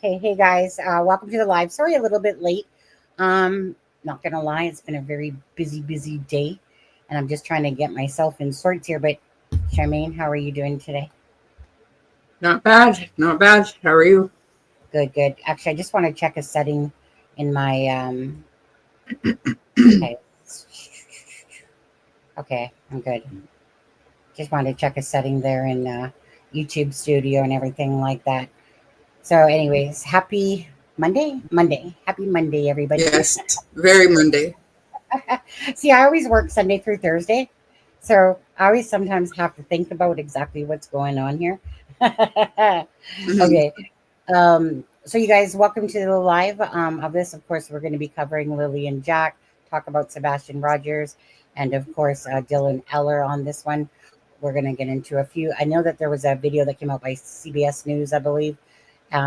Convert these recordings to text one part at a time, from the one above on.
Okay, hey guys, welcome to the live. Sorry, a little bit late. Not gonna lie, it's been a very busy day, and I'm just trying to get myself in sorts here. But Charmaine, how are you doing today? Not bad, not bad. How are you? Good, good. Actually, I just want to check a setting in my okay, okay, I'm good. Just wanted to check a setting there in YouTube Studio and everything like that. So, anyways, happy Monday, happy Monday, everybody. Yes, very Monday. See, I always work Sunday through Thursday. So I always sometimes have to think about exactly what's going on here. Mhm. Okay. So you guys, welcome to the live of this. Of course, we're going to be covering Lily and Jack, talk about Sebastian Rogers, and of course, Dylan Ehler on this one. We're going to get into a few. I know that there was a video that came out by CBS News, I believe,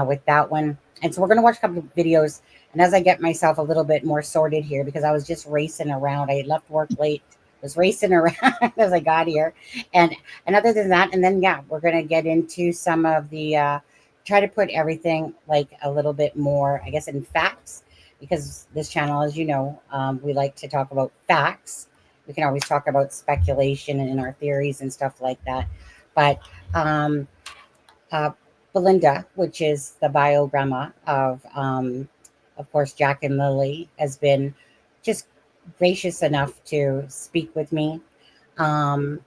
with that one. And so we're going to watch a couple of videos. And as I get myself a little bit more sorted here, because I was just racing around, I left work late, was racing around as I got here. And and other than that, and then yeah, we're going to get into some of the try to put everything like a little bit more, I guess, in facts, because this channel, as you know, we like to talk about facts. We can always talk about speculation and our theories and stuff like that. But um, uh, Belinda, which is the biogramma of course, Jack and Lily, has been just gracious enough to speak with me. And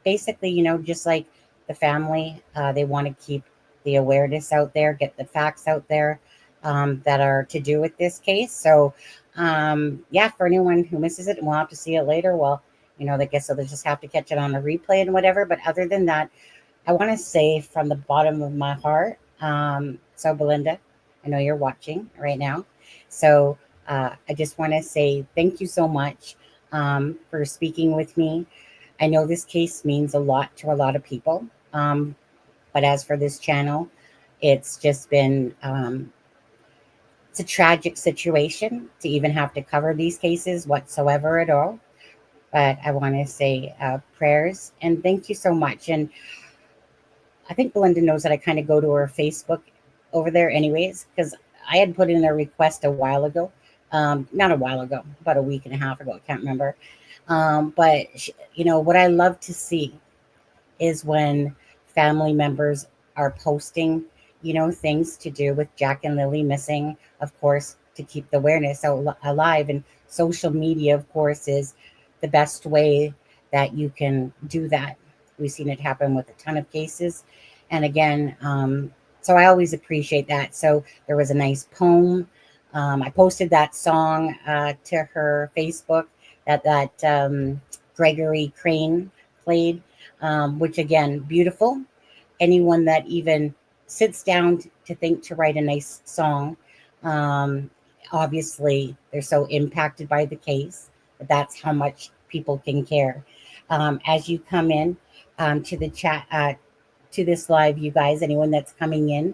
basically, just like the family, they want to keep the awareness out there, get the facts out there that are to do with this case. So, yeah, for anyone who misses it and will have to see it later, well, I guess they'll just have to catch it on a replay and whatever. But other than that, I want to say from the bottom of my heart, so Belinda, I know you're watching right now. So I just want to say thank you so much for speaking with me. I know this case means a lot to a lot of people. But as for this channel, it's just been, it's a tragic situation to even have to cover these cases whatsoever at all. But I want to say prayers and thank you so much. And I think Belinda knows that I kind of go to her Facebook over there anyways, because I had put in a request a while ago. Not a while ago, about a week and a half ago. I can't remember. But, what I love to see is when family members are posting, things to do with Jack and Lily missing, of course, to keep the awareness alive. And social media, of course, is the best way that you can do that. We've seen it happen with a ton of cases. And again, so I always appreciate that. So there was a nice poem. I posted that song to her Facebook that Gregory Crane played, which again, beautiful. Anyone that even sits down to think to write a nice song, um, obviously they're so impacted by the case that that's how much people can care. As you come in to the chat, to this live, you guys, anyone that's coming in,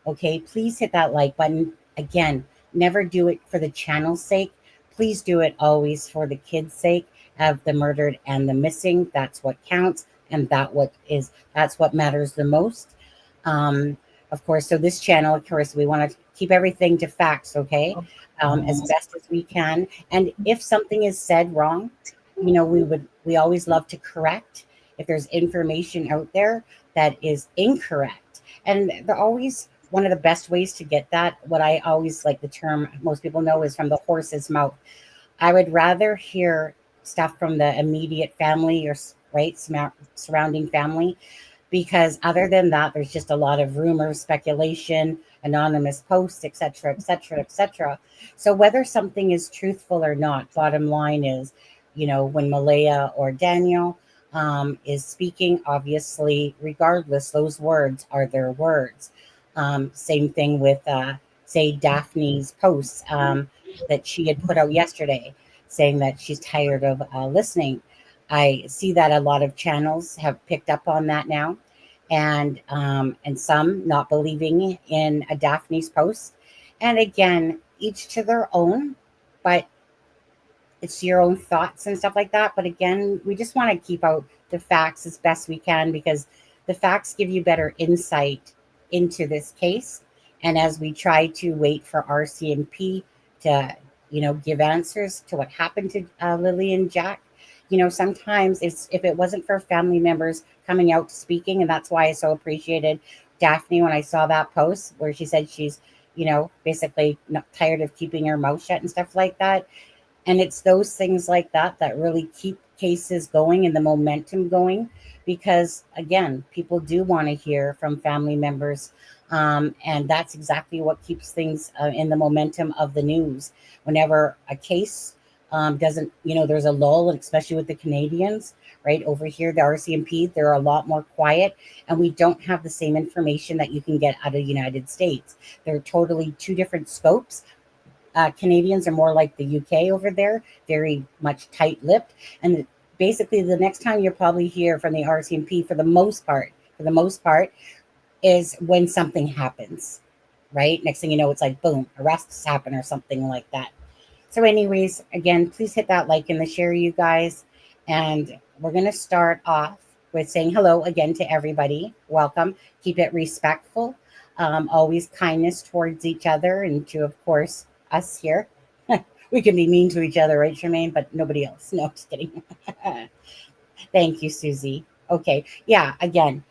okay, please hit that like button. Again, never do it for the channel's sake. Please do it always for the kids' sake of the murdered and the missing. That's what counts, and that's what matters the most. Um, of course, so this channel, of course, we want to keep everything to facts, okay, as best as we can. And if something is said wrong, we always love to correct if there's information out there that is incorrect. And they're always one of the best ways to get that. What I always like the term most people know is from the horse's mouth. I would rather hear stuff from the immediate family or right surrounding family, because other than that, there's just a lot of rumors, speculation, anonymous posts, etc., etc., etc. So whether something is truthful or not, bottom line is, when Malaya or Daniel is speaking, obviously, regardless, those words are their words. Same thing with, say, Daphne's posts that she had put out yesterday, saying that she's tired of listening. I see that a lot of channels have picked up on that now, and some not believing in a Daphne's post. And again, each to their own, but it's your own thoughts and stuff like that. But again, we just want to keep out the facts as best we can, because the facts give you better insight into this case. And as we try to wait for RCMP to, give answers to what happened to Lily and Jack, sometimes if it wasn't for family members coming out speaking, and that's why I so appreciated Daphne when I saw that post where she said she's, basically not tired of keeping her mouth shut and stuff like that. And it's those things like that that really keep cases going and the momentum going, because again, people do want to hear from family members. And that's exactly what keeps things in the momentum of the news. Whenever a case doesn't, there's a lull, especially with the Canadians, right? Over here, the RCMP, they're a lot more quiet, and we don't have the same information that you can get out of the United States. They're totally two different scopes. Canadians are more like the UK over there, very much tight-lipped. And basically, the next time you'll probably hear from the RCMP, for the most part, is when something happens, right? Next thing you know, it's like, boom, arrests happen or something like that. So anyways, again, please hit that like and the share, you guys. And we're going to start off with saying hello again to everybody. Welcome. Keep it respectful. Always kindness towards each other and to, of course, us here. We can be mean to each other, right, Charmaine? But nobody else. No, just kidding. Thank you, Susie. Okay. Yeah, again,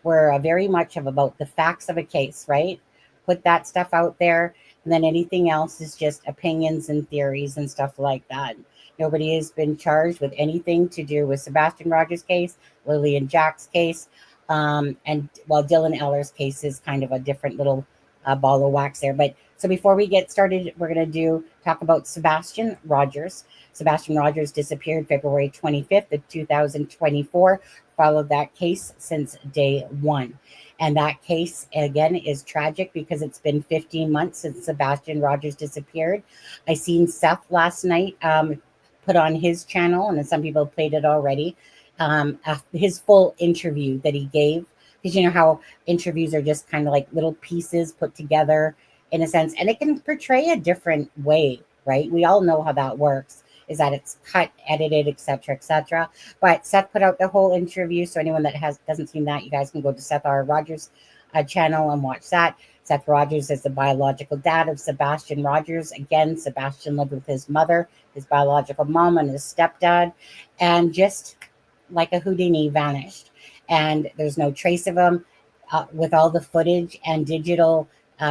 we're very much about the facts of a case, right? Put that stuff out there. And then anything else is just opinions and theories and stuff like that. Nobody has been charged with anything to do with Sebastian Rogers' case, Lily and Jack's case. And while Dylan Ehler's case is kind of a different little ball of wax there. But so before we get started, we're going to talk about Sebastian Rogers. Sebastian Rogers disappeared February 25th of 2024. Followed that case since day one. And that case, again, is tragic because it's been 15 months since Sebastian Rogers disappeared. I seen Seth last night put on his channel, and some people played it already, his full interview that he gave. Because you know how interviews are just kind of like little pieces put together in a sense, and it can portray a different way, right? We all know how that works, is that it's cut, edited, etc., etc. But Seth put out the whole interview, so anyone that doesn't seen that, you guys can go to Seth R. Rogers' channel and watch that. Seth Rogers is the biological dad of Sebastian Rogers. Again, Sebastian lived with his mother, his biological mom, and his stepdad, and just like a Houdini, vanished. And there's no trace of him. With all the footage and digital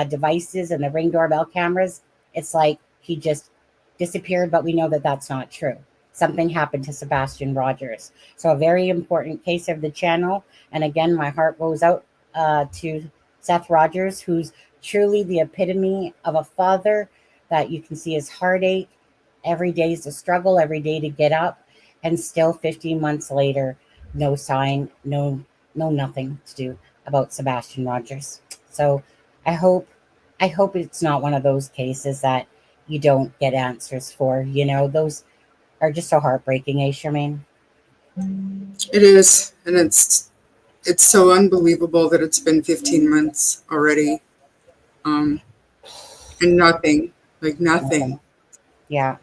devices and the Ring doorbell cameras, it's like he just disappeared, but we know that that's not true. Something happened to Sebastian Rogers. So a very important case of the channel. And again, my heart goes out to Seth Rogers, who's truly the epitome of a father, that you can see his heartache. Every day is a struggle, every day to get up. And still 15 months later, no sign, no nothing to do about Sebastian Rogers. So I hope it's not one of those cases that you don't get answers for. Those are just so heartbreaking, Charmaine? It is, and it's so unbelievable that it's been 15 months already, and nothing. Yeah,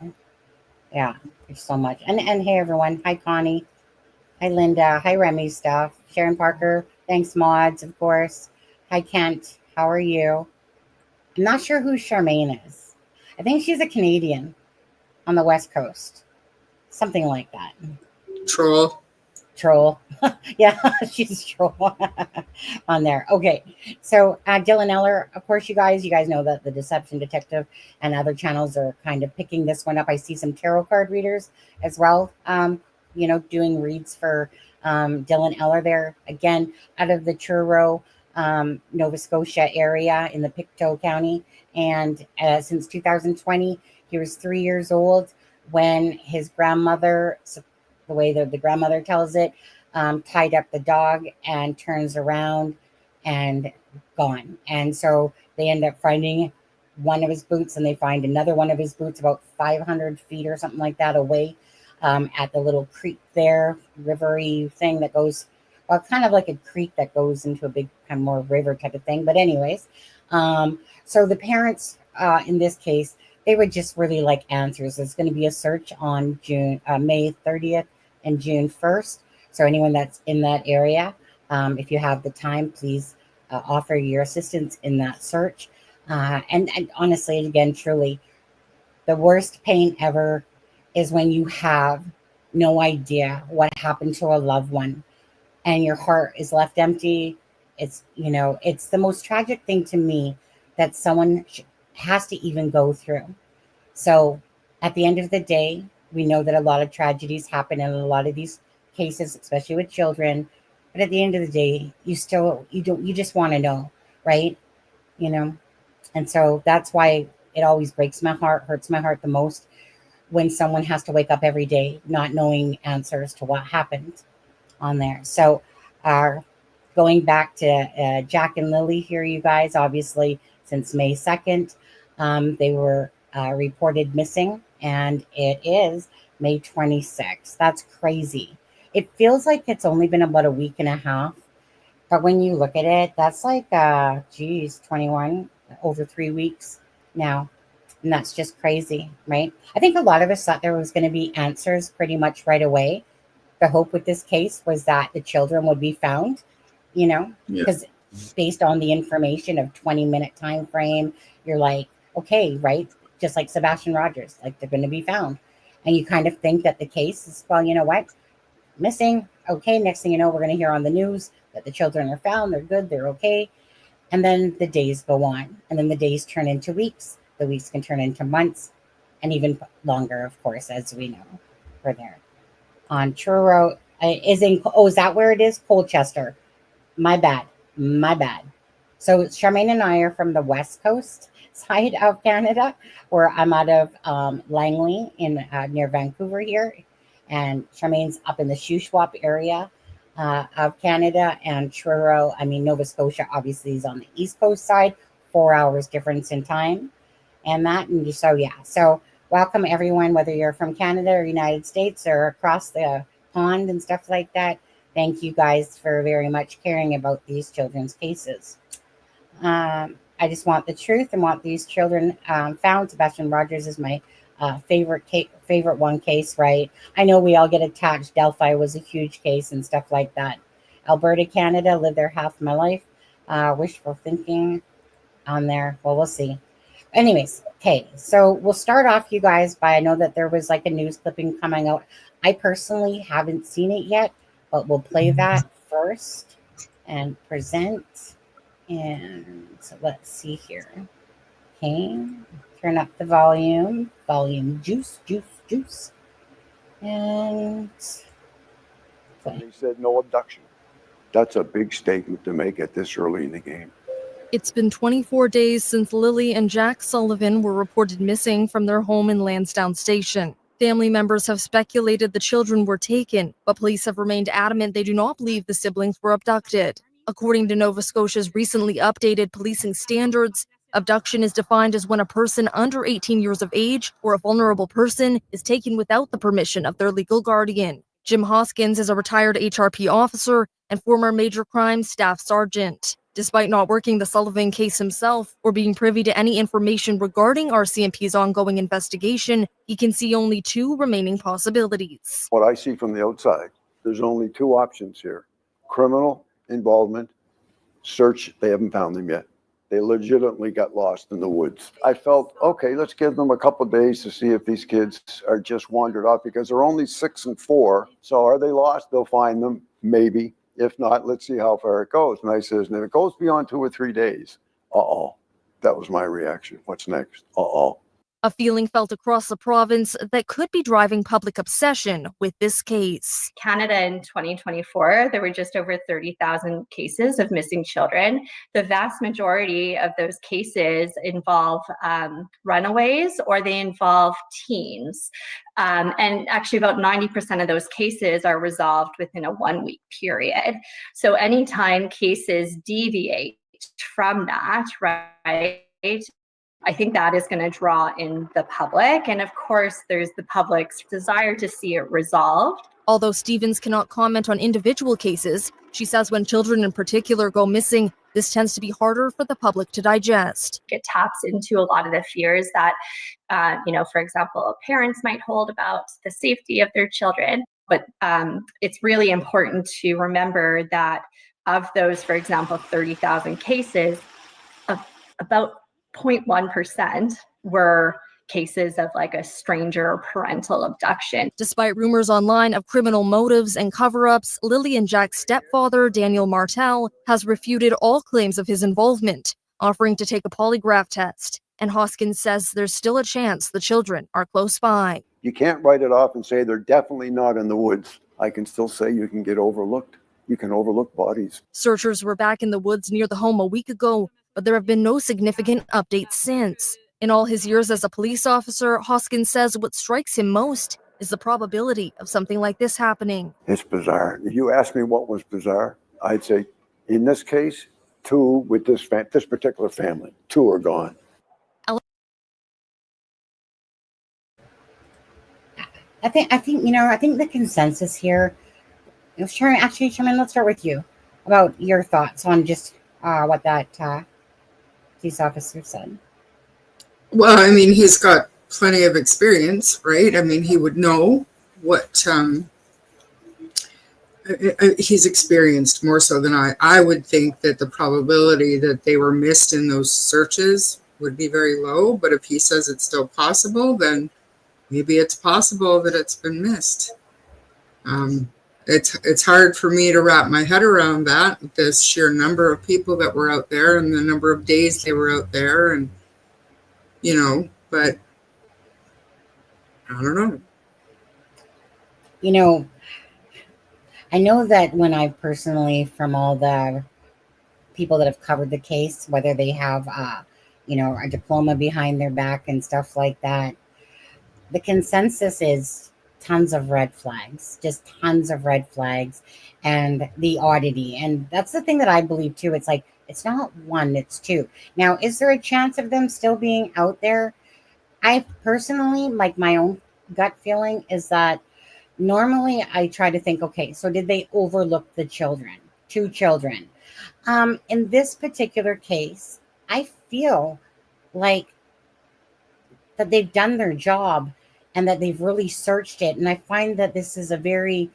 there's so much. And hey everyone, hi Connie, hi Linda, hi Remy stuff, Sharon Parker, thanks mods, of course. Hi Kent, how are you? I'm not sure who Charmaine is. I think she's a Canadian on the West Coast. Something like that. Troll. Yeah, she's a troll on there. Okay, so Dylan Ehler, of course, you guys know that the Deception Detective and other channels are kind of picking this one up. I see some tarot card readers as well, doing reads for Dylan Ehler there. Again, out of the Truro, Nova Scotia area in the Pictou County. And since 2020, he was 3 years old when his grandmother, the way that the grandmother tells it, tied up the dog and turns around and gone. And so they end up finding one of his boots, and they find another one of his boots about 500 feet or something like that away at the little creek there, rivery thing that goes, well, kind of like a creek that goes into a big kind of more river type of thing. But anyways, so the parents in this case, they would just really like answers. There's going to be a search on May 30th and June 1st. So anyone that's in that area, if you have the time, please offer your assistance in that search. And honestly, again, truly, the worst pain ever is when you have no idea what happened to a loved one and your heart is left empty. It's, it's the most tragic thing to me that someone has to even go through. So at the end of the day, we know that a lot of tragedies happen in a lot of these cases, especially with children. But at the end of the day, you just want to know, right? You know, and so that's why it always breaks my heart, hurts my heart the most when someone has to wake up every day not knowing answers to what happened on there. So, uh, going back to Jack and Lily here, you guys, obviously, since May 2nd, they were reported missing, and it is May 26th. That's crazy. It feels like it's only been about a week and a half, but when you look at it, that's like, 21, over 3 weeks now. And that's just crazy, right? I think a lot of us thought there was going to be answers pretty much right away. The hope with this case was that the children would be found, Yeah. because based on the information of 20-minute time frame, you're like, okay, right? Just like Sebastian Rogers, like they're going to be found. And you kind of think that the case is, well, you know what? Missing. Okay, next thing you know, we're going to hear on the news that the children are found, they're good, they're okay. And then the days go on, and then the days turn into weeks. The weeks can turn into months, and even longer, of course, as we know. For there on Truro is in. Oh, is that where it is? Colchester. My bad. My bad. So Charmaine and I are from the West Coast side of Canada, where I'm out of Langley in near Vancouver here, and Charmaine's up in the Shuswap area of Canada, and Truro, I mean Nova Scotia, obviously is on the East Coast side, 4 hours difference in time, and that, and so yeah, so welcome everyone, whether you're from Canada or United States or across the pond and stuff like that. Thank you guys for very much caring about these children's cases. I just want the truth and want these children found. Sebastian Rogers is my favorite one case, right? I know we all get attached. Delphi was a huge case and stuff like that. Alberta, Canada, lived there half my life. Wishful thinking on there. Well, we'll see. Anyways, okay, so we'll start off, you guys, by, I know that there was like a news clipping coming out. I personally haven't seen it yet, but we'll play that first and present. And so let's see here. Okay, turn up the volume. Volume juice. And play. He said no abduction. That's a big statement to make at this early in the game. It's been 24 days since Lily and Jack Sullivan were reported missing from their home in Lansdowne Station. Family members have speculated the children were taken, but police have remained adamant they do not believe the siblings were abducted. According to Nova Scotia's recently updated policing standards, abduction is defined as when a person under 18 years of age or a vulnerable person is taken without the permission of their legal guardian. Jim Hoskins is a retired HRP officer and former major crimes staff sergeant. Despite not working the Sullivan case himself or being privy to any information regarding RCMP's ongoing investigation, he can see only two remaining possibilities. What I see from the outside, there's only two options here. Criminal involvement, search, they haven't found them yet. They legitimately got lost in the woods. I felt, okay, let's give them a couple of days to see if these kids are just wandered off, because they're only 6 and 4. So are they lost? They'll find them, maybe. If not, let's see how far it goes. And I says, and if it goes beyond 2 or 3 days, that was my reaction. What's next? A feeling felt across the province that could be driving public obsession with this case. Canada in 2024, there were just over 30,000 cases of missing children. The vast majority of those cases involve runaways, or they involve teens. And actually about 90% of those cases are resolved within a 1-week period. So anytime cases deviate from that, right, I think that is going to draw in the public. And of course, there's the public's desire to see it resolved. Although Stevens cannot comment on individual cases, she says when children in particular go missing, this tends to be harder for the public to digest. It taps into a lot of the fears that, for example, parents might hold about the safety of their children. But it's really important to remember that of those, for example, 30,000 cases, about 0.1% were cases of like a stranger or parental abduction. Despite rumors online of criminal motives and cover-ups, Lily and Jack's stepfather, Daniel Martell, has refuted all claims of his involvement, offering to take a polygraph test. And Hoskins says there's still a chance the children are close by. You can't write it off and say they're definitely not in the woods. I can still say you can get overlooked. You can overlook bodies. Searchers were back in the woods near the home a week ago, but there have been no significant updates since. In all his years as a police officer, Hoskins says what strikes him most is the probability of something like this happening. It's bizarre. If you ask me what was bizarre, I'd say in this case, 2 with this particular family. 2 are gone. I think the consensus here. Sherman, let's start with you about your thoughts on just what that police officer said. Well, I mean, he's got plenty of experience, right? I mean, he would know what he's experienced more so than I. I would think that the probability that they were missed in those searches would be very low. But if he says it's still possible, then maybe it's possible that it's been missed. It's hard for me to wrap my head around that, the sheer number of people that were out there and the number of days they were out there, and but I don't know. I know that when I personally, from all the people that have covered the case, whether they have a diploma behind their back and stuff like that, the consensus is tons of red flags, just tons of red flags, and the oddity. And that's the thing that I believe too. It's like, it's not 1, it's 2. Now, is there a chance of them still being out there? I personally, like, my own gut feeling is that normally I try to think, okay, so did they overlook the children, 2 children? In this particular case, I feel like that they've done their job and that they've really searched it. And I find that this is a very,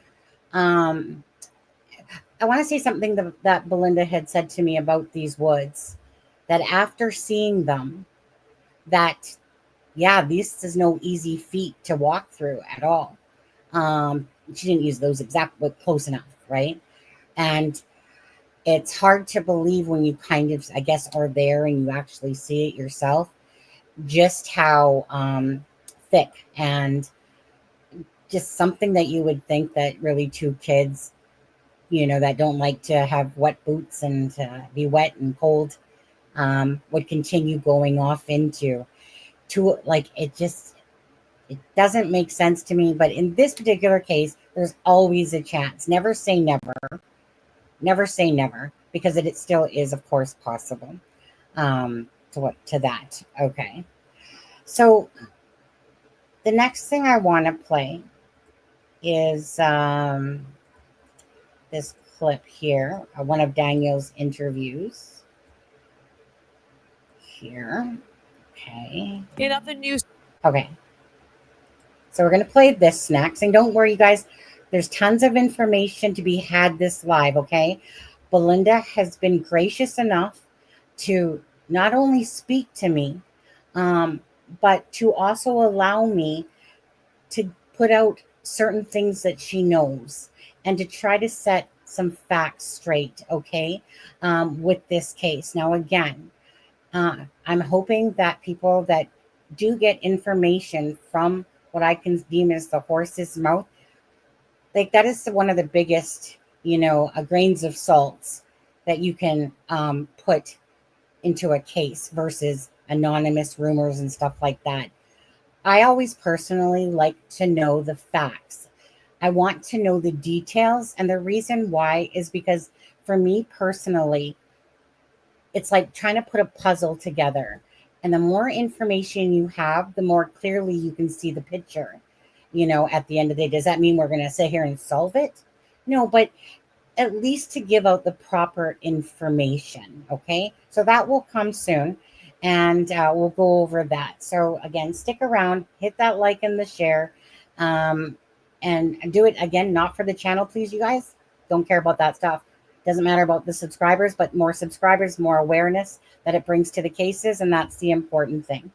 I want to say something that Belinda had said to me about these woods, that after seeing them, that, yeah, this is no easy feat to walk through at all. She didn't use those exact, but close enough, right? And it's hard to believe when you kind of, I guess, are there and you actually see it yourself, just how thick and just something that you would think that really 2 kids, that don't like to have wet boots and to be wet and cold, would continue going off into. Like, it doesn't make sense to me. But in this particular case, there's always a chance. Never say never. Never say never, because it still is, of course, possible to that. Okay. So the next thing I want to play is this clip here, one of Daniel's interviews here. Okay. In other news. Okay. So we're going to play this next. And don't worry, guys. There's tons of information to be had this live, okay? Belinda has been gracious enough to not only speak to me, but to also allow me to put out certain things that she knows and to try to set some facts straight, okay, with this case. Now, again, I'm hoping that people that do get information from what I can deem as the horse's mouth, like, that is one of the biggest, grains of salts that you can put into a case versus anonymous rumors and stuff like that. I always personally like to know the facts. I want to know the details. And the reason why is because for me personally, it's like trying to put a puzzle together. And the more information you have, the more clearly you can see the picture, at the end of the day. Does that mean we're going to sit here and solve it? No, but at least to give out the proper information. Okay. So that will come soon. And we'll go over that. So again, stick around, hit that like and the share, and do it again, not for the channel, please, you guys. Don't care about that stuff. Doesn't matter about the subscribers, but more subscribers, more awareness that it brings to the cases, and that's the important thing.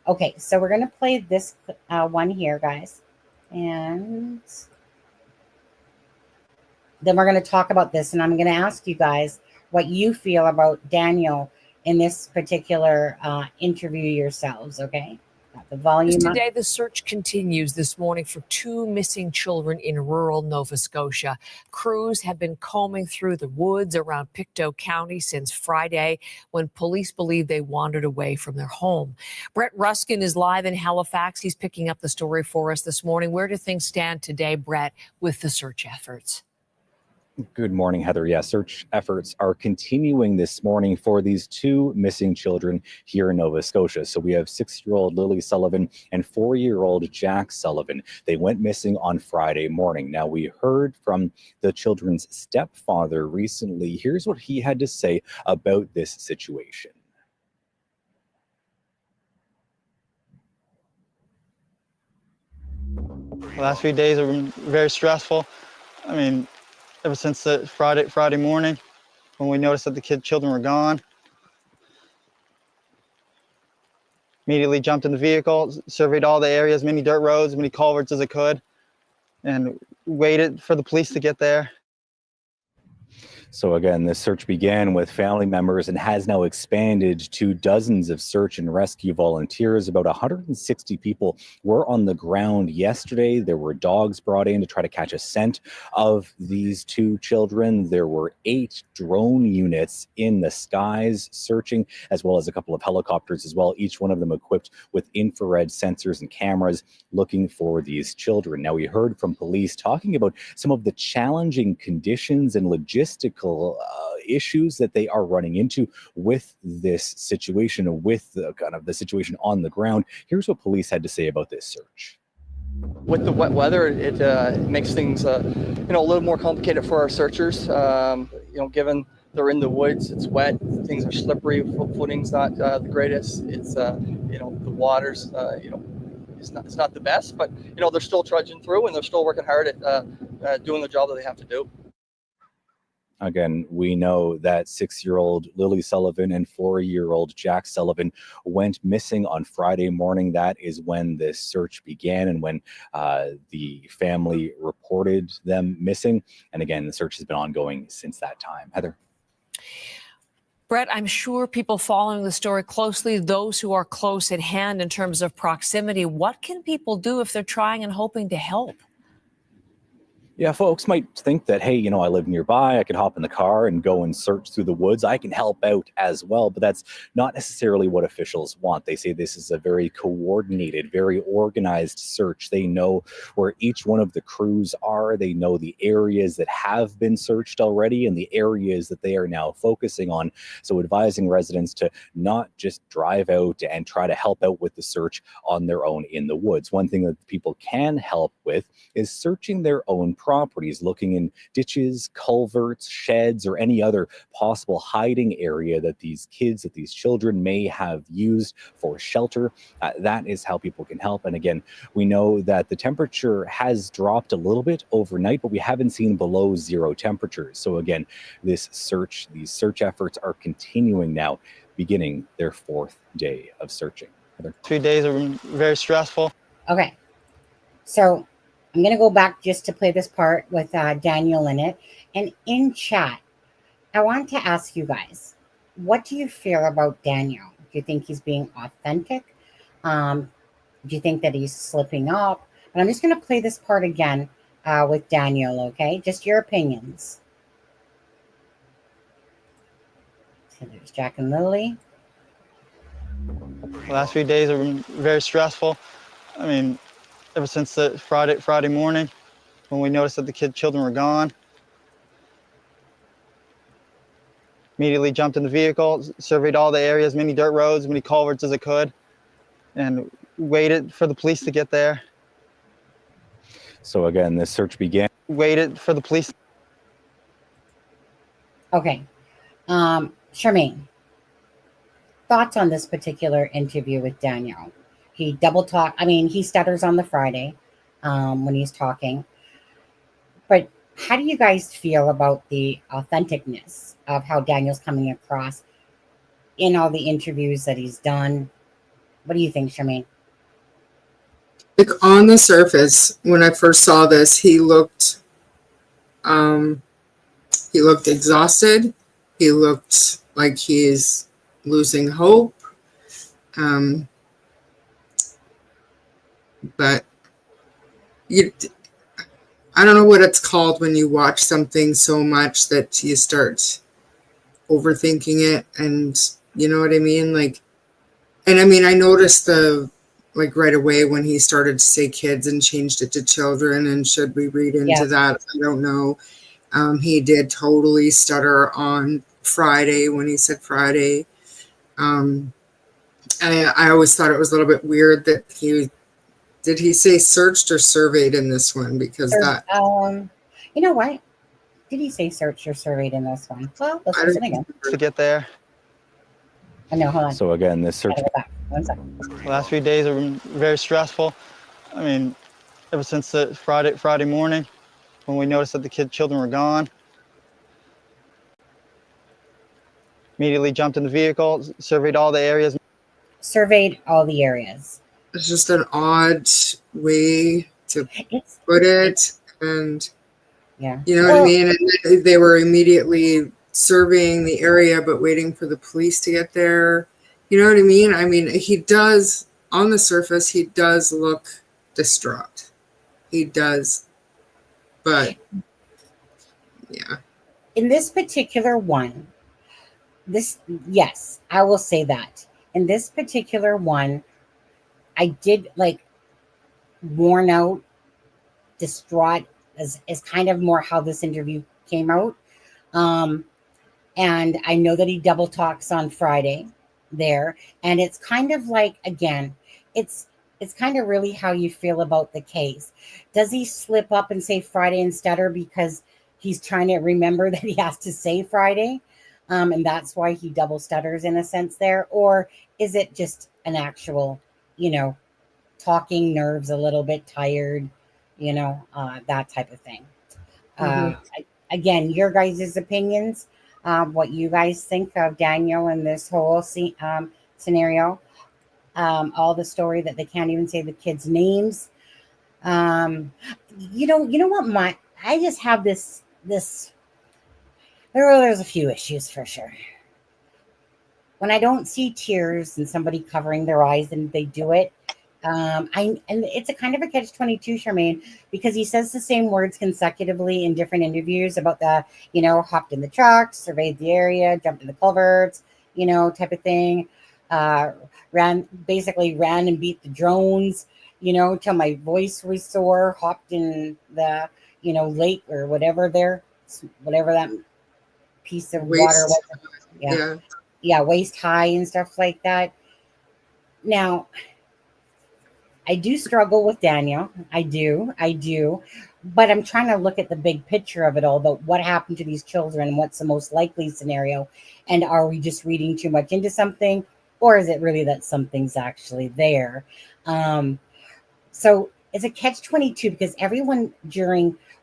Okay, so we're going to play this one here, guys. And then we're going to talk about this, and I'm going to ask you guys what you feel about Daniel in this particular interview yourselves, okay? Got the volume up. Today, the search continues this morning for 2 missing children in rural Nova Scotia. Crews have been combing through the woods around Pictou County since Friday, when police believe they wandered away from their home. Brett Ruskin is live in Halifax. He's picking up the story for us this morning. Where do things stand today, Brett, with the search efforts? Good morning, Heather. Yeah, search efforts are continuing this morning for these 2 missing children here in Nova Scotia. So we have 6-year-old Lily Sullivan and 4-year-old Jack Sullivan. They went missing on Friday morning. Now, we heard from the children's stepfather recently. Here's what he had to say about this situation. The last few days have been very stressful. I mean, ever since the Friday morning, when we noticed that the children were gone. Immediately jumped in the vehicle, surveyed all the areas, many dirt roads, many culverts as I could, and waited for the police to get there. So again, this search began with family members and has now expanded to dozens of search and rescue volunteers. About 160 people were on the ground yesterday. There were dogs brought in to try to catch a scent of these 2 children. There were 8 drone units in the skies searching, as well as a couple of helicopters as well, each one of them equipped with infrared sensors and cameras looking for these children. Now, we heard from police talking about some of the challenging conditions and logistical issues that they are running into with this situation, with the kind of the situation on the ground. Here's what police had to say about this search. With the wet weather, it makes things a little more complicated for our searchers. Given they're in the woods, it's wet, things are slippery, footing's not the greatest. It's the water's it's not the best, but they're still trudging through and they're still working hard at doing the job that they have to do. Again, we know that 6-year-old Lily Sullivan and 4-year-old Jack Sullivan went missing on Friday morning. That is when this search began and when the family reported them missing. And again, the search has been ongoing since that time. Heather. Brett, I'm sure people following the story closely, those who are close at hand in terms of proximity, what can people do if they're trying and hoping to help? Yeah, folks might think that, hey, I live nearby, I can hop in the car and go and search through the woods. I can help out as well, but that's not necessarily what officials want. They say this is a very coordinated, very organized search. They know where each one of the crews are. They know the areas that have been searched already and the areas that they are now focusing on. So advising residents to not just drive out and try to help out with the search on their own in the woods. One thing that people can help with is searching their own properties, looking in ditches, culverts, sheds, or any other possible hiding area that these kids, that these children may have used for shelter. That is how people can help. And again, we know that the temperature has dropped a little bit overnight, but we haven't seen below 0 temperatures. So again, these search efforts are continuing now, beginning their 4th day of searching. Heather. 2 days have been very stressful. Okay, so I'm going to go back just to play this part with Daniel in it. And in chat, I want to ask you guys, what do you feel about Daniel? Do you think he's being authentic? Do you think that he's slipping up? But I'm just going to play this part again with Daniel, okay? Just your opinions. So there's Jack and Lily. The last few days have been very stressful. I mean, ever since the Friday morning, when we noticed that the children were gone. Immediately jumped in the vehicle, surveyed all the areas, many dirt roads, many culverts as I could, and waited for the police to get there. So again, this search began. Waited for the police. Okay. Charmaine, thoughts on this particular interview with Daniel? He he stutters on the Friday when he's talking. But how do you guys feel about the authenticness of how Daniel's coming across in all the interviews that he's done? What do you think, Charmaine? Like on the surface, when I first saw this, he looked exhausted. He looked like he's losing hope. Um, but you, I don't know what it's called when you watch something so much that you start overthinking it, and you know what I mean? Like, and I mean, I noticed like right away when he started to say kids and changed it to children, and should we read into that? I don't know. He did totally stutter on Friday when he said Friday. I always thought it was a little bit weird that did he say searched or surveyed in this one? Because that, you know what? Did he say searched or surveyed in this one? Well, let's I listen don't again. To get there. I know, hold on. So again, this search. Gotta go back. 1 second. The last few days have been very stressful. I mean, ever since the Friday morning, when we noticed that the children were gone, immediately jumped in the vehicle, surveyed all the areas. Surveyed all the areas. it's just an odd way to put it, and Yeah. you know what I mean? And then they were immediately surveying the area, but waiting for the police to get there. You know what I mean? I mean, he does, on the surface, he does look distraught. He does. But, yeah. In this particular one, yes, I will say that. In this particular one, I did like worn out, distraught is kind of more how this interview came out. And I know that he double talks on Friday there. And it's kind of like, again, it's kind of really how you feel about the case. Does he slip up and say Friday and stutter because he's trying to remember that he has to say Friday? And that's why he double stutters in a sense there? Or is it just an actual, talking nerves, a little bit tired, that type of thing? Again, your guys' opinions, what you guys think of Daniel and this whole scenario, all the story that they can't even say the kids' names. You know what? I just have this. There's a few issues for sure. When I don't see tears and somebody covering their eyes and they do it, and it's a kind of a catch-22, Charmaine, because he says the same words consecutively in different interviews about the, hopped in the truck, surveyed the area, jumped in the culverts, type of thing. Ran and beat the drones, till my voice was sore, hopped in the, lake or whatever that piece of water was. Yeah, waist high and stuff like that. Now, I do struggle with Daniel. I do. But I'm trying to look at the big picture of it all, about what happened to these children and what's the most likely scenario. And are we just reading too much into something? Or is it really that something's actually there? So it's a catch-22 because everyone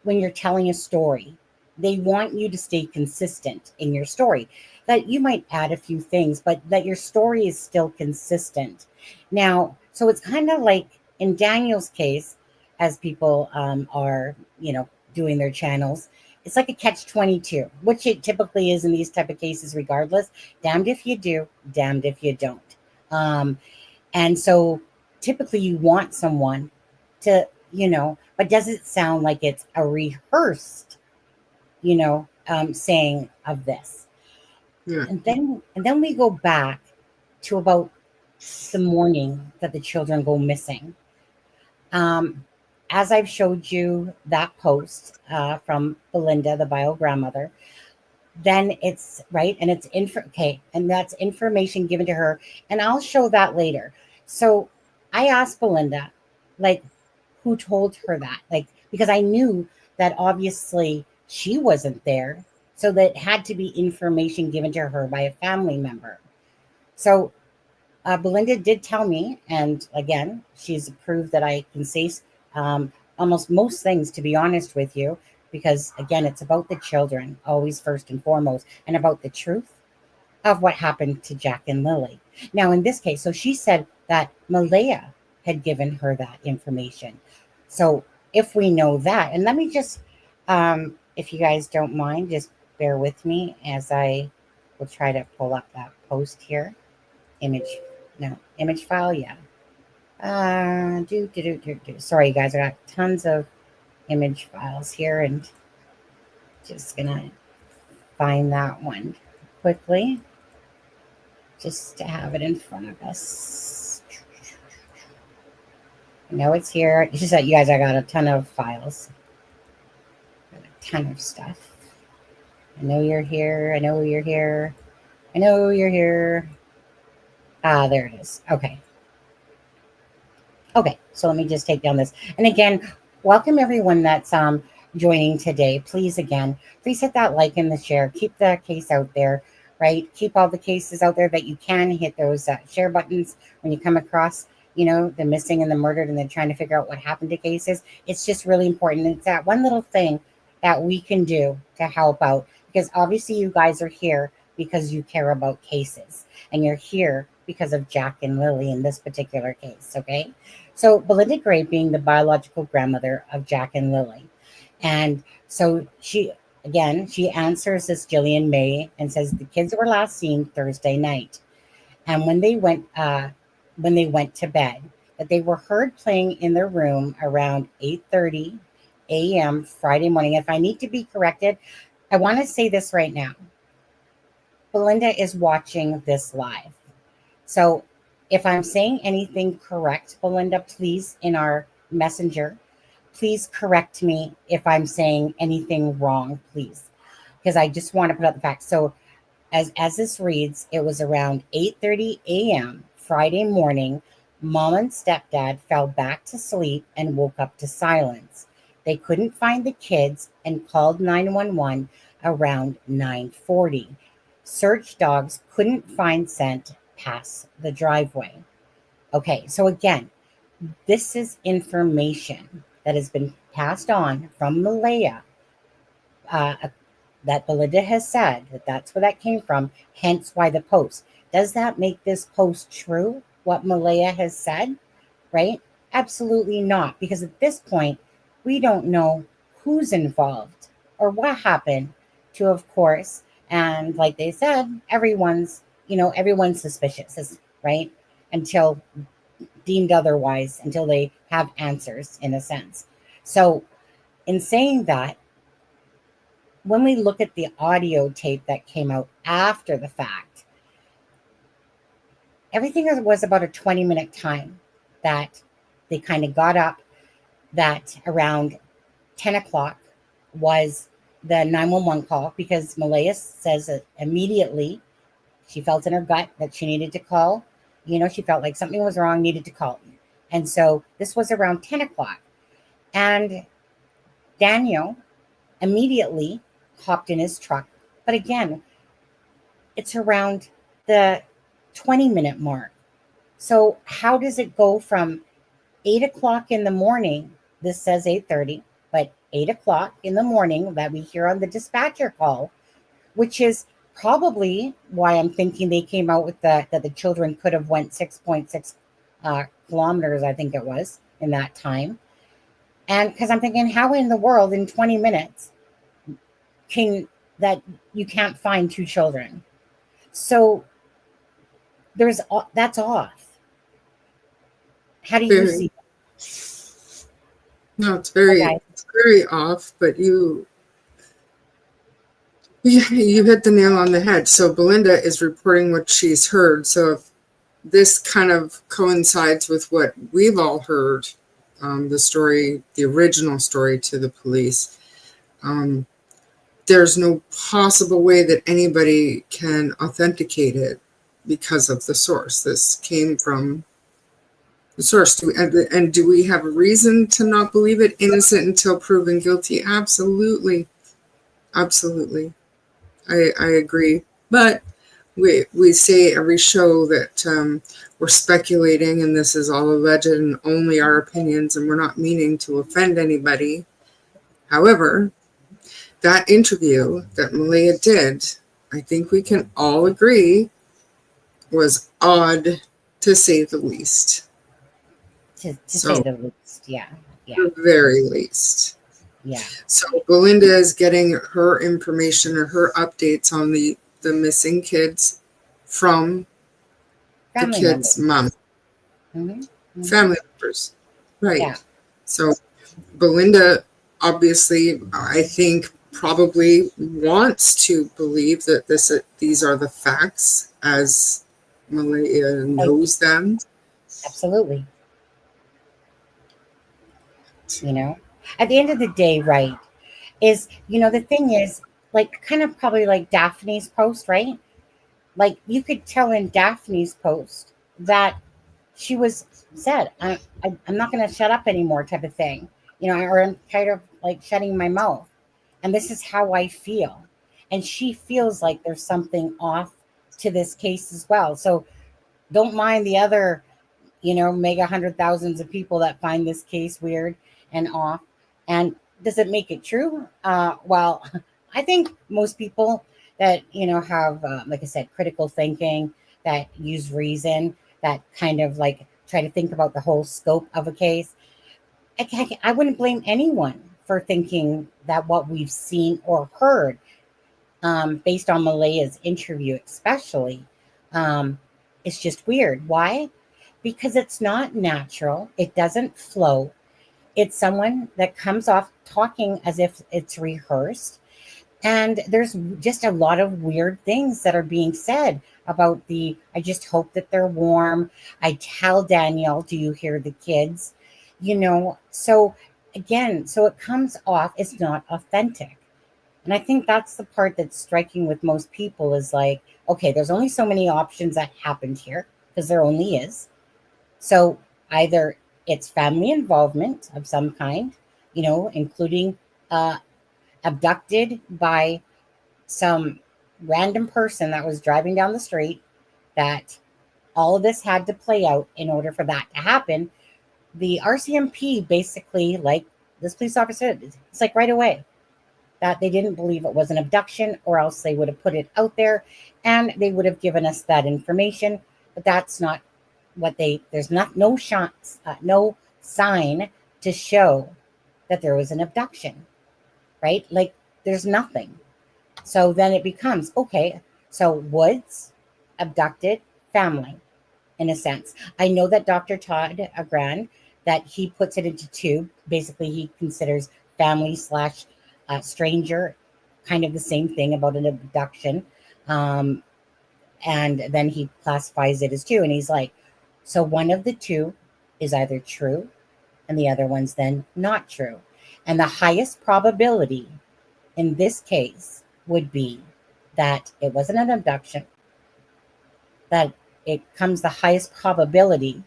when you're telling a story, they want you to stay consistent in your story. That you might add a few things, but that your story is still consistent. Now, so it's kind of like in Daniel's case, as people are, doing their channels, it's like a catch-22, which it typically is in these type of cases regardless. Damned if you do, damned if you don't. And so typically you want someone to, but does it sound like it's a rehearsed, saying of this? Yeah. And then we go back to about the morning that the children go missing. As I've showed you that post from Belinda, the bio grandmother, then it's right, and it's and that's information given to her, and I'll show that later. So I asked Belinda, like, who told her that, because I knew that obviously she wasn't there, so that had to be information given to her by a family member. So Belinda did tell me, and again, she's approved that I can say almost most things, to be honest with you. because again, it's about the children, always first and foremost, and about the truth of what happened to Jack and Lily. Now, in this case, so she said that Malaya had given her that information. So if we know that, and let me just, if you guys don't mind, just bear with me as I will try to pull up that post here. Image file, yeah. Sorry, guys, I got tons of image files here, and just gonna find that one quickly, just to have it in front of us. I know it's here. It's just that, you guys, I got a ton of files, got a ton of stuff. I know you're here. I know you're here. I know you're here. There it is. Okay. Okay, so let me just take down this. And again, welcome everyone that's joining today. Please hit that like and the share. Keep the case out there, right? Keep all the cases out there that you can. Hit those share buttons when you come across, the missing and the murdered, and they're trying to figure out what happened to cases. It's just really important. It's that one little thing that we can do to help out, because obviously you guys are here because you care about cases, and you're here because of Jack and Lily in this particular case, okay? So Belinda Gray being the biological grandmother of Jack and Lily. And so she answers this Jillian May and says the kids were last seen Thursday night. And when they went to bed, that they were heard playing in their room around 8:30 a.m. Friday morning. If I need to be corrected, I want to say this right now. Belinda is watching this live. So if I'm saying anything correct, Belinda, please, in our messenger, please correct me if I'm saying anything wrong, please, because I just want to put out the facts. So as this reads, it was around 8:30 a.m. Friday morning. Mom and stepdad fell back to sleep and woke up to silence. They couldn't find the kids and called 911 around 9:40. Search dogs couldn't find scent past the driveway. Okay, so again, this is information that has been passed on from Malaya, that Belinda has said that that's where that came from, hence why the post. Does that make this post true, what Malaya has said, right? Absolutely not, because at this point, we don't know who's involved or what happened to, of course, and like they said, everyone's suspicious, right? Until deemed otherwise, until they have answers, in a sense. So in saying that, when we look at the audio tape that came out after the fact, everything was about a 20-minute time that they kind of got up, that around 10 o'clock was the 911 call, because Malaya says that immediately she felt in her gut that she needed to call. She felt like something was wrong, needed to call. And so this was around 10 o'clock. And Daniel immediately hopped in his truck. But again, it's around the 20-minute mark. So how does it go from 8 o'clock in the morning, this says 8:30, but 8 o'clock in the morning that we hear on the dispatcher call, which is probably why I'm thinking they came out with that the children could have went 6.6 kilometers, I think it was, in that time. And because I'm thinking, how in the world in 20 minutes that you can't find two children? So that's off. How do you see that? No, it's very off, but you hit the nail on the head. So Belinda is reporting what she's heard. So if this kind of coincides with what we've all heard, the original story to the police, there's no possible way that anybody can authenticate it because of the source. This came from the source. And do we have a reason to not believe it? Innocent until proven guilty. Absolutely. Absolutely. I agree. But we say every show that we're speculating and this is all alleged and only our opinions, and we're not meaning to offend anybody. However, that interview that Malia did, I think we can all agree, was odd to say the least. To say the least. Yeah. The very least. Yeah. So Belinda is getting her information or her updates on the missing kids from Family the kids' mom. Family members. Right. Yeah. So Belinda, obviously, I think probably wants to believe that these are the facts as Malia knows them. Absolutely. You know, at the end of the day, right, is, the thing is, like, kind of probably like Daphne's post, right? Like, you could tell in Daphne's post that she was said, I'm not going to shut up anymore, type of thing, or I'm tired of like shutting my mouth. And this is how I feel. And she feels like there's something off to this case as well. So don't mind the other, mega hundred thousands of people that find this case weird and off. And does it make it true? Well, I think most people that, have, like I said, critical thinking, that use reason, that kind of like try to think about the whole scope of a case. I wouldn't blame anyone for thinking that what we've seen or heard, based on Malia's interview especially, is just weird. Why? Because it's not natural. It doesn't flow. It's someone that comes off talking as if it's rehearsed. And there's just a lot of weird things that are being said about I just hope that they're warm. I tell Danielle, do you hear the kids? So again, so it comes off, it's not authentic. And I think that's the part that's striking with most people is like, okay, there's only so many options that happened here, because there only is. So either it's family involvement of some kind, including abducted by some random person that was driving down the street, that all of this had to play out in order for that to happen. The RCMP basically, like this police officer, it's like right away that they didn't believe it was an abduction, or else they would have put it out there and they would have given us that information. But that's not what there's no shots, no sign to show that there was an abduction, right? Like there's nothing. So then it becomes, okay, so Woods, abducted, family, in a sense. I know that Dr. Todd Agrand, that he puts it into two. Basically, he considers family / stranger kind of the same thing about an abduction. And then he classifies it as two. And he's like, so one of the two is either true and the other one's then not true. And the highest probability in this case would be that it wasn't an abduction, that it comes the highest probability,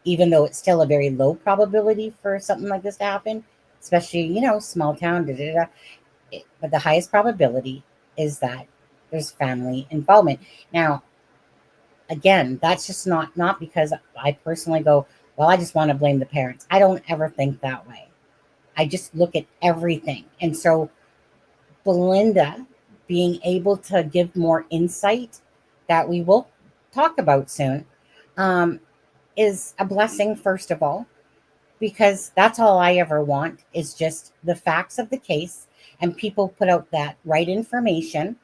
even though it's still a very low probability for something like this to happen, especially, small town, but the highest probability is that there's family involvement. Now, again, that's just not because I personally go, well, I just want to blame the parents. I don't ever think that way. I just look at everything. And so Belinda being able to give more insight that we will talk about soon, is a blessing, first of all, because that's all I ever want is just the facts of the case, and people put out that right information.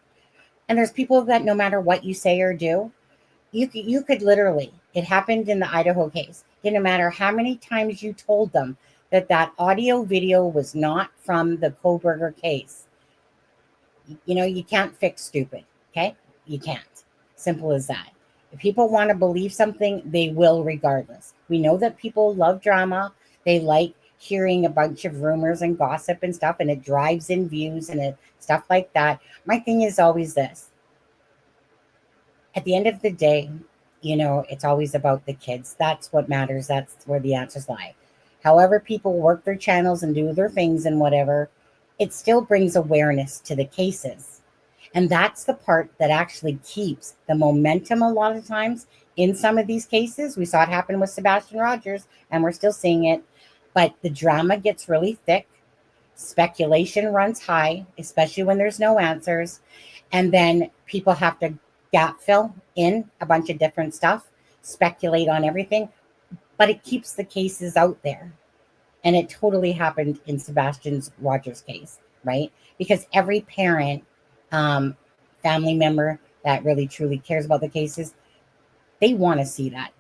And there's people that no matter what you say or do, you could literally, it happened in the Idaho case. No matter how many times you told them that audio video was not from the Kohberger case, you can't fix stupid. Okay. You can't. Simple as that. If people want to believe something, they will regardless. We know that people love drama. They like hearing a bunch of rumors and gossip and stuff, and it drives in views and stuff like that. My thing is always this. At the end of the day, it's always about the kids. That's what matters. That's where the answers lie. However people work their channels and do their things and whatever, it still brings awareness to the cases. And that's the part that actually keeps the momentum a lot of times in some of these cases. We saw it happen with Sebastian Rogers, and we're still seeing it. But the drama gets really thick. speculation runs high, especially when there's no answers. And then people have to gap fill in a bunch of different stuff, speculate on everything, but it keeps the cases out there. And it totally happened in Sebastian Rogers' case, right? Because every parent, family member that really truly cares about the cases, they want to see that.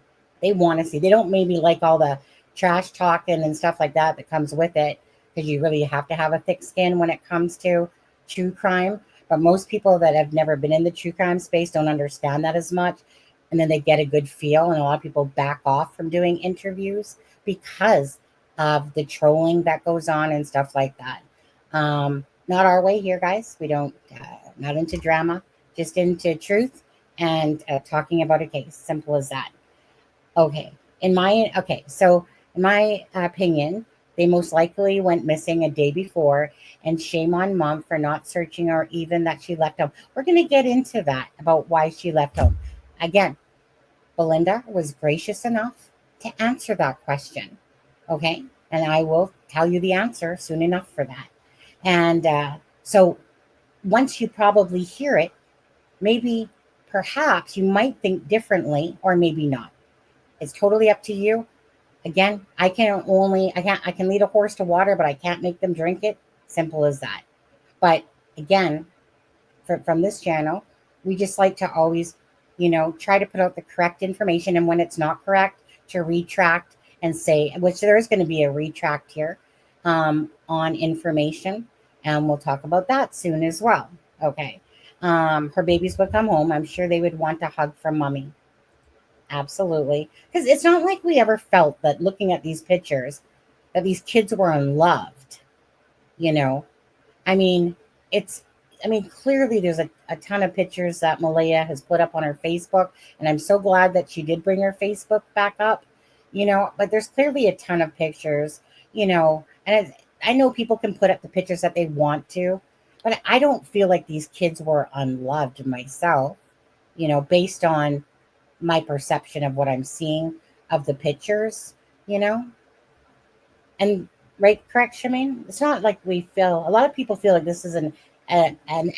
They want to see. They don't maybe like all the trash talking and stuff like that that comes with it, because you really have to have a thick skin when it comes to true crime. But most people that have never been in the true crime space don't understand that as much. And then they get a good feel. And a lot of people back off from doing interviews because of the trolling that goes on and stuff like that. Not our way here, guys. We don't, not into drama, just into truth and talking about a case. Simple as that. Okay. So in my opinion, they most likely went missing a day before, and shame on mom for not searching, or even that she left home. We're going to get into that about why she left home. Again, Belinda was gracious enough to answer that question. Okay. And I will tell you the answer soon enough for that. And so once you probably hear it, maybe perhaps you might think differently, or maybe not. It's totally up to you. Again, I can lead a horse to water, but I can't make them drink it. Simple as that. But again, from this channel, we just like to always, try to put out the correct information. And when it's not correct, to retract and say, which there is going to be a retract here on information. And we'll talk about that soon as well. Okay. Her babies would come home. I'm sure they would want a hug from mommy. Absolutely. Because it's not like we ever felt that looking at these pictures that these kids were unloved. Clearly there's a ton of pictures that Malia has put up on her Facebook. And I'm so glad that she did bring her Facebook back up, but there's clearly a ton of pictures, and I know people can put up the pictures that they want to, but I don't feel like these kids were unloved myself, based on my perception of what I'm seeing of the pictures, and right, correct, Charmaine? It's not like a lot of people feel like this is an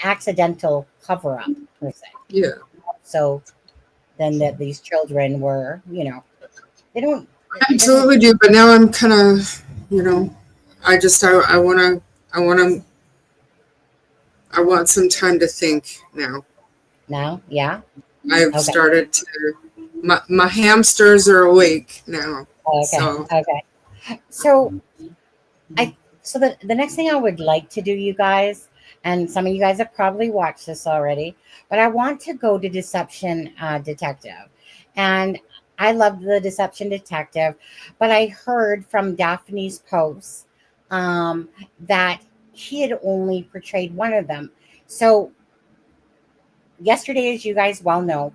accidental cover-up per se. Yeah. So then that these children were, they don't. I absolutely do, but now I'm kind of, I want some time to think now. Now, yeah. I've started to, my hamsters are awake now. Okay. So the next thing I would like to do, you guys, and some of you guys have probably watched this already, but I want to go to Deception Detective. And I love the Deception Detective, but I heard from Daphne's posts that he had only portrayed one of them. So yesterday, as you guys well know,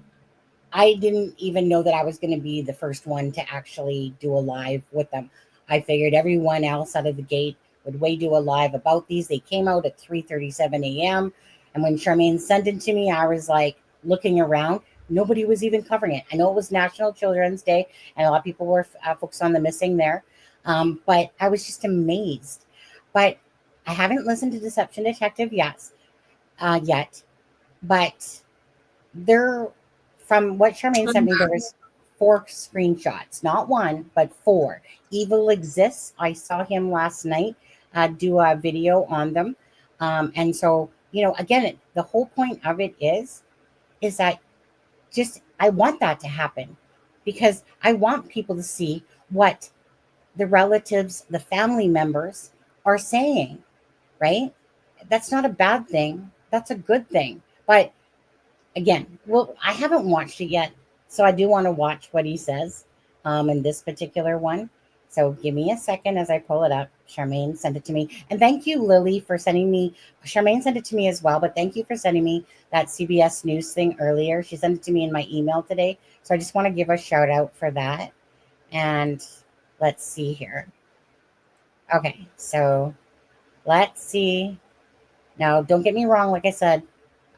I didn't even know that I was going to be the first one to actually do a live with them. I figured everyone else out of the gate would do a live about these. They came out at 3:37 a.m. And when Charmaine sent it to me, I was like looking around. Nobody was even covering it. I know it was National Children's Day, and a lot of people were focused on the missing there. But I was just amazed. But I haven't listened to Deception Detective yet. But from what Charmaine sent me, there was 4 screenshots, not one, but 4. Evil Exists. I saw him last night do a video on them. And so, again, the whole point of it is that I want that to happen, because I want people to see what the relatives, the family members are saying, right? That's not a bad thing. That's a good thing. But again, I haven't watched it yet, so I do want to watch what he says in this particular one. So give me a second as I pull it up. Charmaine sent it to me. And thank you, Lily, for sending me. Charmaine sent it to me as well, but thank you for sending me that CBS News thing earlier. She sent it to me in my email today. So I just want to give a shout out for that. And let's see here. Okay, so let's see. Now, don't get me wrong. Like I said,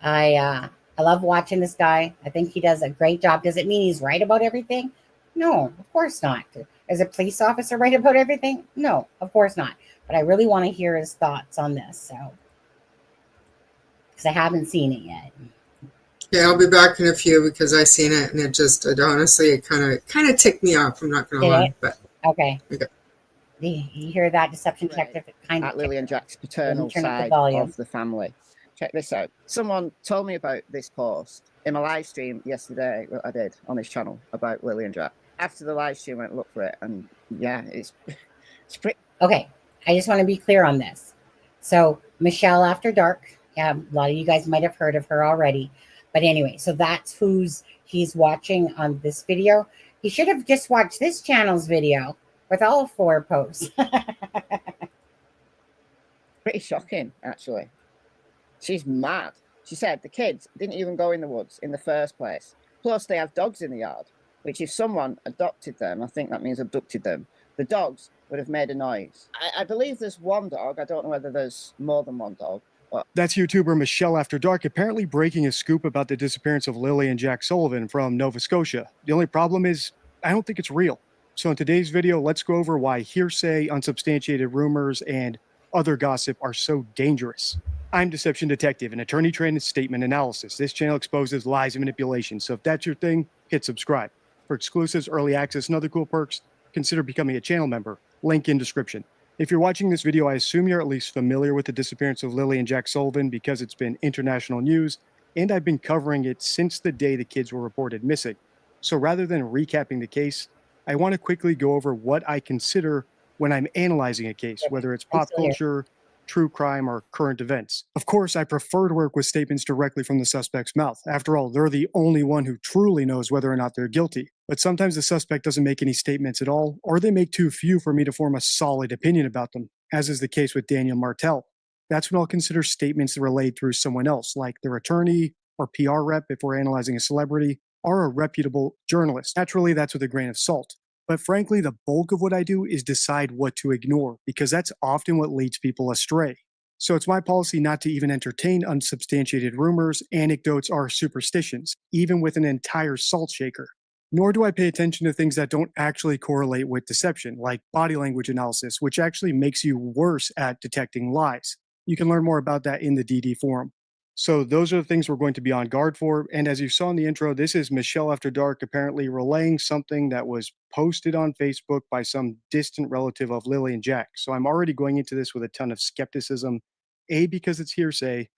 I love watching this guy. I think he does a great job. Does it mean he's right about everything? No, of course not. Is a police officer right about everything? No, of course not. but I really want to hear his thoughts on this. So, because I haven't seen it yet. Yeah, I'll be back in a few because I seen it and it honestly, it kind of ticked me off. I'm not going to Did lie, it? but Okay. okay. You hear that, Deception Right. Detective? It kind At of Lily and Jack's paternal turn up the side volume. of the family. Check this out. Someone told me about this post in my live stream yesterday that I did on this channel about Lily and Jack. After the live stream, I went look for it, and yeah, it's pretty. Okay, I just want to be clear on this. So Michelle After Dark, yeah, a lot of you guys might have heard of her already. But anyway, so that's he's watching on this video. He should have just watched this channel's video with all 4 posts. Pretty shocking, actually. She's mad. She said the kids didn't even go in the woods in the first place. Plus, they have dogs in the yard, which if someone adopted them, I think that means abducted them, the dogs would have made a noise. I believe there's one dog. I don't know whether there's more than one dog. That's YouTuber Michelle After Dark apparently breaking a scoop about the disappearance of Lily and Jack Sullivan from Nova Scotia. The only problem is, I don't think it's real. So in today's video, let's go over why hearsay, unsubstantiated rumors, and other gossip are so dangerous. I'm Deception Detective, an attorney trained in statement analysis. This channel exposes lies and manipulation, so if that's your thing, hit subscribe. For exclusives, early access, and other cool perks, consider becoming a channel member. Link in description. If you're watching this video, I assume you're at least familiar with the disappearance of Lily and Jack Sullivan because it's been international news, and I've been covering it since the day the kids were reported missing. So rather than recapping the case, I want to quickly go over what I consider when I'm analyzing a case, whether it's pop culture, true crime, or current events. Of course, I prefer to work with statements directly from the suspect's mouth. After all, they're the only one who truly knows whether or not they're guilty. But sometimes the suspect doesn't make any statements at all, or they make too few for me to form a solid opinion about them, as is the case with Daniel Martell. That's when I'll consider statements relayed through someone else, like their attorney or PR rep if we're analyzing a celebrity, or a reputable journalist. Naturally, that's with a grain of salt. But frankly, the bulk of what I do is decide what to ignore, because that's often what leads people astray. So it's my policy not to even entertain unsubstantiated rumors, anecdotes, or superstitions, even with an entire salt shaker. Nor do I pay attention to things that don't actually correlate with deception, like body language analysis, which actually makes you worse at detecting lies. You can learn more about that in the DD forum. So those are the things we're going to be on guard for. And as you saw in the intro, this is Michelle After Dark apparently relaying something that was posted on Facebook by some distant relative of Lily and Jack. So I'm already going into this with a ton of skepticism. A, because it's hearsay.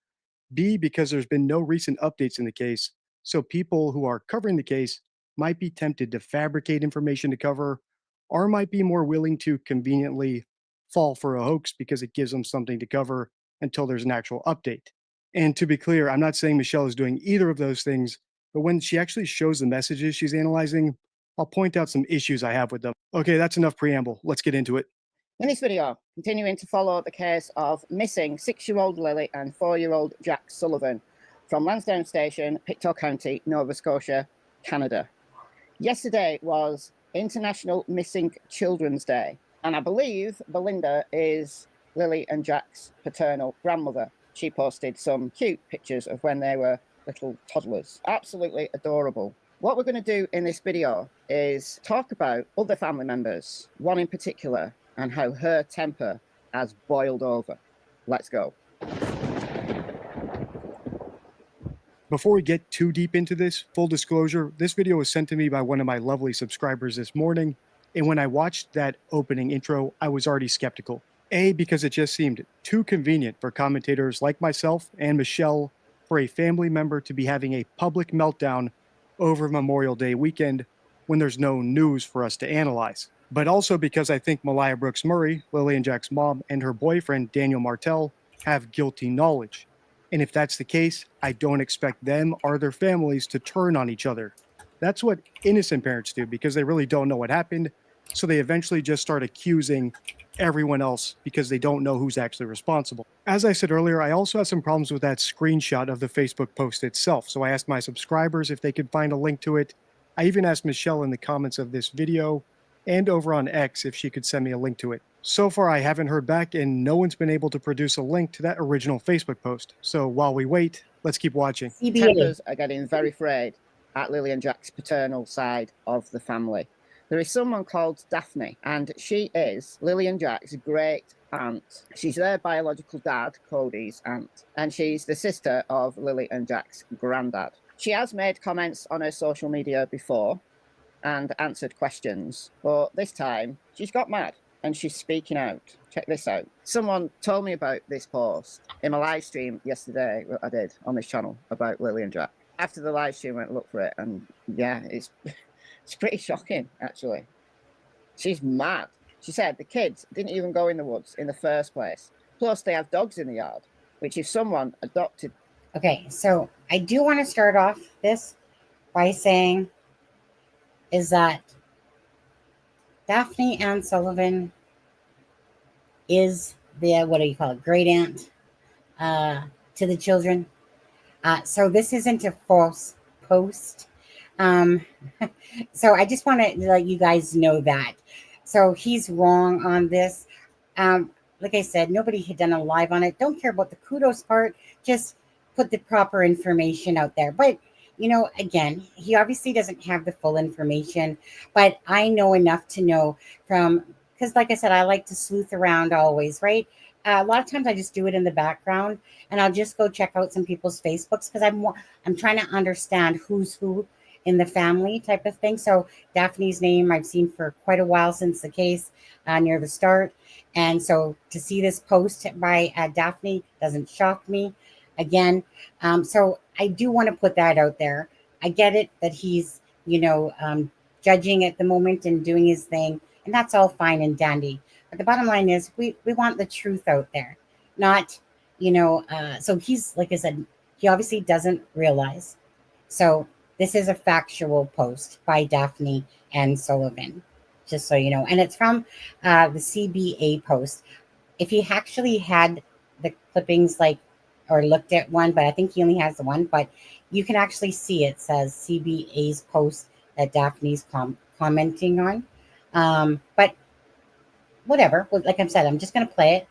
B, because there's been no recent updates in the case. So people who are covering the case might be tempted to fabricate information to cover, or might be more willing to conveniently fall for a hoax because it gives them something to cover until there's an actual update. And to be clear, I'm not saying Michelle is doing either of those things, but when she actually shows the messages she's analyzing, I'll point out some issues I have with them. Okay, that's enough preamble. Let's get into it. In this video, continuing to follow the case of missing 6-year-old Lily and 4-year-old Jack Sullivan from Lansdowne Station, Pictou County, Nova Scotia, Canada. Yesterday was International Missing Children's Day, and I believe Belinda is Lily and Jack's paternal grandmother. She posted some cute pictures of when they were little toddlers. Absolutely adorable. What we're going to do in this video is talk about other family members, one in particular, and how her temper has boiled over. Let's go. Before we get too deep into this, full disclosure, this video was sent to me by one of my lovely subscribers this morning, and when I watched that opening intro, I was already skeptical. A, because it just seemed too convenient for commentators like myself and Michelle for a family member to be having a public meltdown over Memorial Day weekend when there's no news for us to analyze. But also because I think Malia Brooks Murray, Lily and Jack's mom, and her boyfriend, Daniel Martell, have guilty knowledge. And if that's the case, I don't expect them or their families to turn on each other. That's what innocent parents do because they really don't know what happened. So they eventually just start accusing everyone else because they don't know who's actually responsible. As I said earlier, I also have some problems with that screenshot of the Facebook post itself. So I asked my subscribers if they could find a link to it. I even asked Michelle in the comments of this video and over on X if she could send me a link to it. So far, I haven't heard back and no one's been able to produce a link to that original Facebook post. So while we wait, let's keep watching. Tempers are getting very frayed at Lily and Jack's paternal side of the family. There is someone called Daphne, and she is Lily and Jack's great aunt. She's their biological dad, Cody's aunt, and she's the sister of Lily and Jack's granddad. She has made comments on her social media before and answered questions, but this time she's got mad and she's speaking out. Check this out. Someone told me about this post in my live stream yesterday, I did on this channel about Lily and Jack. After the live stream, I went to look for it, and yeah, it's pretty shocking, actually. She's mad. She said the kids didn't even go in the woods in the first place. Plus, they have dogs in the yard, which if someone adopted. Okay, so I do want to start off this by saying is that Daphne Ann Sullivan is the, what do you call it, great aunt to the children. So this isn't a false post. So I just want to let you guys know that. So he's wrong on this. Like I said, nobody had done a live on it. Don't care about the kudos part. Just put the proper information out there. But you know, again, he obviously doesn't have the full information, but I know enough to know from, because like I said, I like to sleuth around always, right? A lot of times I just do it in the background and I'll just go check out some people's Facebooks because I'm trying to understand who's who in the family type of thing. So Daphne's name I've seen for quite a while since the case near the start. And so to see this post by Daphne doesn't shock me. Again, so I do want to put that out there. I get it that he's, you know, judging at the moment and doing his thing, and that's all fine and dandy. But the bottom line is we want the truth out there, not, you know, so he's, like I said, he obviously doesn't realize. So this is a factual post by Daphne Ann Sullivan, just so you know. And it's from the CBA post. If he actually had the clippings, like, or looked at one, but I think he only has the one, but you can actually see it says CBA's post that Daphne's commenting on. But whatever, like I said, I'm just going to play it,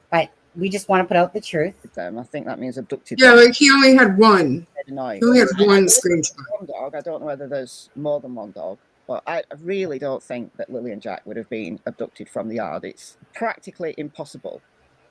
but we just want to put out the truth. I think that means abducted. Yeah, like he only had one. He Annoying. only had one screenshot. One dog. I don't know whether there's more than one dog, but I really don't think that Lily and Jack would have been abducted from the yard. It's practically impossible.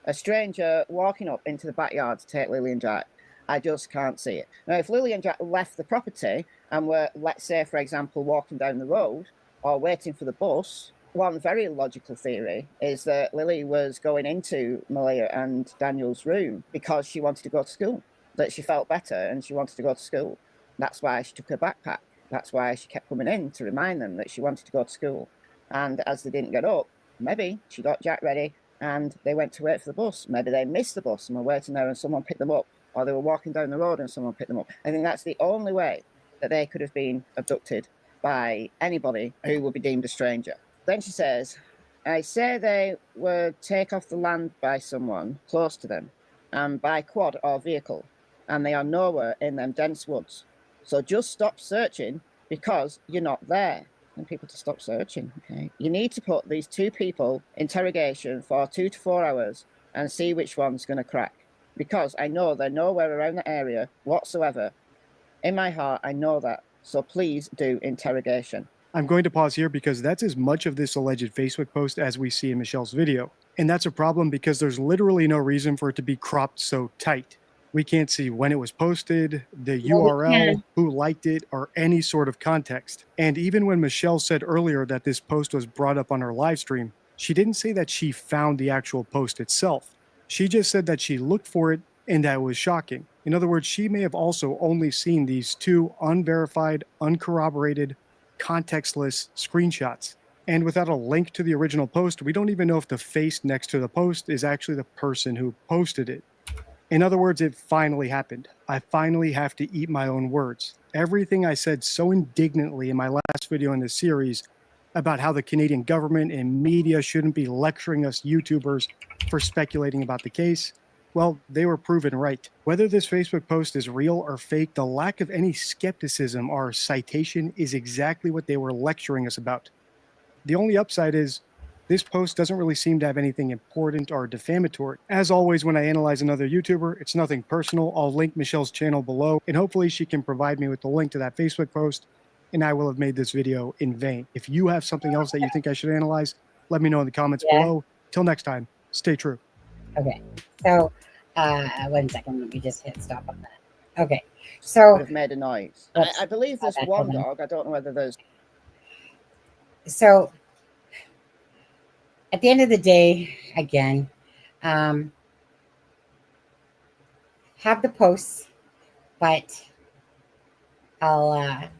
A stranger walking up into the backyard to take Lily and Jack, I just can't see it. Now, if Lily and Jack left the property and were, let's say, for example, walking down the road or waiting for the bus, one very logical theory is that Lily was going into Malia and Daniel's room because she wanted to go to school, that she felt better and she wanted to go to school. That's why she took her backpack. That's why she kept coming in to remind them that she wanted to go to school. And as they didn't get up, maybe she got Jack ready and they went to wait for the bus. Maybe they missed the bus and were waiting there and someone picked them up, or they were walking down the road and someone picked them up. I think that's the only way that they could have been abducted by anybody who would be deemed a stranger. Then she says, I say they were taken off the land by someone close to them and by quad or vehicle, and they are nowhere in them dense woods. So just stop searching because you're not there. And people to stop searching. Okay, you need to put these two people interrogation for 2 to 4 hours and see which one's going to crack, because I know they're nowhere around the area whatsoever. In my heart, I know that. So please do interrogation. I'm going to pause here because that's as much of this alleged Facebook post as we see in Michelle's video. And that's a problem because there's literally no reason for it to be cropped so tight. We can't see when it was posted, the URL, who liked it, or any sort of context. And even when Michelle said earlier that this post was brought up on her live stream, she didn't say that she found the actual post itself. She just said that she looked for it and that it was shocking. In other words, she may have also only seen these two unverified, uncorroborated, contextless screenshots. And without a link to the original post, we don't even know if the face next to the post is actually the person who posted it. In other words, it finally happened. I finally have to eat my own words. Everything I said so indignantly in my last video in this series about how the Canadian government and media shouldn't be lecturing us YouTubers for speculating about the case, well, they were proven right. Whether this Facebook post is real or fake, the lack of any skepticism or citation is exactly what they were lecturing us about. The only upside is this post doesn't really seem to have anything important or defamatory. As always, when I analyze another YouTuber, it's nothing personal. I'll link Michelle's channel below, and hopefully she can provide me with the link to that Facebook post, and I will have made this video in vain. If you have something else that you think I should analyze, let me know in the comments below. Till next time. Stay true. Okay. So, 1 second. Let me just hit stop on that. Okay. Would So, have made a noise. Whoops. I believe there's Okay, one hold on. dog. I don't know whether there's. so at the end of the day, again, have the posts, but I'll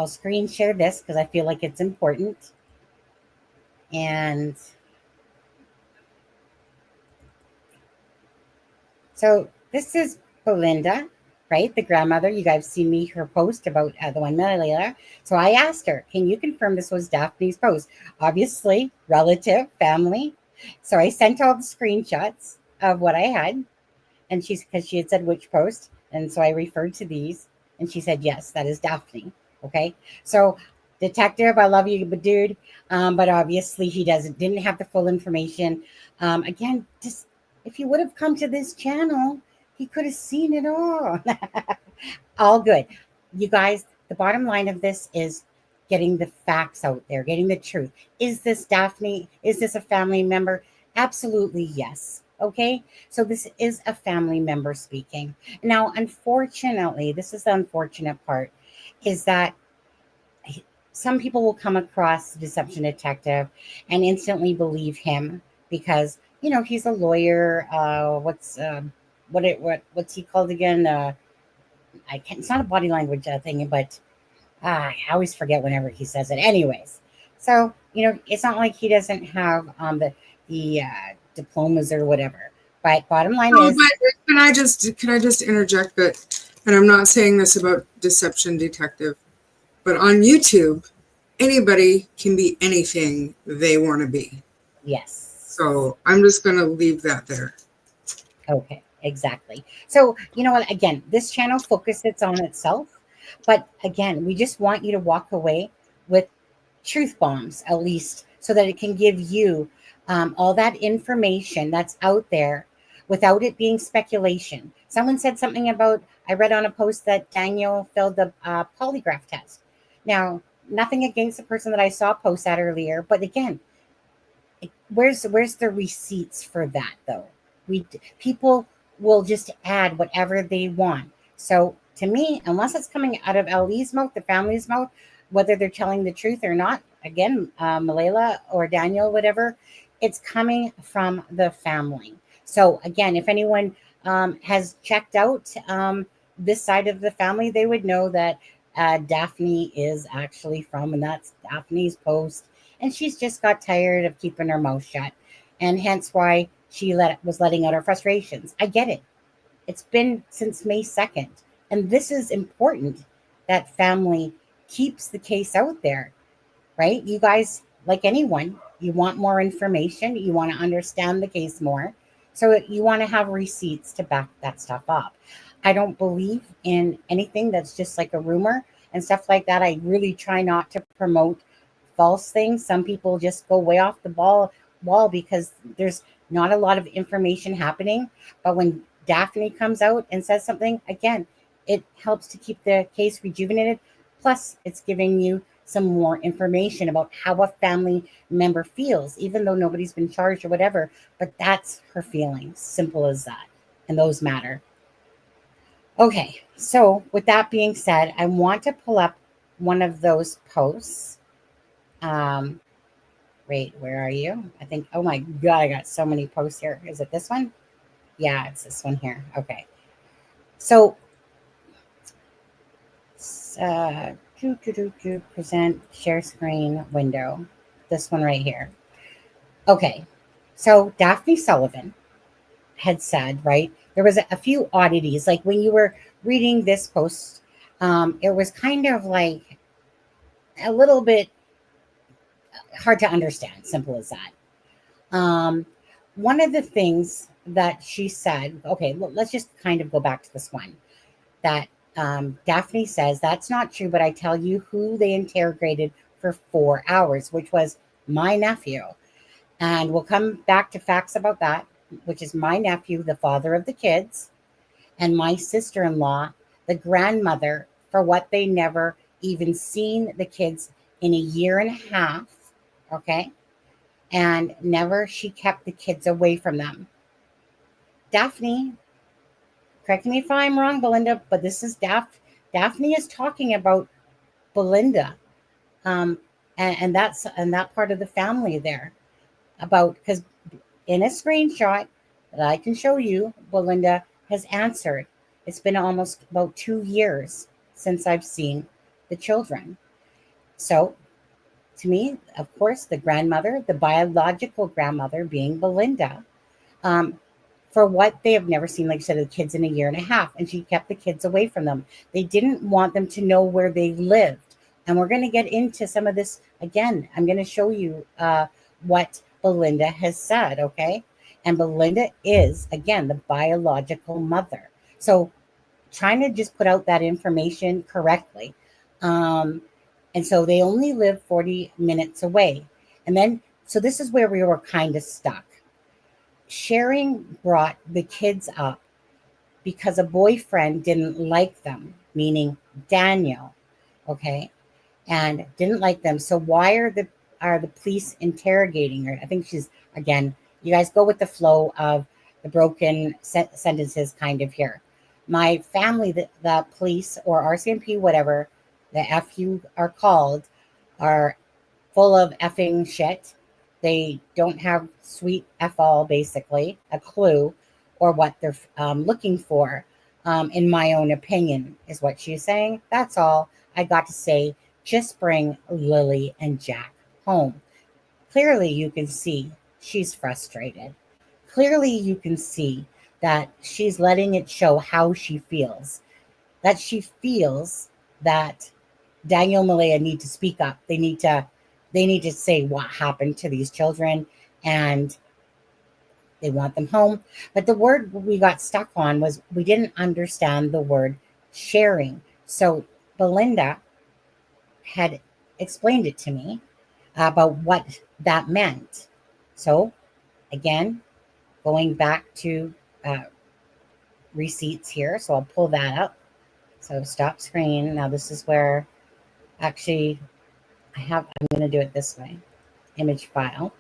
screen share this because I feel like it's important. And so this is Belinda, right? The grandmother. You guys see me her post about the 1 million later. So I asked her, can you confirm this was Daphne's post? Obviously, relative, family. So I sent all the screenshots of what I had. And because she had said which post. And so I referred to these. And she said, yes, that is Daphne. Okay. So detective, I love you, but dude. But obviously he didn't have the full information. Again, just if he would have come to this channel, he could have seen it all. All good. You guys, the bottom line of this is getting the facts out there, getting the truth. Is this Daphne? Is this a family member? Absolutely yes. Okay, so this is a family member speaking. Now, unfortunately, this is the unfortunate part, is that some people will come across the deception detective and instantly believe him because, you know, he's a lawyer. What's he called again? It's not a body language thing, but I always forget whenever he says it. Anyways, so, you know, it's not like he doesn't have the diplomas or whatever. But bottom line is, Can I just interject that, and I'm not saying this about deception detective, but on YouTube, anybody can be anything they want to be. yes. So I'm just going to leave that there. Okay, exactly. So, you know what? Again, this channel focuses on itself. But again, we just want you to walk away with truth bombs, at least, so that it can give you all that information that's out there without it being speculation. Someone said something about, I read on a post that Daniel failed the polygraph test. Now, nothing against the person that I saw post that earlier, but again, where's the receipts for that though? People will just add whatever they want. So to me, unless it's coming out of Ellie's mouth, the family's mouth, whether they're telling the truth or not, again, Malayla or Daniel, whatever, it's coming from the family. So again, if anyone has checked out this side of the family, they would know that Daphne is actually from, and that's Daphne's post. And she's just got tired of keeping her mouth shut. And hence why she was letting out her frustrations. I get it. It's been since May 2nd. And this is important that family keeps the case out there, right? You guys, like anyone, you want more information. You want to understand the case more. So you want to have receipts to back that stuff up. I don't believe in anything that's just like a rumor and stuff like that. I really try not to promote false things. Some people just go way off the wall because there's not a lot of information happening. But when Daphne comes out and says something, again, it helps to keep the case rejuvenated. Plus, it's giving you some more information about how a family member feels, even though nobody's been charged or whatever. But that's her feelings. Simple as that. And those matter. Okay, so with that being said, I want to pull up one of those posts. Wait, where are you? I think, oh my God, I got so many posts here. Is it this one? Yeah, it's this one here. Okay. So, present share screen window. This one right here. Okay. So Daphne Sullivan had said, right, there was a few oddities. Like when you were reading this post, it was kind of like a little bit hard to understand, simple as that. One of the things that she said, okay, let's just kind of go back to this one, that Daphne says, that's not true, but I tell you who they interrogated for 4 hours, which was my nephew. And we'll come back to facts about that, which is my nephew, the father of the kids, and my sister-in-law, the grandmother, for what they never even seen the kids in a year and a half. Okay. and never she kept the kids away from them. Daphne, correct me if I'm wrong, Belinda, but this is Daphne is talking about Belinda, and that part of the family there, about, because in a screenshot that I can show you, Belinda has answered. It's been almost about 2 years since I've seen the children. So to me, of course, the grandmother, the biological grandmother being Belinda, for what they have never seen, like I said, the kids in a year and a half, and she kept the kids away from them. They didn't want them to know where they lived. And we're going to get into some of this again. I'm going to show you what Belinda has said, okay? And Belinda is, again, the biological mother. So trying to just put out that information correctly. And so they only live 40 minutes away. And then, so this is where we were kind of stuck. Sharing brought the kids up because a boyfriend didn't like them, meaning Daniel, okay, and didn't like them. So why are the police interrogating her? I think she's, again, you guys go with the flow of the broken sentences kind of here. My family, the police or RCMP, whatever the F you are called, are full of effing shit. They don't have sweet F all, basically, a clue or what they're looking for, in my own opinion, is what she's saying. That's all I got to say. Just bring Lily and Jack home. Clearly, you can see she's frustrated. Clearly, you can see that she's letting it show how she feels. That she feels that Daniel and Malaya need to speak up. They need to say what happened to these children, and they want them home. But the word we got stuck on was, we didn't understand the word sharing. So Belinda had explained it to me about what that meant. So again, going back to receipts here. So I'll pull that up. So stop screen. Now this is where actually I'm going to do it this way. Image file.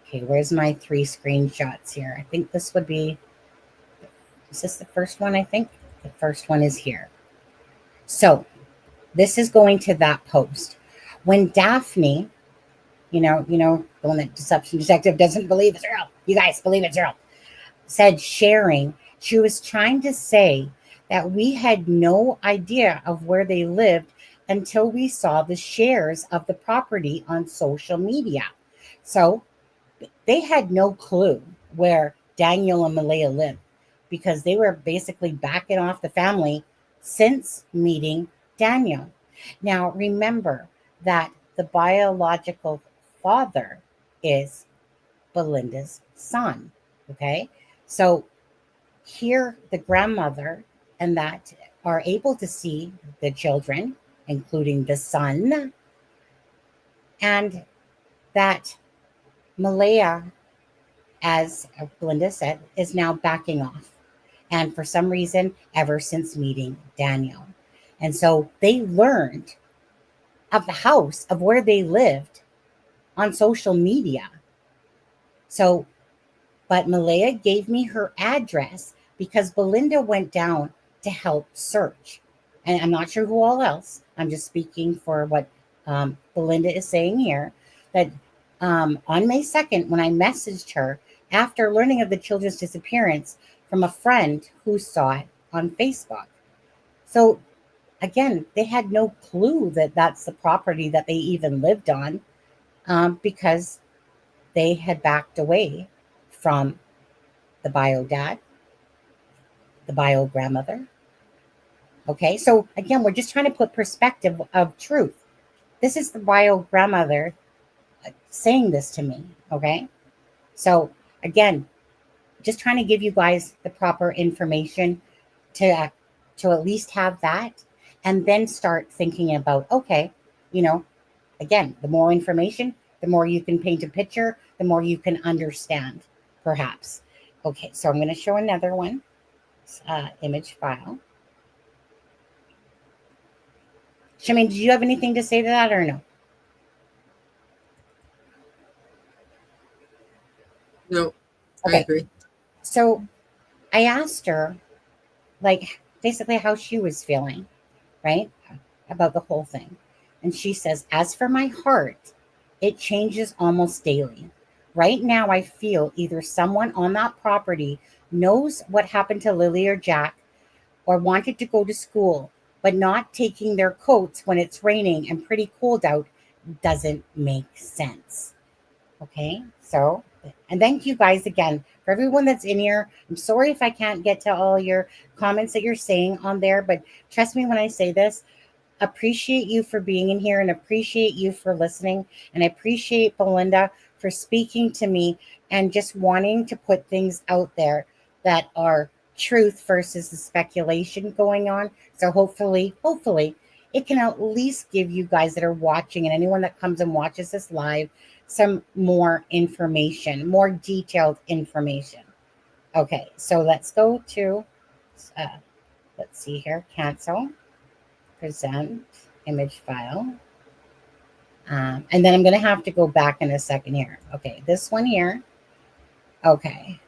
Okay, where's my 3 screenshots here? I think this would be, is this the first one? I think the first one is here. So this is going to that post. When Daphne, you know, the one that Deception Detective doesn't believe is real. You guys believe it's real. Said sharing, she was trying to say that we had no idea of where they lived until we saw the shares of the property on social media. So they had no clue where Daniel and Malaya lived, because they were basically backing off the family since meeting Daniel. Now, remember that the biological father is Belinda's son, okay? So here, the grandmother and that are able to see the children, including the son, and that Malaya, as Belinda said, is now backing off. And for some reason, ever since meeting Daniel. And so they learned of the house, of where they lived, on social media. So, but Malaya gave me her address because Belinda went down to help search. And I'm not sure who all else. I'm just speaking for what Belinda is saying here, that on May 2nd, when I messaged her after learning of the children's disappearance from a friend who saw it on Facebook. So again, they had no clue that that's the property that they even lived on, because they had backed away from the bio dad, the bio grandmother. Okay, so again, we're just trying to put perspective of truth. This is the bio grandmother saying this to me, okay? So again, just trying to give you guys the proper information to at least have that, and then start thinking about, okay, again, the more information, the more you can paint a picture, the more you can understand, perhaps. Okay, so I'm going to show another one, image file. Charmaine, did you have anything to say to that or no? No, I Okay. agree. So I asked her, like, basically how she was feeling, right? About the whole thing. And she says, as for my heart, it changes almost daily. Right now, I feel either someone on that property knows what happened to Lily or Jack or wanted to go to school, but not taking their coats when it's raining and pretty cold out doesn't make sense. Okay, so, and thank you guys again for everyone that's in here. I'm sorry if I can't get to all your comments that you're saying on there, but trust me when I say this, appreciate you for being in here and appreciate you for listening. And I appreciate Belinda for speaking to me and just wanting to put things out there that are truth versus the speculation going on. So hopefully, it can at least give you guys that are watching and anyone that comes and watches this live some more information, more detailed information. Okay, so let's go to, let's see here, cancel, present, image file. And then I'm going to have to go back in a second here. Okay, this one here. Okay.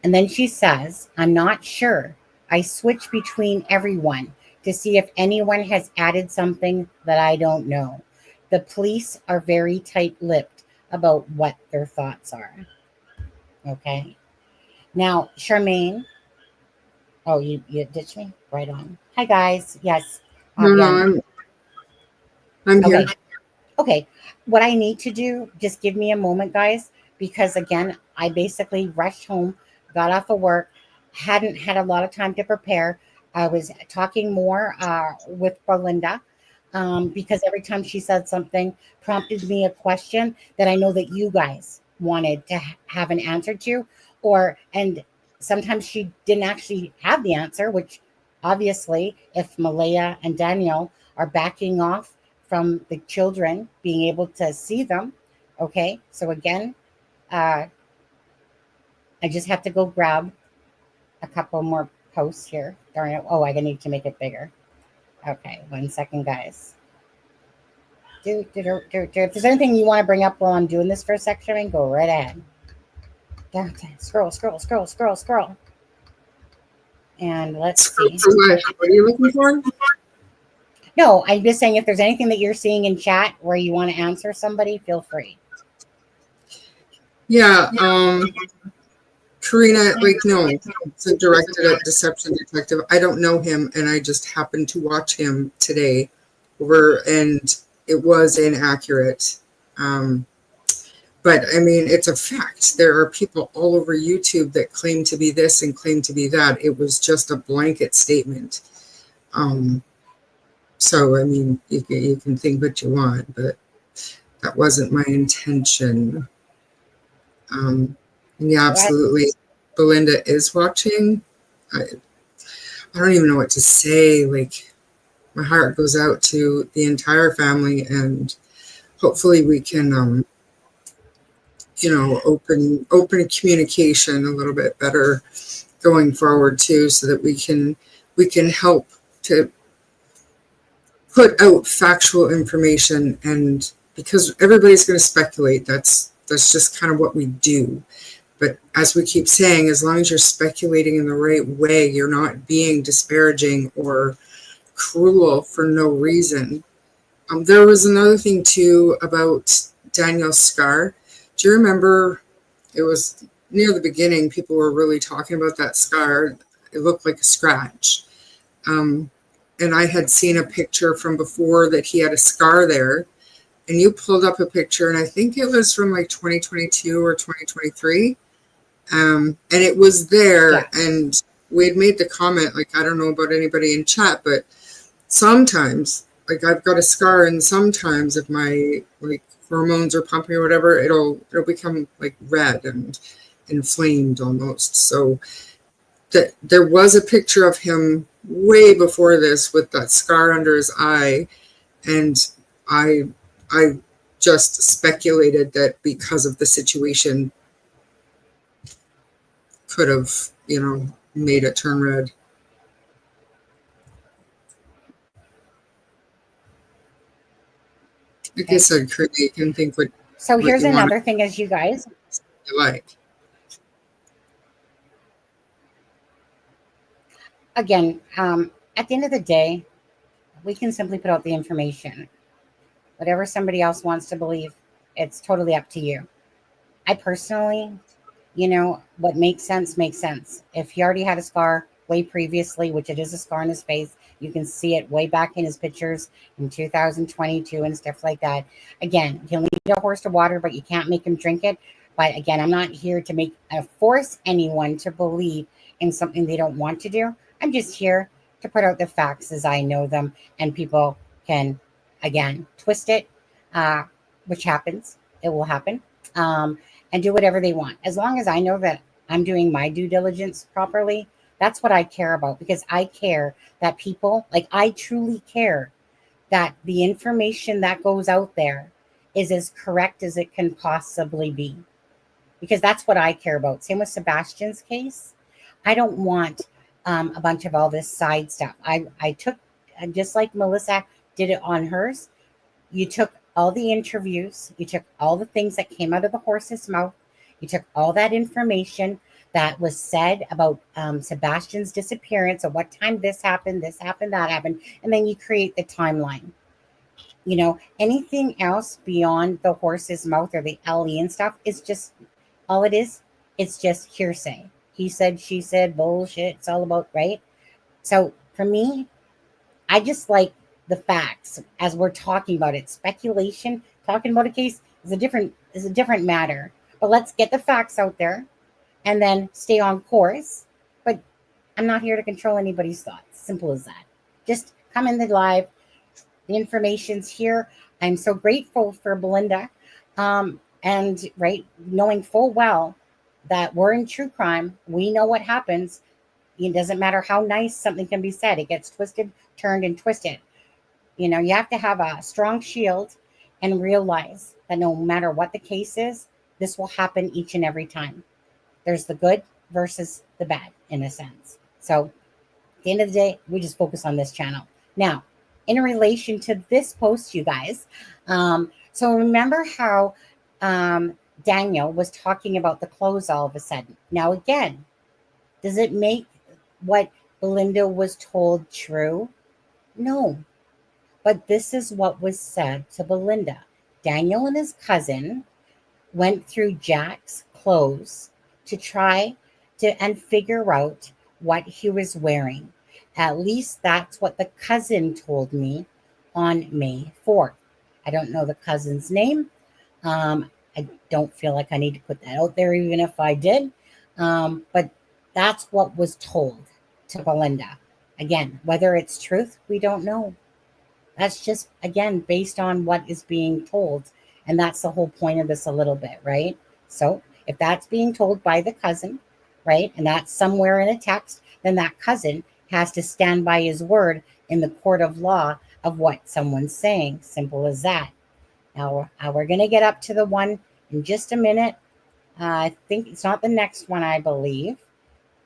And then she says, I'm not sure. I switch between everyone to see if anyone has added something that I don't know. The police are very tight-lipped about what their thoughts are. Okay. Now, Charmaine. Oh, you ditched me? Right on. Hi, guys. Yes. No, I'm here. Okay. Okay. What I need to do, just give me a moment, guys, because again, I basically rushed home, got off of work, hadn't had a lot of time to prepare. I was talking more with Belinda because every time she said something prompted me a question that I know that you guys wanted to have an answer to, and sometimes she didn't actually have the answer, which obviously if Malaya and Daniel are backing off from the children being able to see them. Okay, so again, I just have to go grab a couple more posts here. Darn it. Oh, I need to make it bigger. Okay, 1 second, guys. If there's anything you want to bring up while I'm doing this for a section, go right ahead. Okay, scroll. And let's see. What are you looking for? No, I'm just saying if there's anything that you're seeing in chat where you want to answer somebody, feel free. Yeah, Karina, no, it's directed at Deception Detective. I don't know him, and I just happened to watch him today, and it was inaccurate. But I mean, it's a fact. There are people all over YouTube that claim to be this and claim to be that. It was just a blanket statement. So, I mean, you can think what you want, but that wasn't my intention. And yeah, absolutely. Belinda is watching. I don't even know what to say. Like, my heart goes out to the entire family, and hopefully we can, open communication a little bit better going forward too, so that we can help to put out factual information. And because everybody's going to speculate, that's just kind of what we do. But as we keep saying, as long as you're speculating in the right way, you're not being disparaging or cruel for no reason. There was another thing too about Daniel's scar. Do you remember, it was near the beginning, people were really talking about that scar. It looked like a scratch. And I had seen a picture from before that he had a scar there. And you pulled up a picture, and I think it was from like 2022 or 2023. And it was there, yeah. And we had made the comment, like, I don't know about anybody in chat, but sometimes, like, I've got a scar, and sometimes if my, like, hormones are pumping or whatever, it'll become, like, red and inflamed almost. So that there was a picture of him way before this with that scar under his eye, and I just speculated that because of the situation could have, made it turn red. Like I said, you can think what. So here's another thing, as you guys. You like. again, at the end of the day, we can simply put out the information. Whatever somebody else wants to believe, it's totally up to you. I personally, what makes sense makes sense. If he already had a scar way previously, which it is a scar on his face, you can see it way back in his pictures in 2022 and stuff like that. Again, you can lead a horse to water, but you can't make him drink it. But again, I'm not here to force anyone to believe in something they don't want to do. I'm just here to put out the facts as I know them, and people can, again, twist it, which happens. It will happen. And do whatever they want. As long as I know that I'm doing my due diligence properly, that's what I care about, because I care that people, I truly care that the information that goes out there is as correct as it can possibly be, because that's what I care about. Same with Sebastian's case. I don't want a bunch of all this side stuff. I took, just like Melissa did it on hers, you took all the interviews, you took all the things that came out of the horse's mouth, you took all that information that was said about Sebastian's disappearance, or what time this happened, that happened, and then you create the timeline. Anything else beyond the horse's mouth or the LE and stuff is just, all it is, it's just hearsay. He said, she said, bullshit. It's all about, right? So for me, I just like the facts as we're talking about it. Speculation, talking about a case is a different matter. But let's get the facts out there and then stay on course. But I'm not here to control anybody's thoughts. Simple as that. Just come in the live. The information's here. I'm so grateful for Belinda. And right, knowing full well that we're in true crime, we know what happens. It doesn't matter how nice something can be said. It gets twisted, turned, and twisted. You have to have a strong shield and realize that no matter what the case is, this will happen each and every time. There's the good versus the bad, in a sense. So at the end of the day, we just focus on this channel. Now, in relation to this post, you guys, so remember how Daniel was talking about the clothes all of a sudden. Now, again, does it make what Belinda was told true? No. But this is what was said to Belinda. Daniel and his cousin went through Jack's clothes to try and figure out what he was wearing. At least that's what the cousin told me on May 4th. I don't know the cousin's name. I don't feel like I need to put that out there, even if I did. But that's what was told to Belinda. Again, whether it's truth, we don't know. That's just, again, based on what is being told. And that's the whole point of this a little bit, right? So if that's being told by the cousin, right, and that's somewhere in a text, then that cousin has to stand by his word in the court of law of what someone's saying. Simple as that. Now, we're going to get up to the one in just a minute. I think it's not the next one, I believe.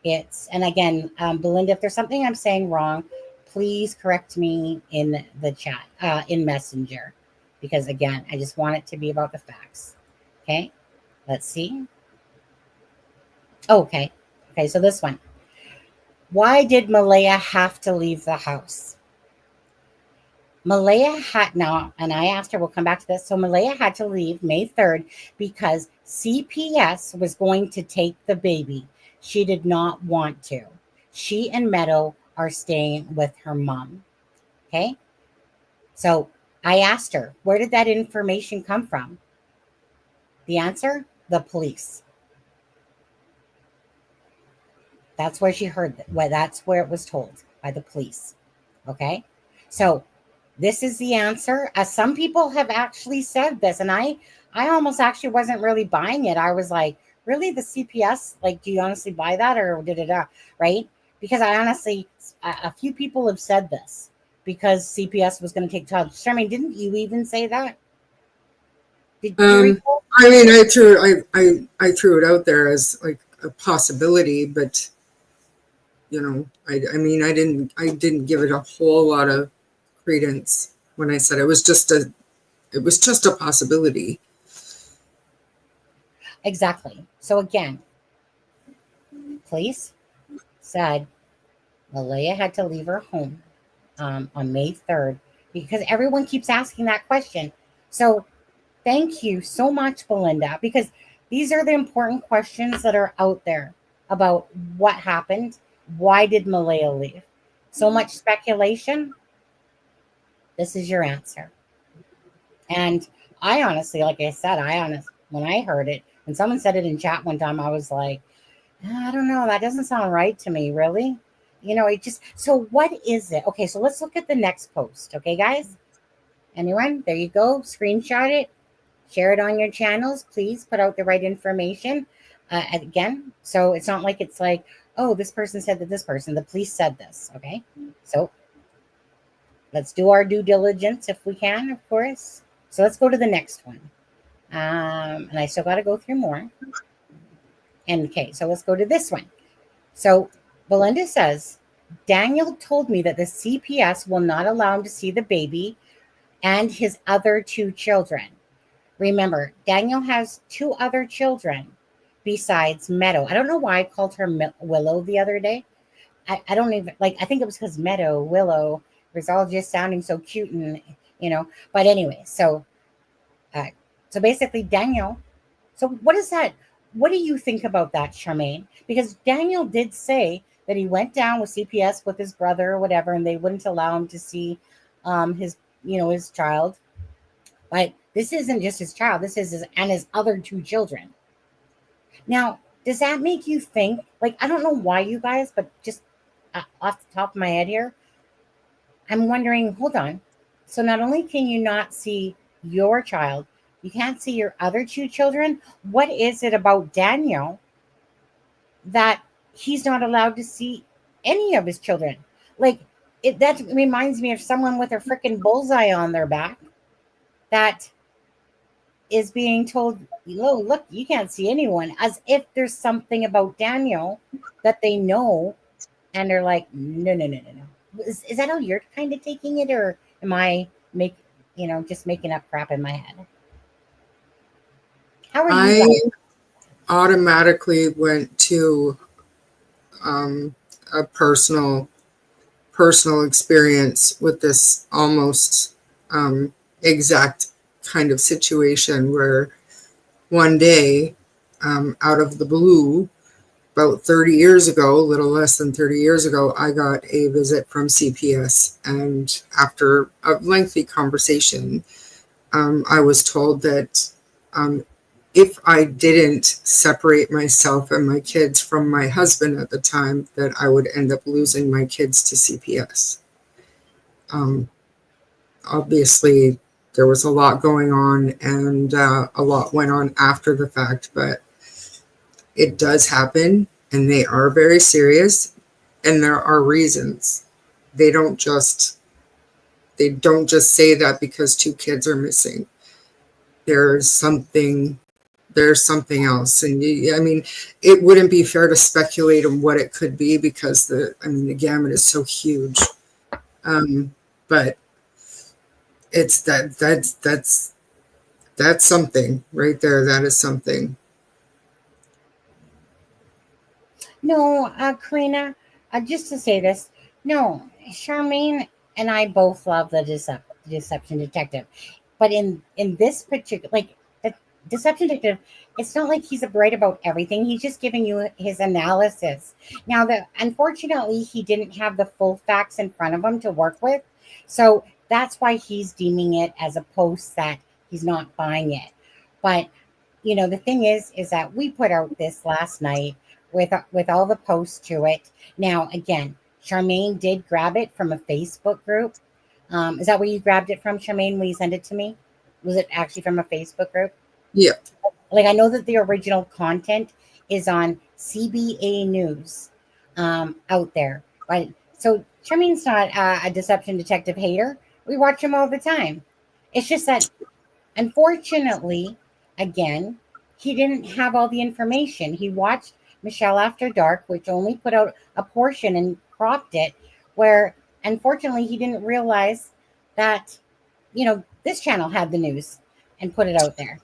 And again, Belinda, if there's something I'm saying wrong, please correct me in the chat, in Messenger, because again, I just want it to be about the facts. Okay, let's see. Okay, so this one. Why did Malaya have to leave the house? Malaya had, now, and I asked her, we'll come back to this. So Malaya had to leave May 3rd because CPS was going to take the baby. She did not want to. She and Meadow are staying with her mom. Okay. So I asked her, where did that information come from? The answer, the police. That's where she heard that. Well, that's where it was told, by the police. Okay. So this is the answer. Some people have actually said this, and I almost actually wasn't really buying it. I was like, really, the CPS? Like, do you honestly buy that, or da-da-da, right? Because I honestly, a few people have said this, because CPS was going to take child. Charmaine, didn't you even say that? Did you recall? I mean, I threw it out there as like a possibility, but I mean, I didn't give it a whole lot of credence when I said it was just a possibility. Exactly. So again, police said Malaya had to leave her home on May 3rd because everyone keeps asking that question. So thank you so much, Belinda, because these are the important questions that are out there about what happened. Why did Malaya leave? So much speculation. This is your answer. And I honestly, like I said, when I heard it, and someone said it in chat one time, I was like, I don't know, that doesn't sound right to me, really. So what is it? Okay, so let's look at the next post. Okay, guys? Anyone? There you go. Screenshot it. Share it on your channels. Please put out the right information. Again, so it's not like it's like, oh, this person said that this person, the police said this. Okay, so let's do our due diligence if we can, of course. So let's go to the next one. And I still got to go through more. And okay, so let's go to this one. So Belinda says, Daniel told me that the CPS will not allow him to see the baby and his other 2 children. Remember, Daniel has 2 other children besides Meadow. I don't know why I called her Willow the other day. I don't even, like, I think it was because Meadow, Willow, it was all just sounding so cute and, But anyway, so basically Daniel, so what is that? What do you think about that, Charmaine? Because Daniel did say that he went down with CPS with his brother or whatever, and they wouldn't allow him to see his child. But this isn't just his child. This is his other 2 children. Now, does that make you think, like, I don't know why you guys, but just off the top of my head here, I'm wondering, hold on. So not only can you not see your child, you can't see your other 2 children. What is it about Daniel that he's not allowed to see any of his children? Like, that reminds me of someone with a freaking bullseye on their back that is being told, oh, look, you can't see anyone, as if there's something about Daniel that they know, and they're like, no. Is that how you're kind of taking it, or am I just making up crap in my head? How are you guys? Automatically went to a personal experience with this almost exact kind of situation where one day, out of the blue, about 30 years ago, a little less than 30 years ago, I got a visit from CPS. And after a lengthy conversation, I was told that if I didn't separate myself and my kids from my husband at the time, that I would end up losing my kids to CPS. Obviously, there was a lot going on, and a lot went on after the fact, but it does happen, and they are very serious, and there are reasons. They don't just say that because 2 kids are missing. There's something else, and it wouldn't be fair to speculate on what it could be because the gamut is so huge. But it's that's something right there. That is something. No, Karina, just to say this, no, Charmaine and I both love the Deception Detective, but in this particular, like, the Deception Detective, it's not like he's right about everything. He's just giving you his analysis. Now, unfortunately, he didn't have the full facts in front of him to work with, so that's why he's deeming it as a post that he's not buying it. But the thing is that we put out this last night with all the posts to it. Now, again, Charmaine did grab it from a Facebook group. Is that where you grabbed it from, Charmaine, when you sent it to me? Was it actually from a Facebook group? Yeah. Like, I know that the original content is on CBA News out there. But so Charmaine's not a Deception Detective hater. We watch him all the time. It's just that, unfortunately, again, he didn't have all the information. He watched Michelle After Dark, which only put out a portion and cropped it, where unfortunately he didn't realize that, this channel had the news and put it out there.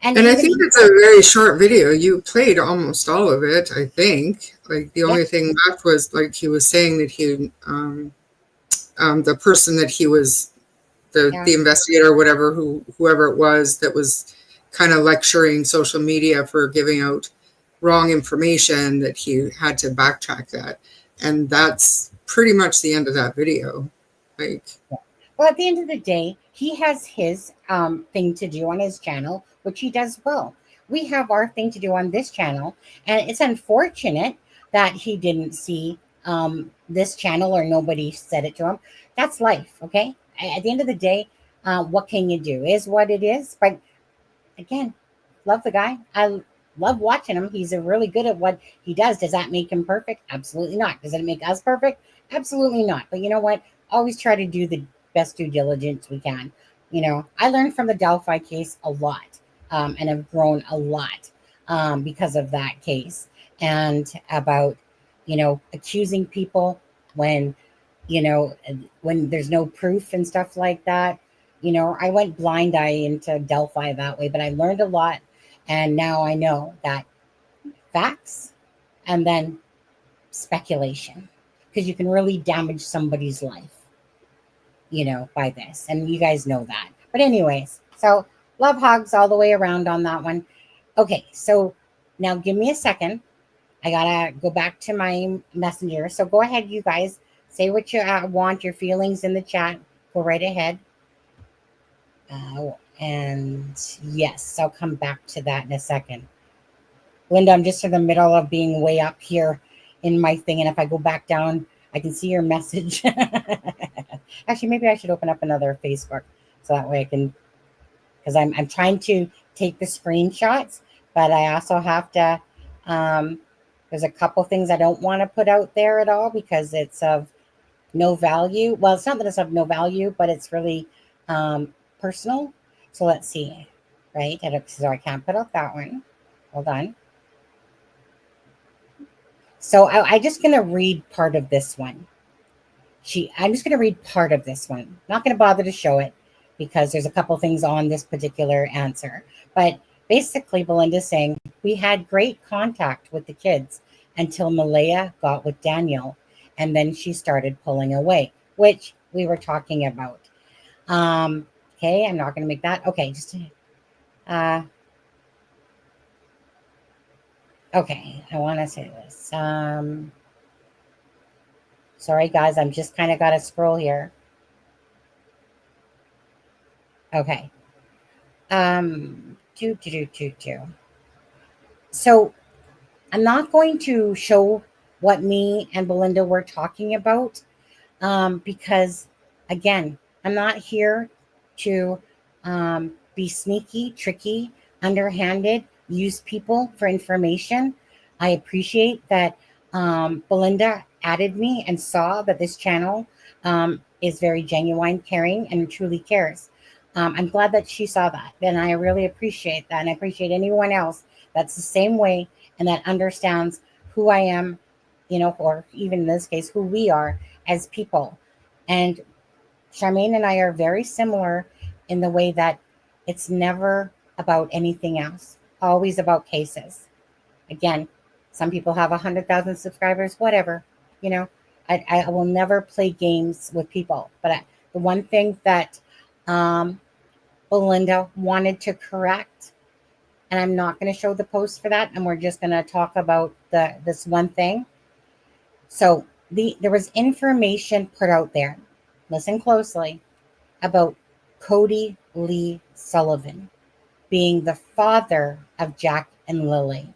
And I think it's a very short video. You played almost all of it, I think. Like the only thing left was like he was saying that he, the person that he was, the investigator or whatever, whoever it was that was kind of lecturing social media for giving out wrong information, that he had to backtrack that. And that's pretty much the end of that video. Like, well, at the end of the day, he has his thing to do on his channel, which he does well. We have our thing to do on this channel, and it's unfortunate that he didn't see this channel or nobody said it to him. That's life, okay? At the end of the day, what can you do? Is what it is. But again, love the guy. I love watching him. He's really good at what he does. Does that make him perfect? Absolutely not. Does it make us perfect? Absolutely not. But you know what? Always try to do the best due diligence we can. You know, I learned from the Delphi case a lot, and have grown a lot because of that case, and about, you know, accusing people when, you know, when there's no proof and stuff like that. You know, I went blind eye into Delphi that way, but I learned a lot. And now I know that facts and then speculation, because you can really damage somebody's life, you know, by this. And you guys know that. But anyways, so love hugs all the way around on that one. Okay, so now give me a second. I gotta go back to my messenger. So go ahead, you guys. Say what you want, your feelings in the chat. Go right ahead. And yes, I'll come back to that in a second. Linda, I'm just in the middle of being way up here in my thing. And if I go back down, I can see your message. Actually, maybe I should open up another Facebook so that way I can, because I'm trying to take the screenshots, but I also have to, there's a couple things I don't want to put out there at all because it's of no value. Well, it's not that it's of no value, but it's really personal. So let's see, right? So I can't put out that one. Hold on. So I'm just going to read part of this one. I'm just going to read part of this one. Not going to bother to show it because there's a couple things on this particular answer. But basically, Belinda's saying, we had great contact with the kids until Malaya got with Daniel, and then she started pulling away, which we were talking about. Okay, I'm not going to make that. Okay, just okay, I want to say this. Sorry, guys, I'm just kind of got to scroll here. Okay. So I'm not going to show what me and Belinda were talking about because, again, I'm not here to be sneaky, tricky, underhanded, use people for information. I appreciate that Belinda added me and saw that this channel is very genuine, caring, and truly cares. I'm glad that she saw that, and I really appreciate that, and I appreciate anyone else that's the same way and that understands who I am, you know, or even in this case, who we are as people. And Charmaine and I are very similar in the way that it's never about anything else, always about cases. Again, some people have 100,000 subscribers, whatever, you know, I will never play games with people. But the one thing that Belinda wanted to correct, and I'm not going to show the post for that, and we're just going to talk about this one thing. So there was information put out there, listen closely, about Cody Lee Sullivan being the father of Jack and Lily.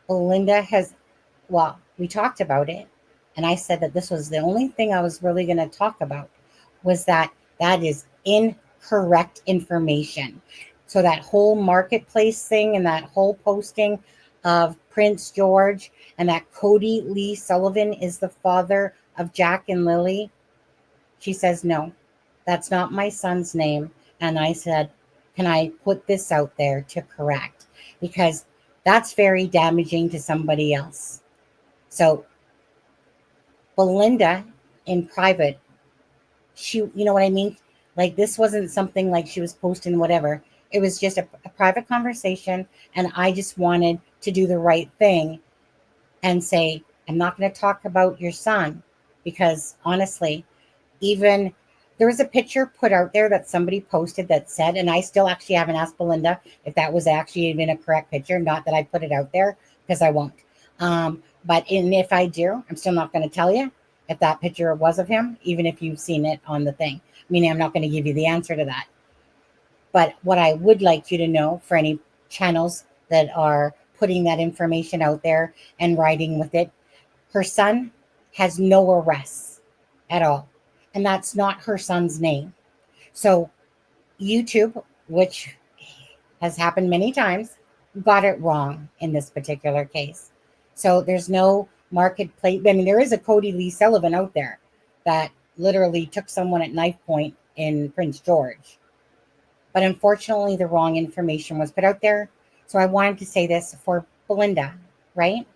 Belinda we talked about it, and I said that this was the only thing I was really going to talk about, was that is incorrect information. So that whole marketplace thing and that whole posting of Prince George and that Cody Lee Sullivan is the father of Jack and Lily, she says, no, that's not my son's name. And I said, can I put this out there to correct? Because that's very damaging to somebody else. So Belinda in private, she, you know what I mean? Like, this wasn't something like she was posting whatever. It was just a private conversation, and I just wanted to do the right thing and say, I'm not going to talk about your son, because honestly, even there was a picture put out there that somebody posted that said, and I still actually haven't asked Belinda if that was actually even a correct picture. Not that I put it out there, because I won't. If I do, I'm still not going to tell you if that picture was of him, even if you've seen it on the thing. Meaning, I'm not going to give you the answer to that. But what I would like you to know, for any channels that are putting that information out there and writing with it, her son has no arrests at all. And that's not her son's name. So YouTube, which has happened many times, got it wrong in this particular case. So there's no marketplace. I mean, there is a Cody Lee Sullivan out there that literally took someone at knife point in Prince George. But unfortunately, the wrong information was put out there. So I wanted to say this for Belinda, right?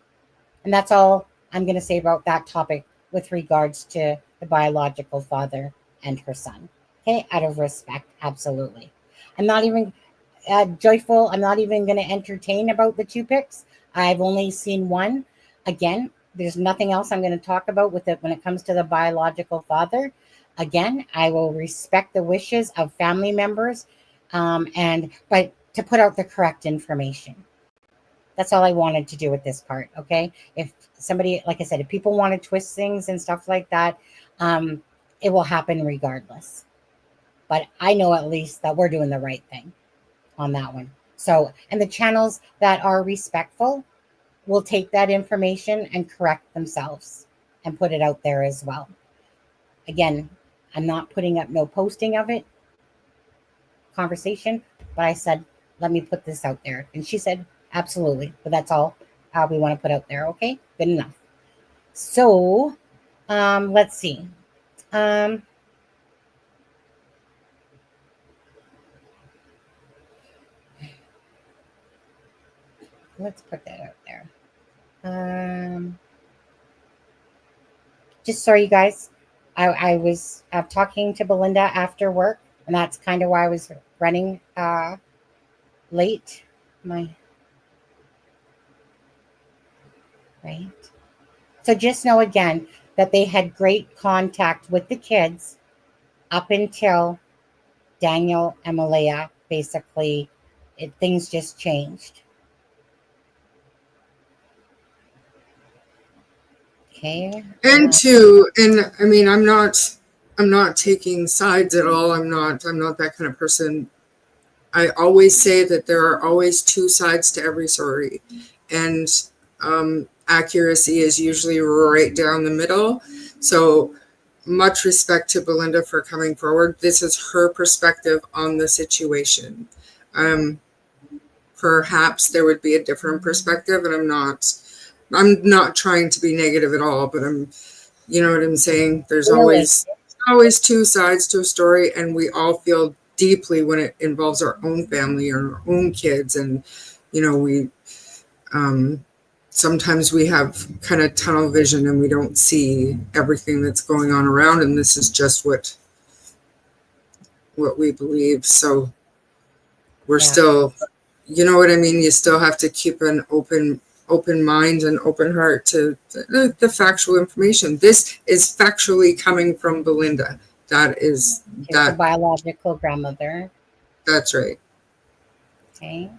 And that's all I'm going to say about that topic with regards to the biological father and her son. Okay, out of respect, absolutely. I'm not even joyful. I'm not even going to entertain about the two pics. I've only seen one. Again, there's nothing else I'm going to talk about with it when it comes to the biological father. Again, I will respect the wishes of family members, but to put out the correct information. That's all I wanted to do with this part, okay? If somebody, like I said, if people want to twist things and stuff like that, it will happen regardless. But I know at least that we're doing the right thing on that one. So, and the channels that are respectful will take that information and correct themselves and put it out there as well. Again, I'm not putting up no posting of it, conversation, but I said, let me put this out there. And she said, absolutely. But that's all we want to put out there. Okay, good enough. So let's see. Let's put that out there. Just sorry, you guys. I was talking to Belinda after work, and that's kind of why I was running late. Right. So just know again that they had great contact with the kids up until Daniel and Malaya. Basically, things just changed. Okay. And I mean, I'm not taking sides at all. I'm not that kind of person. I always say that there are always two sides to every story, and accuracy is usually right down the middle. So much respect to Belinda for coming forward. This is her perspective on the situation. Perhaps there would be a different perspective, and I'm not trying to be negative at all, but you know what I'm saying? There's always two sides to a story, and we all feel deeply when it involves our own family or our own kids. And, you know, we, sometimes we have kind of tunnel vision and we don't see everything that's going on around. And this is just what we believe. So we're still, you know what I mean? You still have to keep an open mind and open heart to the factual information. This is factually coming from Belinda. That is the biological grandmother. That's right. Okay.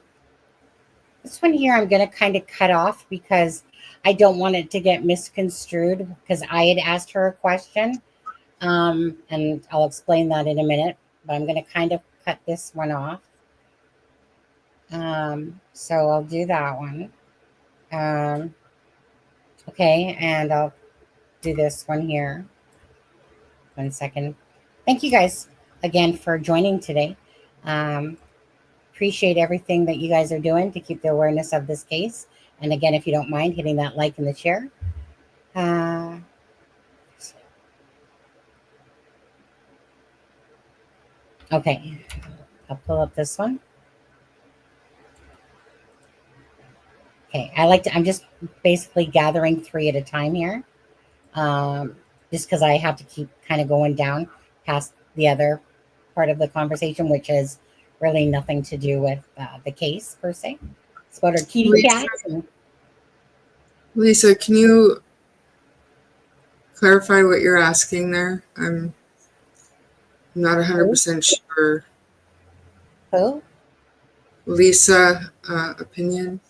This one here I'm going to kind of cut off because I don't want it to get misconstrued, because I had asked her a question, and I'll explain that in a minute, but I'm going to kind of cut this one off. So I'll do that one. Okay, and I'll do this one here. 1 second. Thank you guys again for joining today. Appreciate everything that you guys are doing to keep the awareness of this case. And again, if you don't mind hitting that like and the share. Okay, I'll pull up this one. Okay, I'm just basically gathering 3 at a time here. Just because I have to keep kind of going down past the other part of the conversation, which is really nothing to do with the case per se. It's about our kitty Lisa, cat. Lisa, can you clarify what you're asking there? I'm not 100% sure. Who? Lisa, opinion.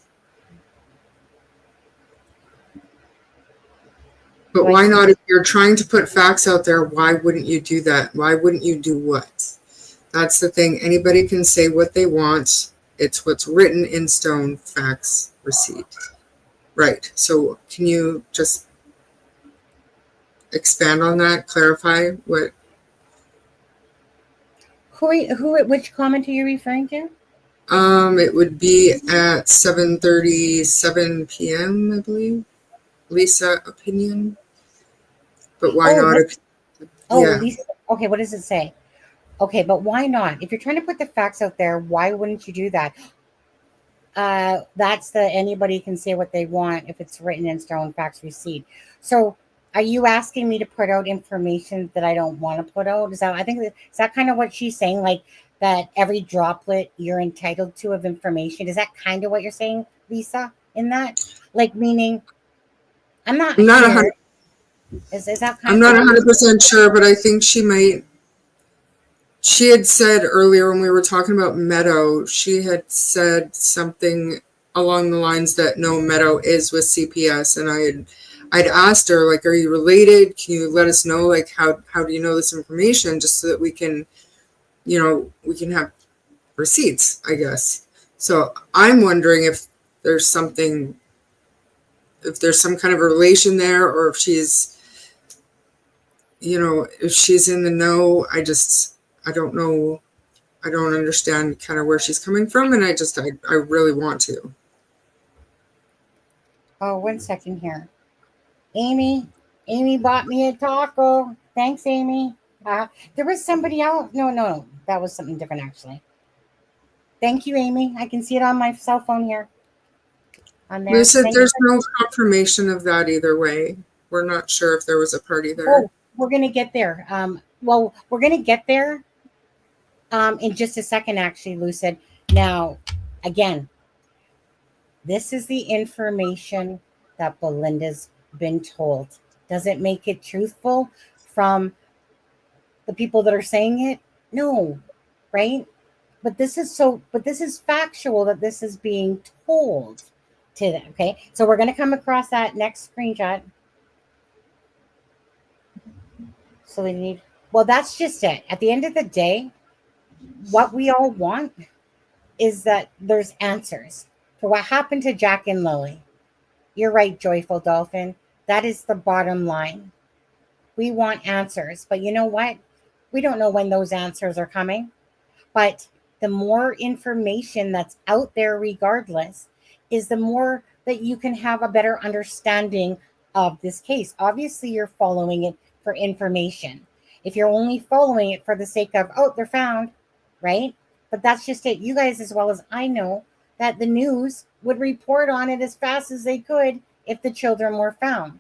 But why not? If you're trying to put facts out there, why wouldn't you do that? Why wouldn't you do what? That's the thing. Anybody can say what they want. It's what's written in stone, facts, receipt. Right. So can you just expand on that? Clarify what? Which comment are you referring to? It would be at 7:37 p.m., I believe. Lisa, opinion. But why not? Yeah. Lisa. Okay, what does it say? Okay, but why not? If you're trying to put the facts out there, why wouldn't you do that? That's anybody can say what they want if it's written in stone, facts, receipt. So are you asking me to put out information that I don't want to put out? Is that kind of what she's saying? Like that every droplet you're entitled to of information? Is that kind of what you're saying, Lisa, in that? Like meaning I'm not sure. Is that kind I'm not 100% sure, but I think she might. She had said earlier when we were talking about Meadow, she had said something along the lines that no, Meadow is with CPS, and I'd asked her, like, are you related? Can you let us know, like, how do you know this information, just so that we can, we can have receipts, I guess. So I'm wondering if there's some kind of a relation there, or if she's, if she's in the know. I don't know. I don't understand kind of where she's coming from, and I really want to. Oh, 1 second here. Amy bought me a taco. Thanks, Amy. There was somebody else. No, that was something different actually. Thank you, Amy. I can see it on my cell phone here. On there. Lisa, there's no confirmation of that either way. We're not sure if there was a party there. Oh, we're gonna get there. Well, we're gonna get there. In just a second, actually, Lucid. Now, again, this is the information that Belinda's been told. Does it make it truthful from the people that are saying it? No, right? But this is factual that this is being told to them. Okay, so we're going to come across that next screenshot. So that's just it. At the end of the day, what we all want is that there's answers for what happened to Jack and Lily. You're right, Joyful Dolphin. That is the bottom line. We want answers, but you know what? We don't know when those answers are coming. But the more information that's out there, regardless, is the more that you can have a better understanding of this case. Obviously, you're following it for information. If you're only following it for the sake of, oh, they're found, right? But that's just it. You guys, as well as I know, that the news would report on it as fast as they could if the children were found.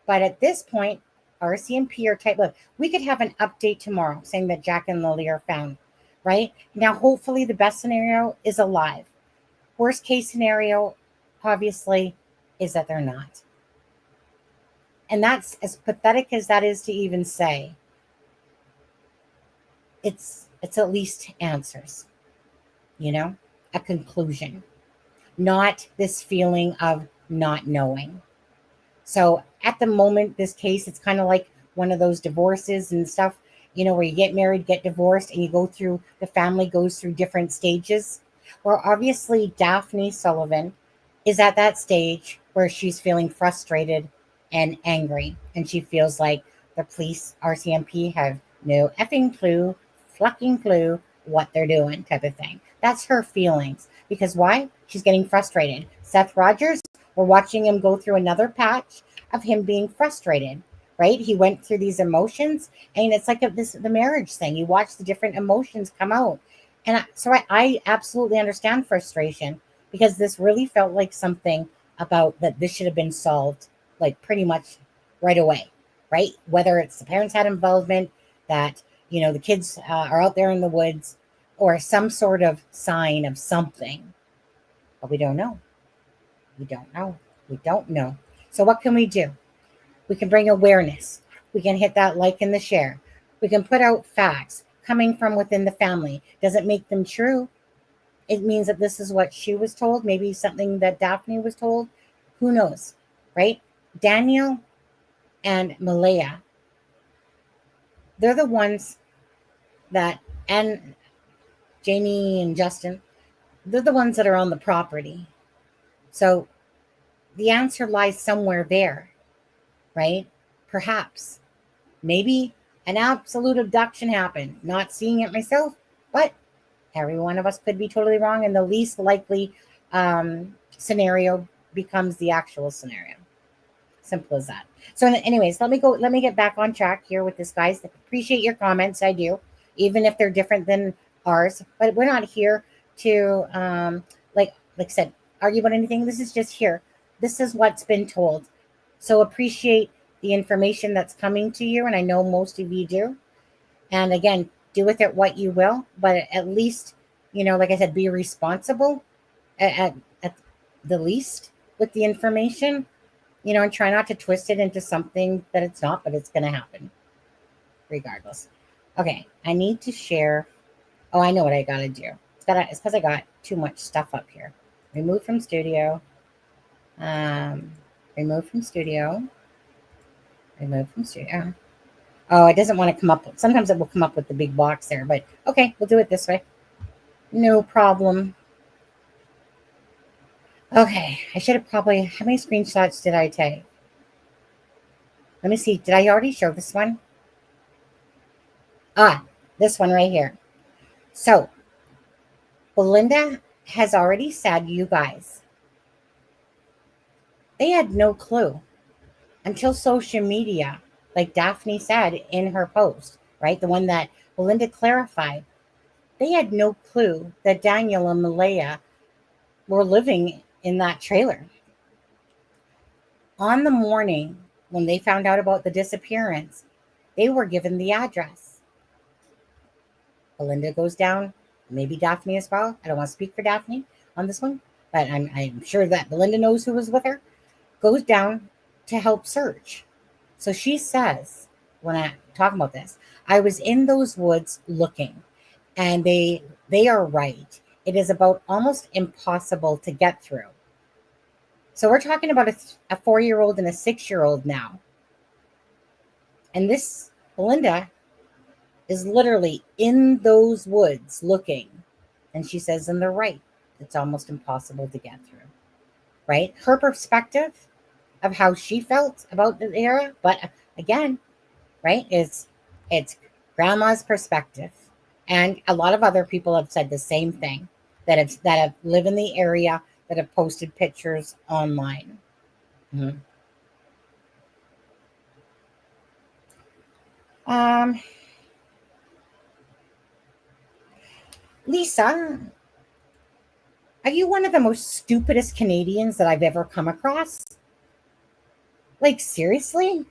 But at this point, RCMP or type, look, we could have an update tomorrow saying that Jack and Lily are found, right? Now, hopefully the best scenario is alive. Worst case scenario, obviously, is that they're not. And that's as pathetic as that is to even say. It's at least answers, a conclusion, not this feeling of not knowing. So at the moment, this case, it's kind of like one of those divorces and stuff, where you get married, get divorced, and the family goes through different stages. Well, obviously, Daphne Sullivan is at that stage where she's feeling frustrated and angry. And she feels like the police, RCMP, have no effing clue, fucking clue what they're doing, type of thing. That's her feelings. Because why? She's getting frustrated. Seth Rogers, we're watching him go through another patch of him being frustrated, right? He went through these emotions, and it's like the marriage thing. You watch the different emotions come out. And so I absolutely understand frustration, because this really felt like something about that this should have been solved, like pretty much right away, right? Whether it's the parents had involvement, that, the kids are out there in the woods, or some sort of sign of something. But we don't know. We don't know. We don't know. So what can we do? We can bring awareness. We can hit that like and the share. We can put out facts coming from within the family. Doesn't make them true. It means that this is what she was told. Maybe something that Daphne was told. Who knows, right? Daniel and Malaya, they're the ones that, and Jamie and Justin, they're the ones that are on the property. So the answer lies somewhere there, right? Perhaps, maybe an absolute abduction happened. Not seeing it myself, but every one of us could be totally wrong, and the least likely scenario becomes the actual scenario. Simple as that. So anyways, let me get back on track here with this, guys. Appreciate your comments. I do, even if they're different than ours, but we're not here to like I said, argue about anything. This is just here. This is what's been told. So appreciate the information that's coming to you, and I know most of you do. And again, do with it what you will, but at least, like I said, be responsible at the least with the information, and try not to twist it into something that it's not, but it's going to happen regardless. Okay, I need to share. Oh, I know what I got to do. It's because I got too much stuff up here. Remove from studio. Remove from studio. Remove from studio. Oh, it doesn't want to come up. Sometimes it will come up with the big box there, but okay, we'll do it this way. No problem. Okay, I should have probably, how many screenshots did I take? Let me see. Did I already show this one? This one right here. So, Belinda has already said, you guys, they had no clue until social media, like Daphne said in her post, right? The one that Belinda clarified. They had no clue that Daniel and Malaya were living in that trailer. On the morning when they found out about the disappearance, they were given the address. Belinda goes down, maybe Daphne as well. I don't want to speak for Daphne on this one, but I'm sure that Belinda knows who was with her. Goes down to help search. So she says, when I talk about this, I was in those woods looking, and they are right. It is about almost impossible to get through. So we're talking about a 4-year-old and a 6-year-old now. And this Belinda is literally in those woods looking. And she says, and they're right. It's almost impossible to get through. Right? Her perspective of how she felt about the era, but again, right, it's grandma's perspective. And a lot of other people have said the same thing, that have lived in the area, that have posted pictures online. Mm-hmm. Lisa, are you one of the most stupidest Canadians that I've ever come across? Like, seriously?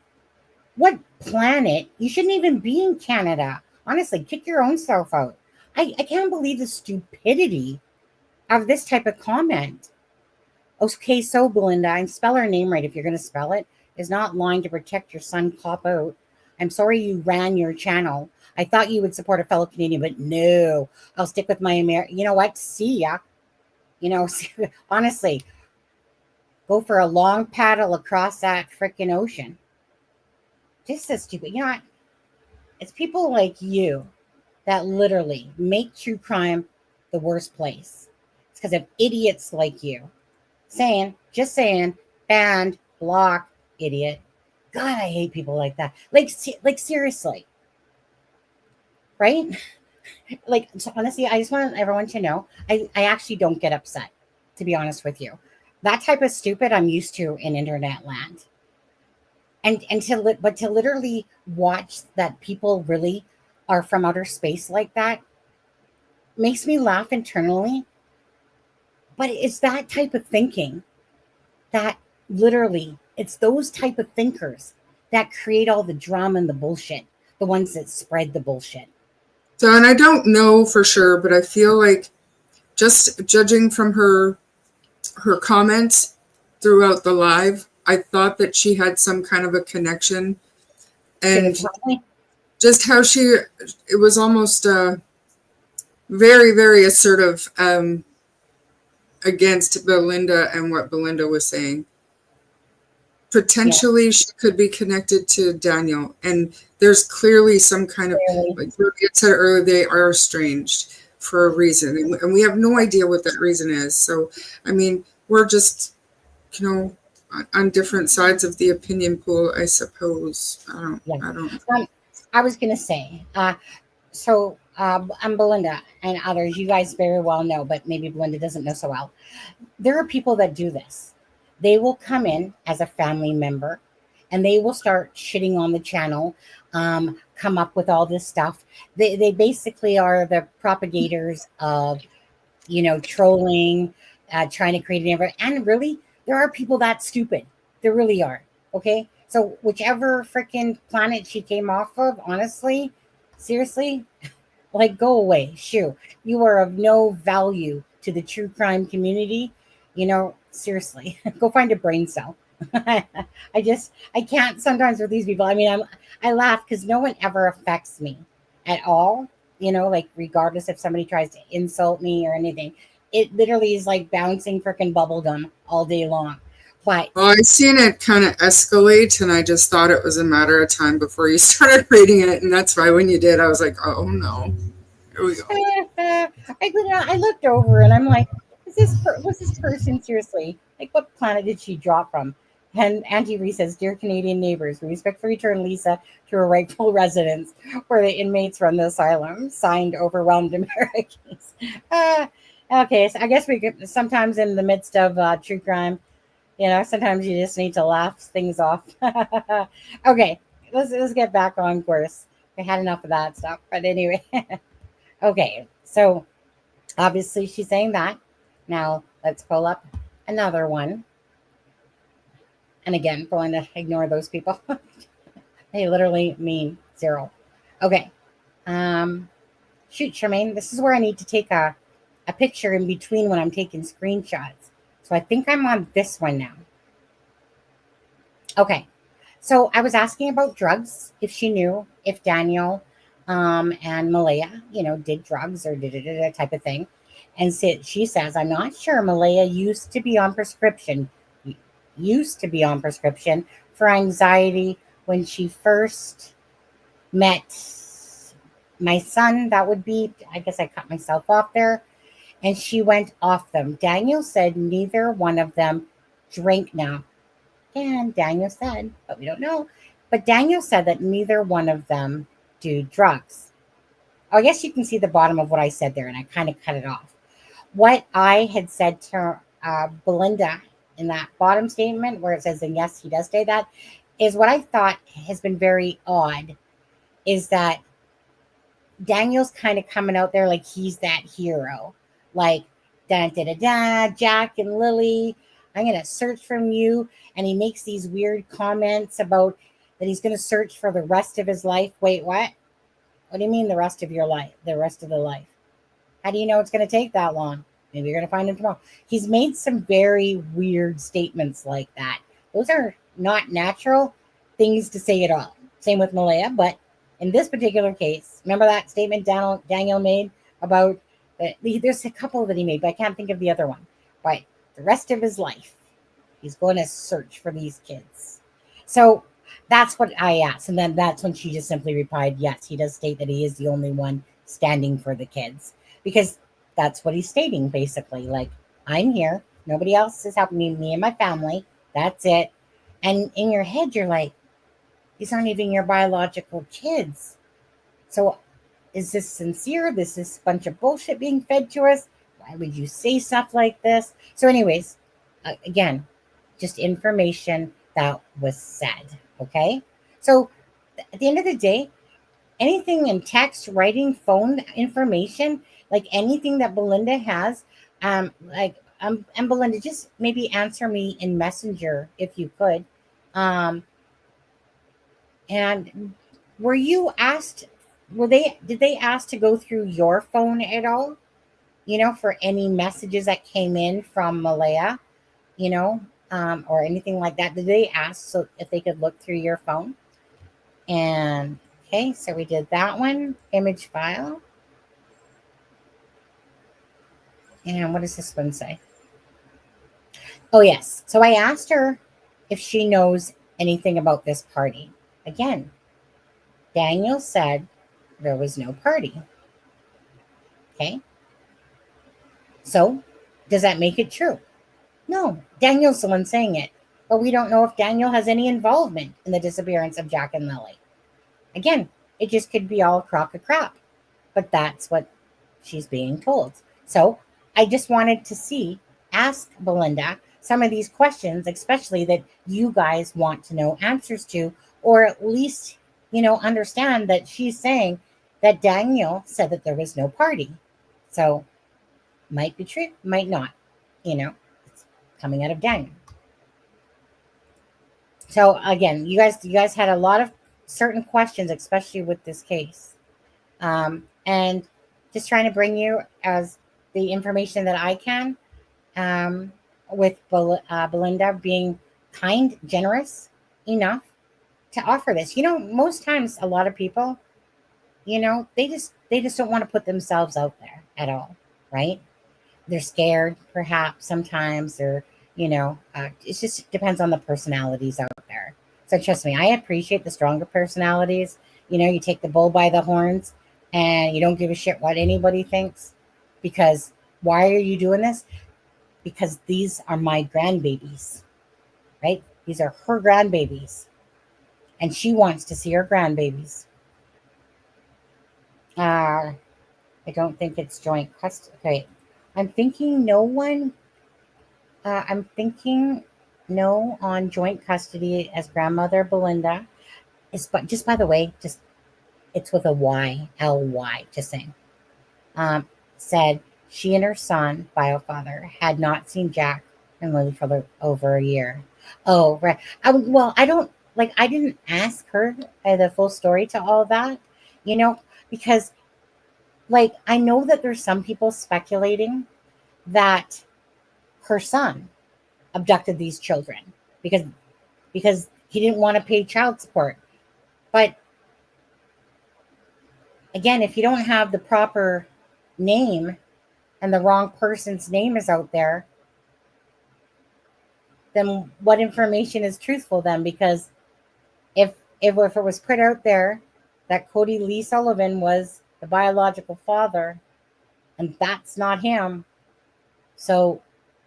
What planet? You shouldn't even be in Canada. Honestly, kick your own self out. I can't believe the stupidity of this type of comment. Okay, so Belinda, and spell her name right if you're going to spell it, is not lying to protect your son cop out. I'm sorry you ran your channel. I thought you would support a fellow Canadian, but no, I'll stick with my American. You know what? See ya. Honestly, go for a long paddle across that freaking ocean. Just as stupid. You know what? It's people like you that literally make true crime the worst place. It's because of idiots like you. Just saying, banned, block, idiot. God, I hate people like that. Like seriously. Right? Like, so honestly, I just want everyone to know, I actually don't get upset, to be honest with you. That type of stupid I'm used to in internet land. And to literally watch that people really are from outer space like that makes me laugh internally. But it's that type of thinking that literally, it's those type of thinkers that create all the drama and the bullshit, the ones that spread the bullshit. So, and I don't know for sure, but I feel like just judging from her comments throughout the live, I thought that she had some kind of a connection, and just how it was almost very, very assertive against Belinda and what Belinda was saying. Potentially, she could be connected to Daniel, and there's clearly some kind of, like you said earlier, they are estranged for a reason, and we have no idea what that reason is. So, I mean, we're just, on different sides of the opinion pool, I suppose. I don't. I was gonna say, I'm Belinda and others. You guys very well know, but maybe Belinda doesn't know so well. There are people that do this. They will come in as a family member and they will start shitting on the channel, come up with all this stuff. They basically are the propagators of, trolling, trying to create an environment. And really, there are people that stupid. There really are. Okay. So whichever freaking planet she came off of, honestly, seriously, like, go away. Shoo. You are of no value to the true crime community. Seriously, go find a brain cell. I can't sometimes with these people. I mean, I laugh because no one ever affects me at all. Like regardless if somebody tries to insult me or anything, it literally is like bouncing freaking bubble gum all day long. But I seen it kind of escalate, and I just thought it was a matter of time before you started reading it, and that's why when you did, I was like, oh no, here we go. I looked over and I'm like, was this person seriously, like, what planet did she drop from? And Auntie Ree says, "Dear Canadian neighbors, we respectfully return Lisa to her rightful residence where the inmates run the asylum. Signed, overwhelmed Americans." Okay, so I guess we could sometimes in the midst of true crime, sometimes you just need to laugh things off. Okay, let's get back on course. I had enough of that stuff, but anyway. Okay, so obviously she's saying that. Now let's pull up another one. And again, going to ignore those people. They literally mean zero. Okay. Shoot, Charmaine, this is where I need to take a picture in between when I'm taking screenshots. So I think I'm on this one now. Okay. So I was asking about drugs, if she knew if Daniel and Malaya, did drugs or did type of thing. And she says, I'm not sure. Malaya used to be on prescription for anxiety when she first met my son. That would be, I guess I cut myself off there. And she went off them. Daniel said neither one of them drink now. And Daniel said, but we don't know. But Daniel said that neither one of them do drugs. I guess you can see the bottom of what I said there, and I kind of cut it off. What I had said to Belinda in that bottom statement where it says, and yes, he does say that, is what I thought has been very odd is that Daniel's kind of coming out there like he's that hero. Like, Jack and Lily, I'm going to search from you. And he makes these weird comments about that he's going to search for the rest of his life. Wait, what? What do you mean the rest of your life? The rest of the life? How do you know it's going to take that long? Maybe you're going to find him tomorrow. He's made some very weird statements like that. Those are not natural things to say at all. Same with Malaya. But in this particular case, remember that statement Daniel made about, there's a couple that he made, but I can't think of the other one. But the rest of his life, he's going to search for these kids. So that's what I asked. And then that's when she just simply replied, yes, he does state that he is the only one standing for the kids. Because that's what he's stating, basically. Like, I'm here. Nobody else is helping me and my family. That's it. And in your head, you're like, these aren't even your biological kids. So is this sincere? This is a bunch of bullshit being fed to us? Why would you say stuff like this? So anyways, again, just information that was said. Okay? So at the end of the day, anything in text, writing, phone information, like anything that Belinda has, and Belinda, just maybe answer me in Messenger if you could. And were you asked did they ask to go through your phone at all? For any messages that came in from Malaya, or anything like that? Did they ask so if they could look through your phone? And okay, so we did that one, image file. And what does this one say? Oh, yes. So I asked her if she knows anything about this party. Again, Daniel said there was no party. Okay. So does that make it true? No, Daniel's the one saying it. But we don't know if Daniel has any involvement in the disappearance of Jack and Lily. Again, it just could be all a crock of crap. But that's what she's being told. So I just wanted to ask Belinda some of these questions, especially that you guys want to know answers to, or at least, understand that she's saying that Daniel said that there was no party. So might be true, might not, it's coming out of Daniel. So again, you guys had a lot of certain questions, especially with this case. And just trying to bring you as the information that I can, with Belinda being kind, generous enough to offer this. Most times a lot of people, they just don't want to put themselves out there at all, right? They're scared, perhaps sometimes, or, it just depends on the personalities out there. So trust me, I appreciate the stronger personalities. You take the bull by the horns and you don't give a shit what anybody thinks, because why are you doing this? Because these are my grandbabies, right? These are her grandbabies, and she wants to see her grandbabies. I don't think it's joint custody. Okay, I'm thinking no one. I'm thinking no on joint custody as grandmother Belinda. But just by the way, it's with a Y, L-Y, just saying. Said she and her son, bio-father, had not seen Jack and Lily for over a year. Oh, right. I didn't ask her the full story to all that, because, I know that there's some people speculating that her son abducted these children because he didn't want to pay child support. But again, if you don't have the proper name and the wrong person's name is out there, then what information is truthful then? Because if it was put out there that Cody Lee Sullivan was the biological father, and that's not him, so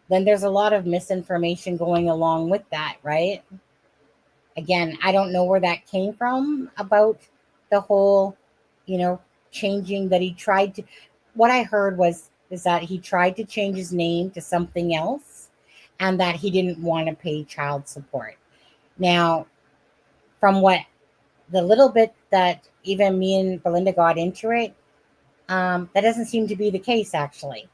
then there's a lot of misinformation going along with that, right? Again, I don't know where that came from about the whole, changing that he tried to. What I heard is that he tried to change his name to something else, and that he didn't want to pay child support. Now, from what the little bit that even me and Belinda got into it, that doesn't seem to be the case, actually.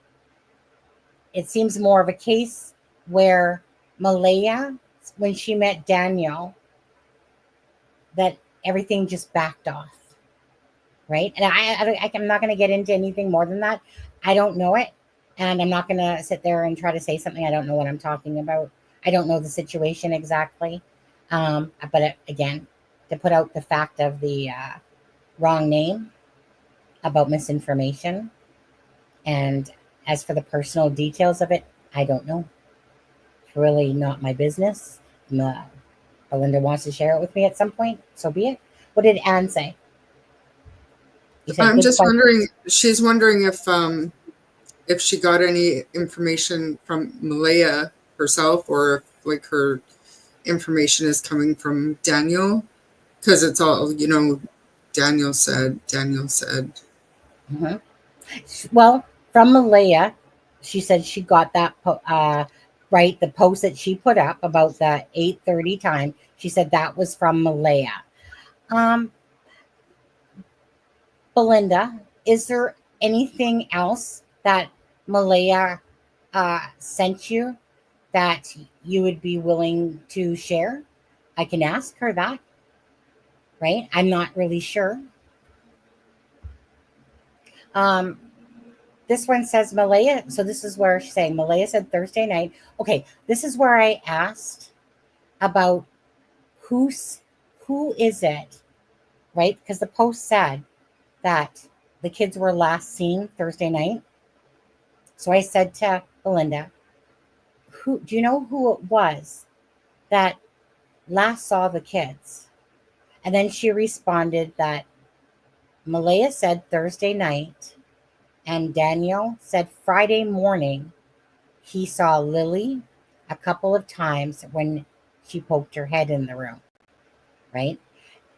It seems more of a case where Malaya, when she met Daniel, that everything just backed off, right? And I'm not going to get into anything more than that. I don't know it, and I'm not going to sit there and try to say something I don't know what I'm talking about. I don't know the situation exactly, but again, to put out the fact of the wrong name about misinformation, and as for the personal details of it, I don't know. It's really not my business. Belinda wants to share it with me at some point, so be it. What did Anne say? I'm just wondering, she's wondering if she got any information from Malaya herself, or if her information is coming from Daniel, because it's all, Daniel said. Mm-hmm. Well, from Malaya, she said she got that right, the post that she put up about the 8:30 time. She said that was from Malaya. Belinda, is there anything else that Malaya sent you that you would be willing to share? I can ask her that, right? I'm not really sure. This one says Malaya. So this is where she's saying Malaya said Thursday night. Okay, this is where I asked about who is it, right? Because the post said that the kids were last seen Thursday night. So I said to Belinda, "Who do you know who it was that last saw the kids?" And then she responded that Malaya said Thursday night, and Daniel said Friday morning he saw Lily a couple of times when she poked her head in the room, right?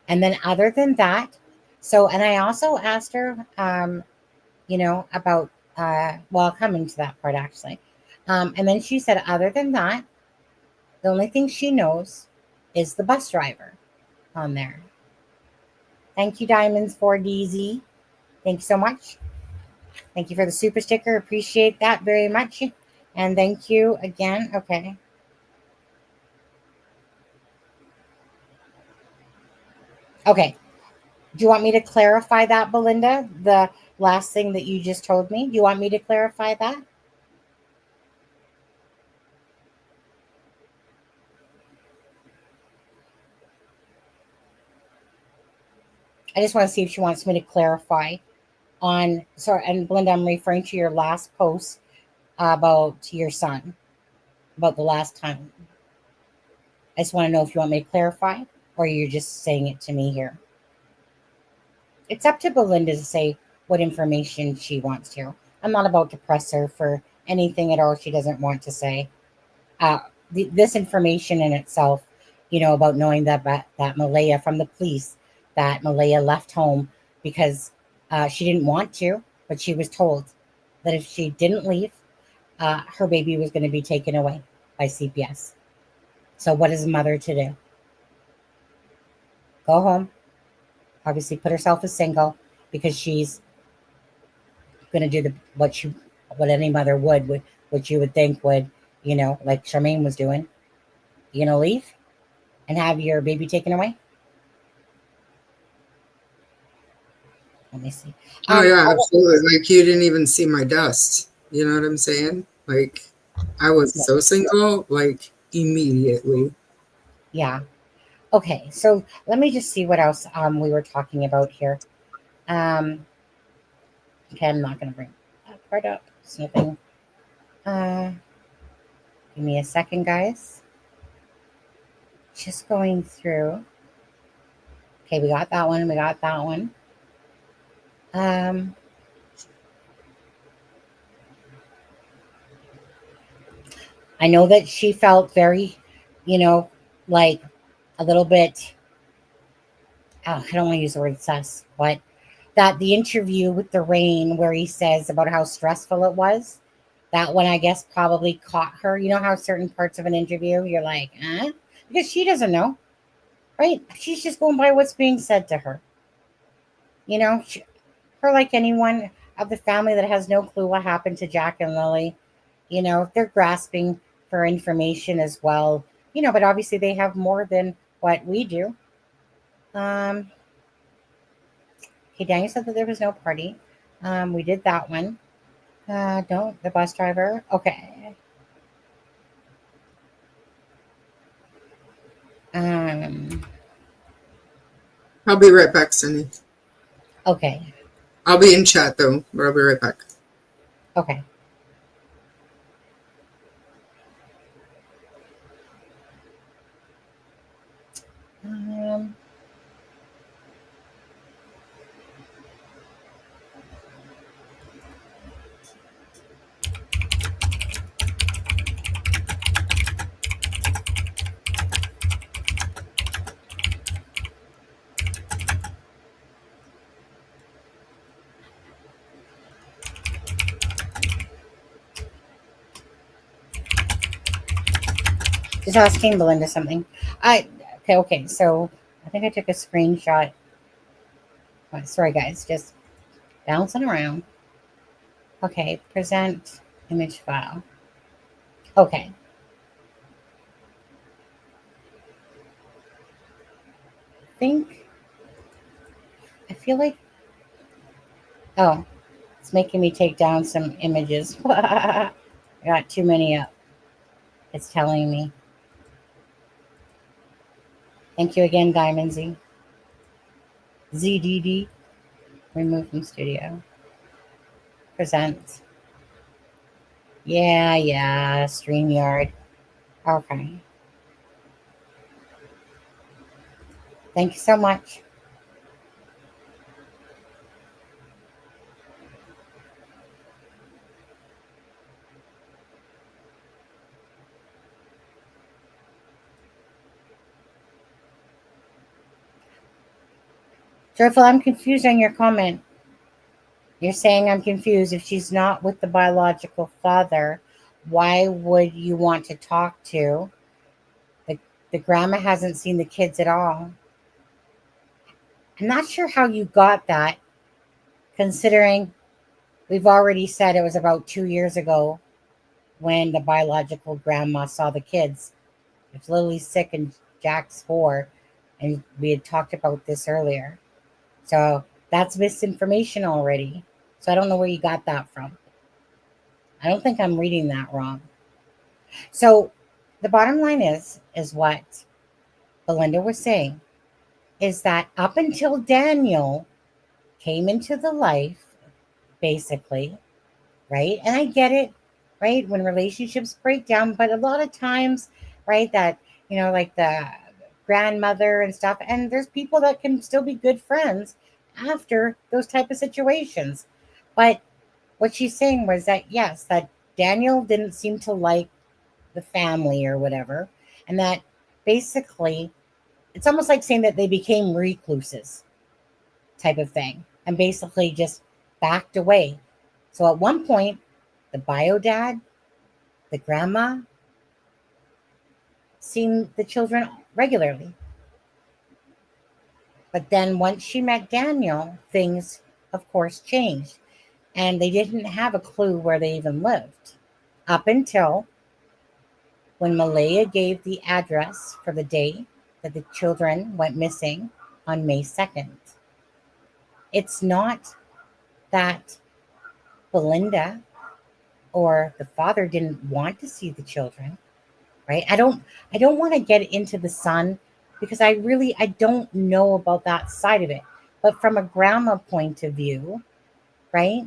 And then other than that, and I also asked her, about, well, coming to that part actually. And then she said, other than that, the only thing she knows is the bus driver on there. Thank you, Diamonds 4DZ. Thank you so much. Thank you for the super sticker. Appreciate that very much. And thank you again. Okay. Okay. Do you want me to clarify that, Belinda? The last thing that you just told me? Do you want me to clarify that? I just want to see if she wants me to clarify on, sorry, and Belinda, I'm referring to your last post about your son, about the last time. I just want to know if you want me to clarify or you're just saying it to me here. It's up to Belinda to say what information she wants to. I'm not about to press her for anything at all she doesn't want to say. This information in itself, about knowing that Malaya from the police, that Malaya left home because she didn't want to, but she was told that if she didn't leave, her baby was going to be taken away by CPS. So what is a mother to do? Go home, obviously put herself as single because she's going to do what any mother would, what you would think would, like Charmaine was doing. You going to leave and have your baby taken away? Let me see. Oh yeah, absolutely. Like you didn't even see my dust. You know what I'm saying? Like I was so single, like immediately. Yeah. Okay. So let me just see what else we were talking about here. Okay, I'm not going to bring that part up. Something. Give me a second, guys. Just going through. Okay, we got that one. We got that one. I know that she felt very, like a little bit, I don't want to use the word sus, but that the interview with the rain where he says about how stressful it was, that one I guess probably caught her. You know how certain parts of an interview you're like, because she doesn't know, right? She's just going by what's being said to her. Her, like anyone of the family that has no clue what happened to Jack and Lily, they're grasping for information as well, but obviously they have more than what we do. Okay, Daniel said that there was no party. We did that one. Don't the bus driver. Okay. I'll be right back, Cindy. Okay. I'll be in chat though, but I'll be right back. Okay. Just asking Belinda something. Okay. So I think I took a screenshot. Oh, sorry, guys. Just bouncing around. Okay. Present image file. Okay. I feel like. Oh. It's making me take down some images. I got too many up. It's telling me. Thank you again, Diamond Z. ZDD. Remove from studio. Present. Yeah. StreamYard. Okay. Thank you so much. Joyful, I'm confused on your comment. You're saying I'm confused. If she's not with the biological father, why would you want to talk to? The grandma hasn't seen the kids at all. I'm not sure how you got that, considering we've already said it was about 2 years ago when the biological grandma saw the kids. If Lily's sick and Jack's 4, and we had talked about this earlier. So that's misinformation already. So I don't know where you got that from. I don't think I'm reading that wrong. So the bottom line is what Belinda was saying, is that up until Daniel came into the life, basically, right? And I get it, right? When relationships break down, but a lot of times, right, that, like the grandmother and stuff, and there's people that can still be good friends after those type of situations. But what she's saying was that, yes, that Daniel didn't seem to like the family or whatever, and that basically it's almost like saying that they became recluses type of thing and basically just backed away. So at one point, the bio dad, the grandma, seen the children regularly. But then once she met Daniel, things, of course, changed. And they didn't have a clue where they even lived up until when Malaya gave the address for the day that the children went missing on May 2nd. It's not that Belinda or the father didn't want to see the children, right? I don't want to get into the son because I don't know about that side of it. But from a grandma point of view, right?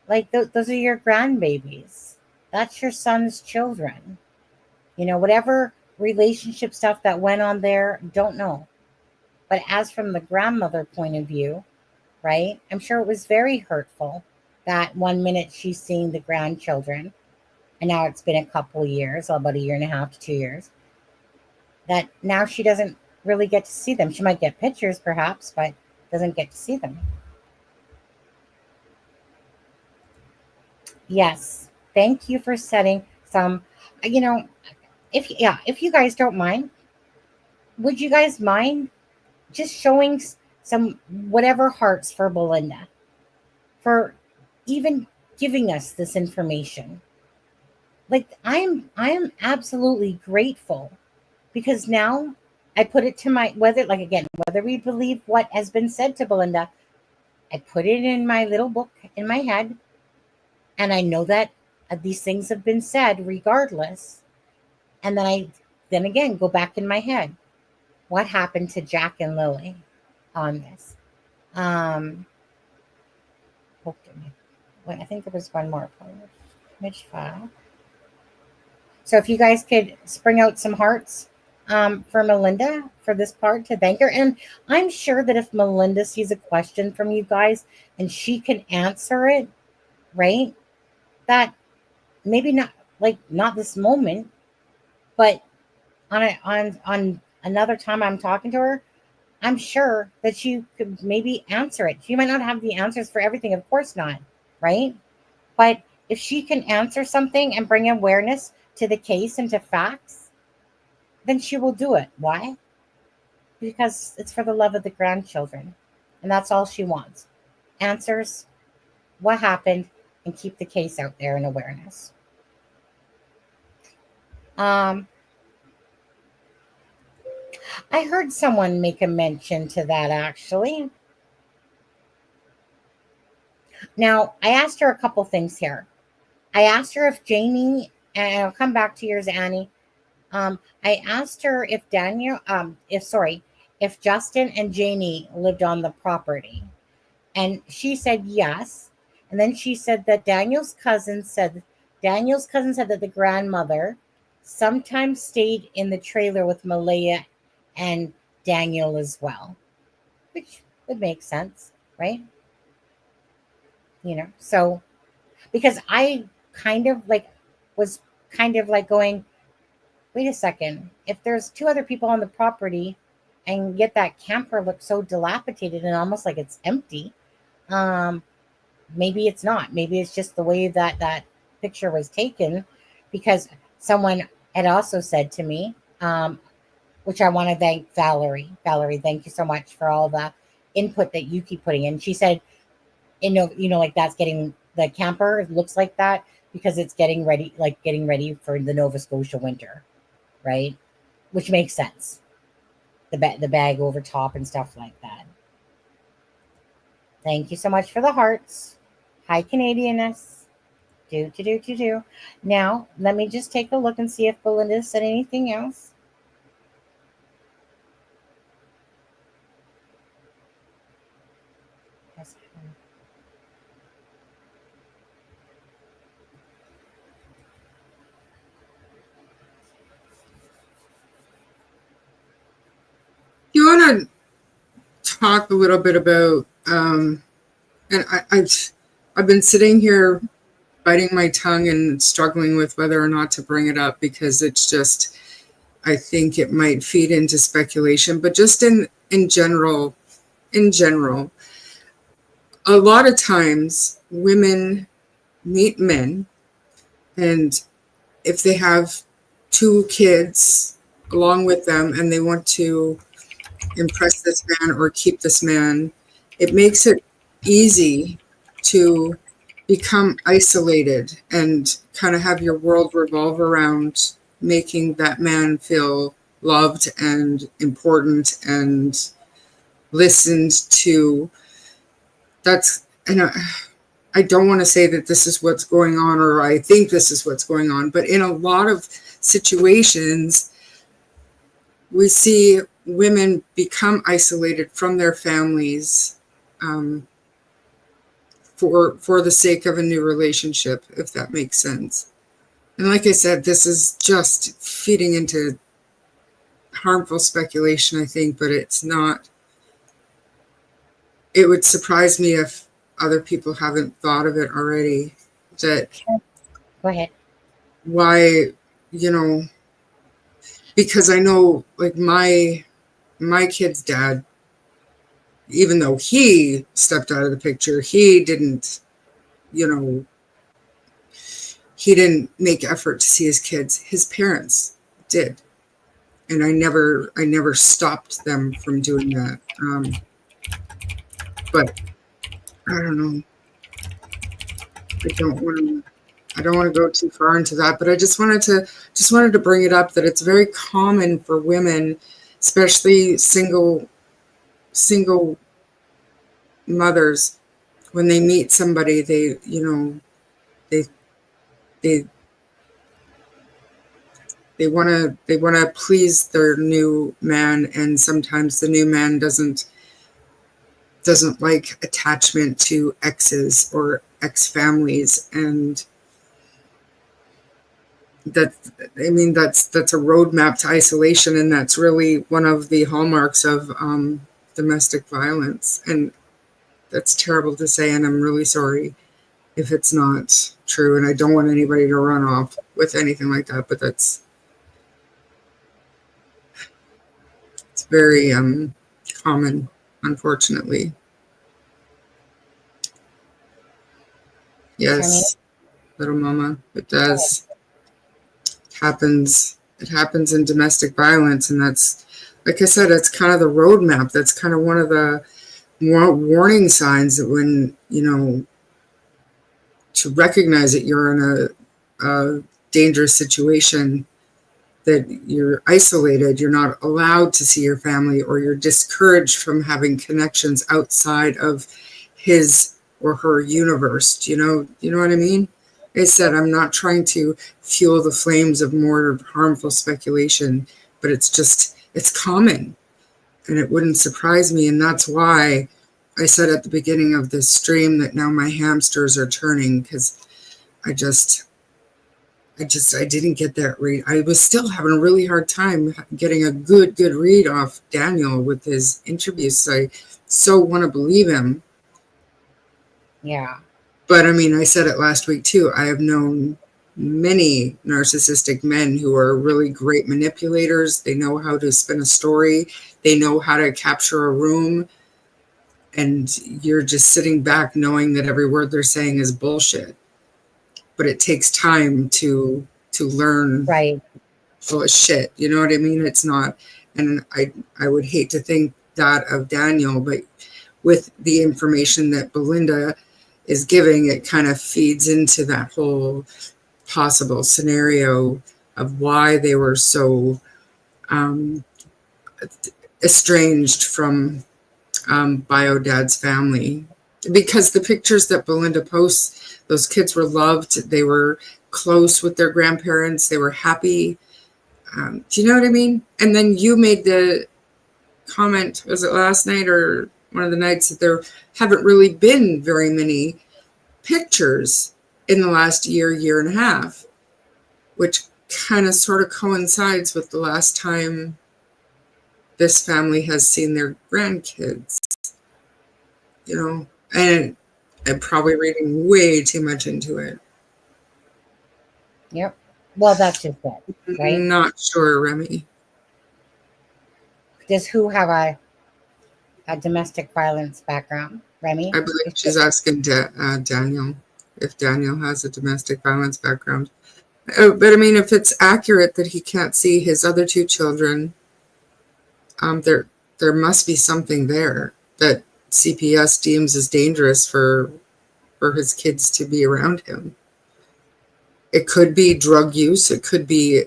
Like those are your grandbabies. That's your son's children. Whatever relationship stuff that went on there, don't know. But as from the grandmother point of view, right? I'm sure it was very hurtful that one minute she's seeing the grandchildren, and now it's been a couple of years, about 1.5 to 2 years, that now she doesn't really get to see them. She might get pictures perhaps, but doesn't get to see them. Yes. Thank you for setting some, if you guys don't mind, would you guys mind just showing some whatever hearts for Belinda for even giving us this information? Like I am absolutely grateful because now I put it to whether we believe what has been said to Belinda, I put it in my little book in my head, and I know that these things have been said regardless. And then again go back in my head. What happened to Jack and Lily on this? I think there was one more image file. So if you guys could spring out some hearts for Melinda for this part to thank her. And I'm sure that if Melinda sees a question from you guys and she can answer it, right? That maybe not this moment, but on another time I'm talking to her, I'm sure that she could maybe answer it. She might not have the answers for everything, of course not, right? But if she can answer something and bring awareness to the case and to facts, then she will do it. Why? Because it's for the love of the grandchildren. And that's all she wants. Answers, what happened, and keep the case out there in awareness. I heard someone make a mention to that, actually. Now, I asked her a couple things here. I asked her if Janie, and I'll come back to yours, Annie. I asked her if if Justin and Janie lived on the property. And she said yes. And then she said that Daniel's cousin said that the grandmother sometimes stayed in the trailer with Malaya and Daniel as well, which would make sense, right? So because I kind of was kind of like going, wait a second, if there's two other people on the property and yet that camper looks so dilapidated and almost like it's empty, maybe it's not. Maybe it's just the way that picture was taken, because someone had also said to me, which I want to thank Valerie. Valerie, thank you so much for all the input that you keep putting in. She said, like that's the camper looks like that because it's getting ready for the Nova Scotia winter, right? Which makes sense. The bag over top and stuff like that. Thank you so much for the hearts. Hi, Canadianness. Do. Now, let me just take a look and see if Belinda said anything else. You want to talk a little bit about, and I've been sitting here biting my tongue and struggling with whether or not to bring it up, because it's just, I think it might feed into speculation, but just in general, a lot of times women meet men, and if they have two kids along with them and they want to impress this man or keep this man, it makes it easy to become isolated and kind of have your world revolve around making that man feel loved and important and listened to. And I don't want to say that this is what's going on, or I think this is what's going on, but in a lot of situations, we see women become isolated from their families for the sake of a new relationship, if that makes sense. And like I said, this is just feeding into harmful speculation, I think, but it's not. It would surprise me if other people haven't thought of it already. That Go ahead. Why, because I know, like, my kid's dad, even though he stepped out of the picture, he didn't make effort to see his kids. His parents did. And I never stopped them from doing that. But I don't know. I don't want to go too far into that, but I just wanted to bring it up that it's very common for women, especially single mothers, when they meet somebody, they want to please their new man, and sometimes the new man doesn't like attachment to exes or ex-families, and that's a roadmap to isolation, and that's really one of the hallmarks of domestic violence. And that's terrible to say, and I'm really sorry if it's not true, and I don't want anybody to run off with anything like that, but it's very common, unfortunately. Yes, little mama, it does. It happens in domestic violence, and that's, like I said, it's kind of the roadmap. That's kind of one of the warning signs that when, to recognize that you're in a dangerous situation, that you're isolated, you're not allowed to see your family, or you're discouraged from having connections outside of his or her universe. You know what I mean? I said, I'm not trying to fuel the flames of more harmful speculation, but it's common, and it wouldn't surprise me. And that's why I said at the beginning of this stream that now my hamsters are turning, because I didn't get that read. I was still having a really hard time getting a good read off Daniel with his interviews. I so want to believe him. Yeah. But I mean, I said it last week too. I have known many narcissistic men who are really great manipulators. They know how to spin a story. They know how to capture a room. And you're just sitting back knowing that every word they're saying is bullshit. But it takes time to learn. Right. Full of shit. You know what I mean? It's not. And I would hate to think that of Daniel, but with the information that Belinda is giving, it kind of feeds into that whole possible scenario of why they were so estranged from Bio Dad's family. Because the pictures that Belinda posts, those kids were loved. They were close with their grandparents. They were happy. Do you know what I mean? And then you made the comment, was it last night or one of the nights, that there haven't really been very many pictures in the last year and a half, which kind of sort of coincides with the last time this family has seen their grandkids, you know, and I'm probably reading way too much into it. Yep. Well, that's just it, right? Not sure, Remy. Does who have a domestic violence background, Remy? I believe she's asking Daniel if Daniel has a domestic violence background. But I mean, if it's accurate that he can't see his other two children, there must be something there that CPS deems as dangerous for his kids to be around him. It could be drug use. It could be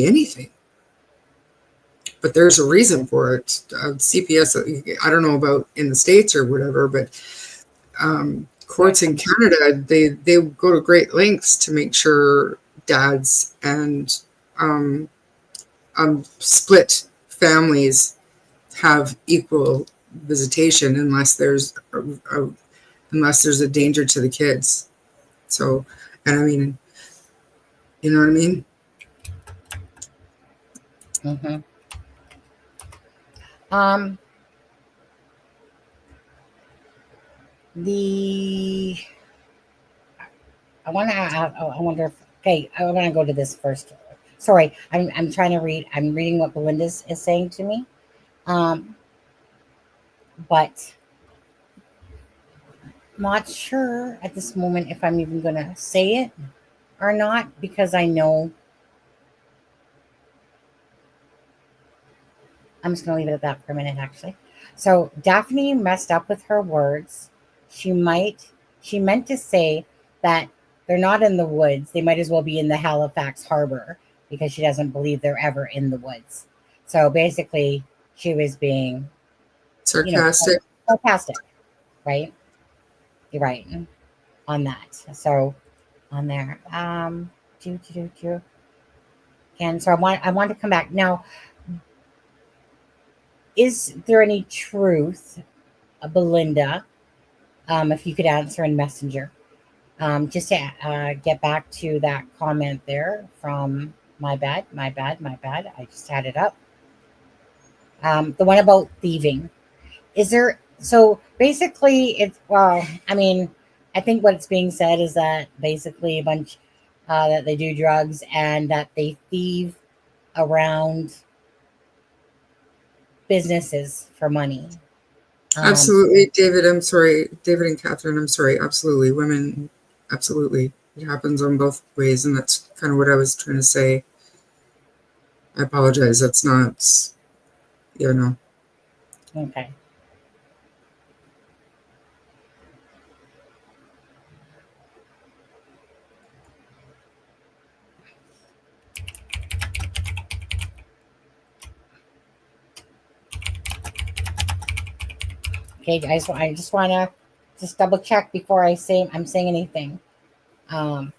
anything. But there's a reason for it. CPS, I don't know about in the States or whatever, but courts in Canada, they go to great lengths to make sure dads and split families have equal visitation unless there's a danger to the kids. So, and I mean, you know what I mean? Mm-hmm. I wonder if, okay, I want to go to this first. Sorry, I'm trying to read. I'm reading what Belinda is saying to me. But not sure at this moment if I'm even going to say it or not, because I know I'm just going to leave it at that for a minute, actually. So Daphne messed up with her words. She meant to say that they're not in the woods. They might as well be in the Halifax Harbor, because she doesn't believe they're ever in the woods. So basically, she was being sarcastic. Sarcastic, right? You're right on that. So on there, and so I want to come back now. Is there any truth, Belinda? If you could answer in Messenger, just to get back to that comment there from my bad. I just had it up. The one about thieving. Is there? So basically, it's, well, I mean, I think what's being said is that basically a bunch that they do drugs and that they thieve around businesses for money. Absolutely, David. I'm sorry, David and Catherine. I'm sorry. Absolutely, women. Absolutely, it happens on both ways, and that's kind of what I was trying to say. I apologize. That's not, Okay. Okay, guys, I just want to just double check before I'm saying anything. I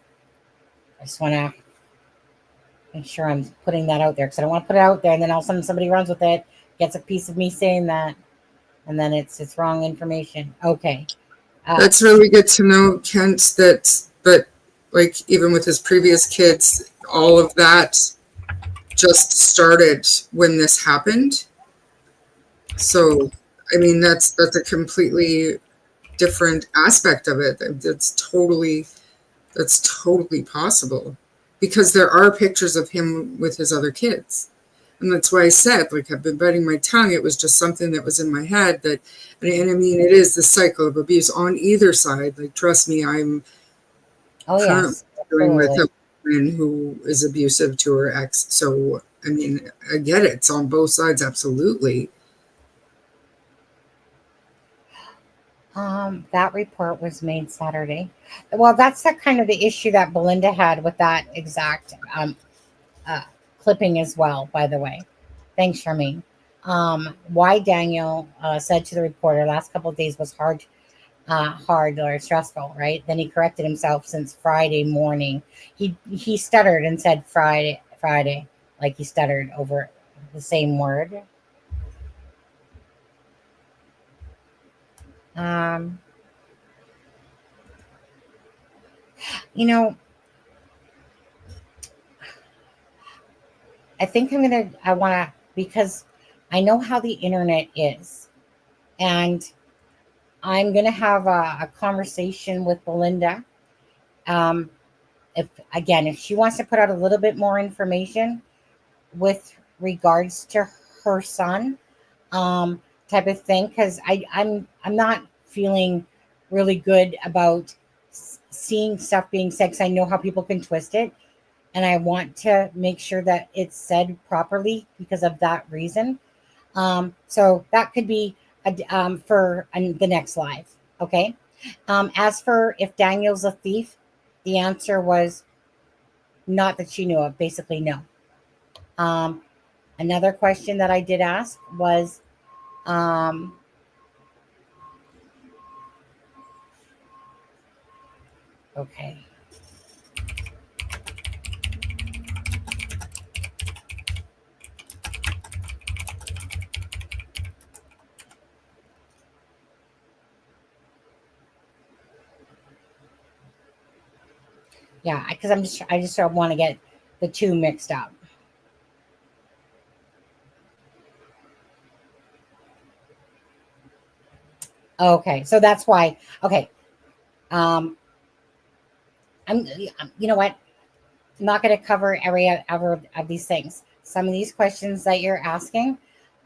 just want to make sure I'm putting that out there, because I don't want to put it out there and then all of a sudden somebody runs with it, gets a piece of me saying that, and then it's wrong information. Okay. That's really good to know, Kent, but like even with his previous kids, all of that just started when this happened. So, I mean, that's a completely different aspect of it. That's totally possible, because there are pictures of him with his other kids. And that's why I said, like, I've been biting my tongue. It was just something that was in my head and I mean, it is the cycle of abuse on either side. Like, trust me, I'm currently dealing with a woman who is abusive to her ex. So, I mean, I get it. It's on both sides. Absolutely. That report was made Saturday. Well, that's the kind of the issue that Belinda had with that exact clipping as well, by the way. Thanks, Charmaine. Why Daniel said to the reporter last couple of days was hard or stressful, right? Then he corrected himself since Friday morning. He stuttered and said Friday, like he stuttered over the same word. You know, I think I want to, because I know how the internet is, and I'm going to have a conversation with Belinda. If she wants to put out a little bit more information with regards to her son, type of thing, because I'm not feeling really good about seeing stuff being said, because I know how people can twist it, and I want to make sure that it's said properly because of that reason. So that could be for the next live. Okay. As for if Daniel's a thief, the answer was not that she knew of. Basically, no. Another question that I did ask was, okay. Yeah, because I just don't want to get the two mixed up. Okay, so that's why. Okay, I'm. You know what? I'm not going to cover every of these things. Some of these questions that you're asking,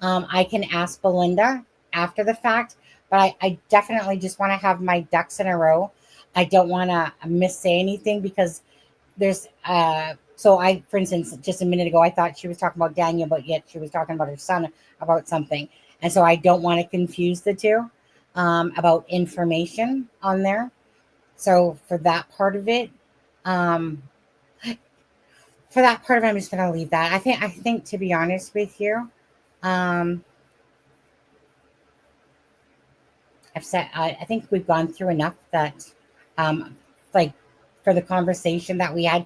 I can ask Belinda after the fact, but I definitely just want to have my ducks in a row. I don't want to say anything, because there's so for instance, just a minute ago, I thought she was talking about Daniel, but yet she was talking about her son about something. And so I don't want to confuse the two about information on there. So for that part of it, I'm just going to leave that. I think to be honest with you, I've said, I think we've gone through enough that, like, for the conversation that we had.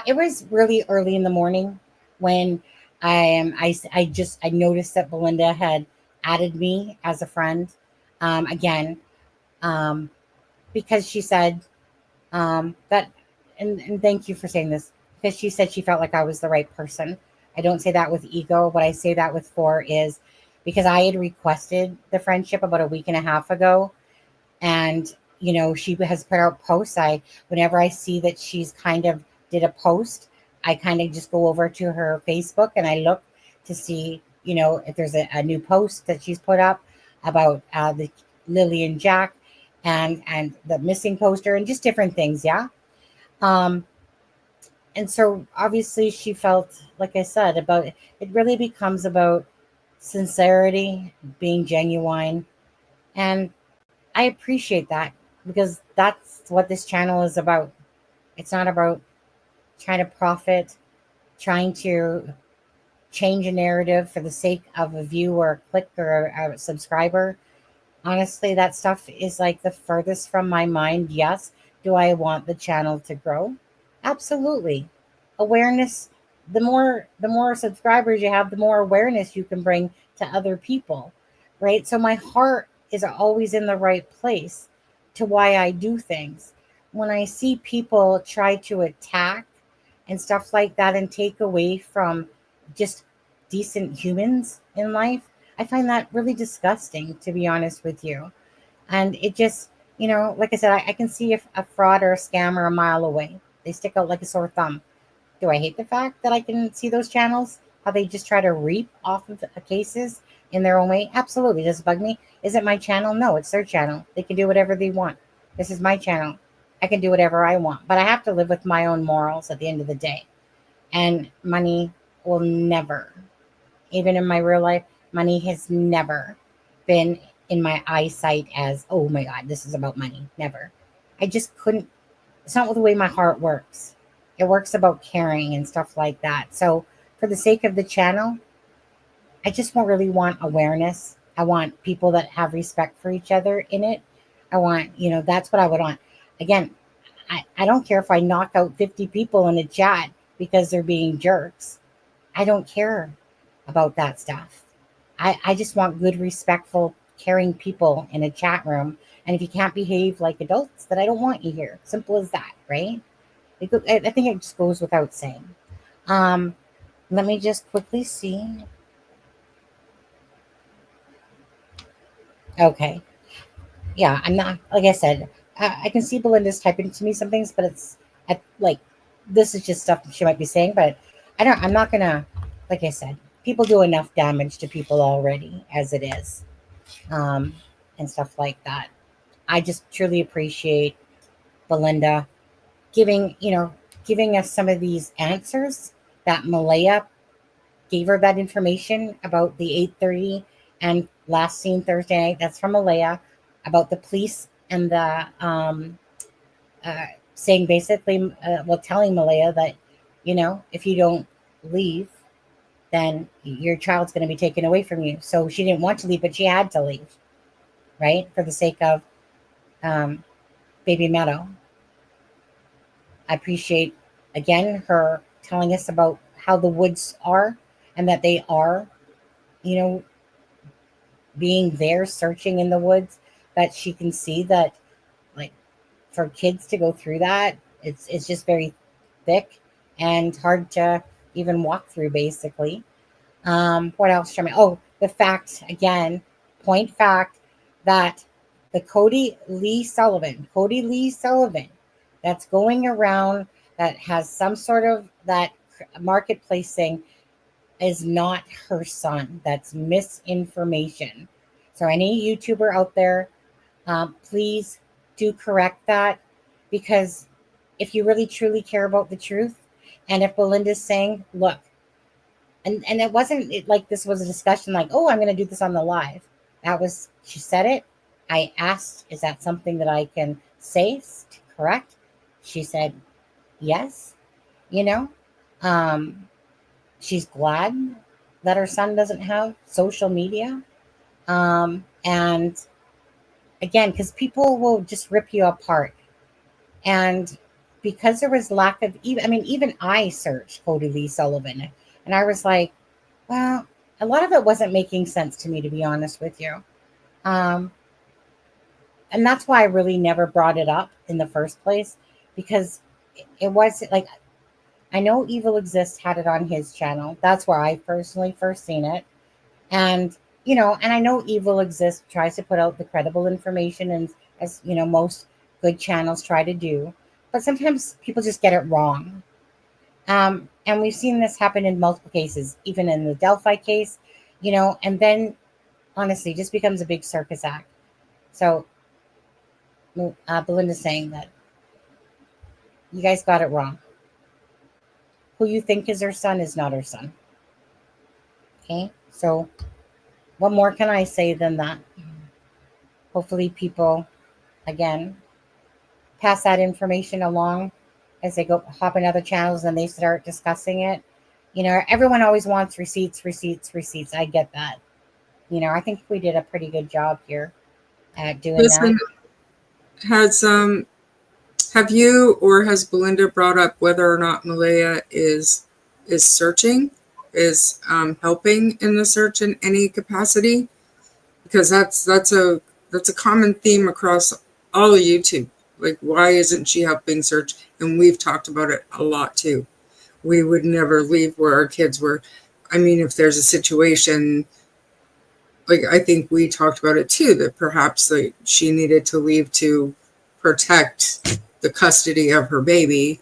It was really early in the morning when I noticed that Belinda had added me as a friend again, because she said that, and thank you for saying this, because she said she felt like I was the right person. I don't say that with ego. What I say that with is because I had requested the friendship about a week and a half ago, and she has put out posts. Whenever I see that she's kind of did a post, I kind of just go over to her Facebook and I look to see, if there's a new post that she's put up about the Lily and Jack and the missing poster and just different things. Yeah. And so obviously she felt, like I said, about it really becomes about sincerity, being genuine. And I appreciate that, because that's what this channel is about. It's not about trying to profit, trying to change a narrative for the sake of a view or a click or a subscriber. honestly, that stuff is like the furthest from my mind. Yes. Do I want the channel to grow? Absolutely. Awareness, the more subscribers you have, the more awareness you can bring to other people. Right? So my heart is always in the right place to why I do things. When I see people try to attack and stuff like that and take away from just decent humans in life, I find that really disgusting, to be honest with you. And it just, like I said, I can see a fraud or a scammer a mile away. They stick out like a sore thumb. Do I hate the fact that I can see those channels, how they just try to reap off of cases in their own way? Absolutely. Does it bug me? Is it my channel? No, it's their channel. They can do whatever they want. This is my channel. I can do whatever I want, but I have to live with my own morals at the end of the day. And money will never, even in my real life, money has never been in my eyesight as, oh my God, this is about money. Never. I just couldn't, it's not the way my heart works. It works about caring and stuff like that. So for the sake of the channel, I just really want awareness. I want people that have respect for each other in it. I want, that's what I would want. Again, I don't care if I knock out 50 people in a chat because they're being jerks. I don't care about that stuff. I just want good, respectful, caring people in a chat room. And if you can't behave like adults, then I don't want you here. Simple as that, right? I think it just goes without saying. Let me just quickly see. Okay. Yeah, I'm not, like I said, I can see Belinda's typing to me some things, but it's like, this is just stuff she might be saying, but I'm not gonna, like I said, people do enough damage to people already as it is, and stuff like that. I just truly appreciate Belinda giving us some of these answers that Malaya gave her that information about the 8:30 and last seen Thursday night. That's from Malaya about the police and the saying basically, telling Malaya that, if you don't leave, then your child's going to be taken away from you. So she didn't want to leave, but she had to leave, right? For the sake of Baby Meadow. I appreciate, again, her telling us about how the woods are and that they are, being there searching in the woods, that she can see that, like, for kids to go through that, it's just very thick and hard to even walk through, basically. What else, Jeremy? Oh, the fact, again, point fact, that the Cody Lee Sullivan, that's going around, that has some sort of that marketplace thing, is not her son. That's misinformation. So any YouTuber out there, please do correct that, because if you really truly care about the truth, and if Belinda's saying, look, and it wasn't like this was a discussion like, oh, I'm going to do this on the live. She said it. I asked, is that something that I can say to correct? She said, yes. She's glad that her son doesn't have social media. And again, because people will just rip you apart. And because there was lack of, even I searched Cody Lee Sullivan, and I was like, well, a lot of it wasn't making sense to me, to be honest with you. And that's why I really never brought it up in the first place, because it was like, I know Evil Exists had it on his channel. That's where I personally first seen it. And, and I know Evil Exists tries to put out the credible information, and as, most good channels try to do. But sometimes people just get it wrong. And we've seen this happen in multiple cases, even in the Delphi case, and then honestly, just becomes a big circus act. So Belinda's saying that you guys got it wrong. Who you think is her son is not her son. Okay, so what more can I say than that? Hopefully people, again, pass that information along as they go hop in other channels and they start discussing it. Everyone always wants receipts. I get that. I think we did a pretty good job here. at doing Listen, that. have you or has Belinda brought up whether or not Malaya is searching, is helping in the search in any capacity? Because that's a common theme across all of YouTube. Like, why isn't she helping search? And we've talked about it a lot too. We would never leave where our kids were. I mean, if there's a situation, like I think we talked about it too, that perhaps like she needed to leave to protect the custody of her baby.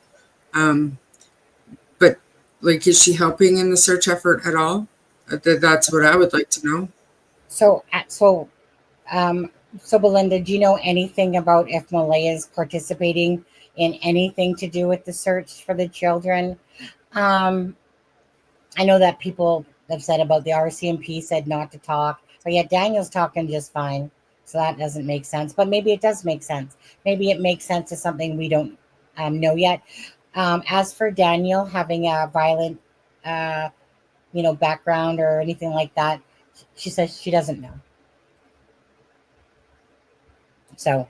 But like, is she helping in the search effort at all? That's what I would like to know. So Belinda, do you know anything about if Malaya is participating in anything to do with the search for the children? I know that people have said about the RCMP said not to talk, but yet Daniel's talking just fine. So that doesn't make sense. But maybe it does make sense. Maybe it makes sense to something we don't know yet. As for Daniel having a violent, background or anything like that, she says she doesn't know. So,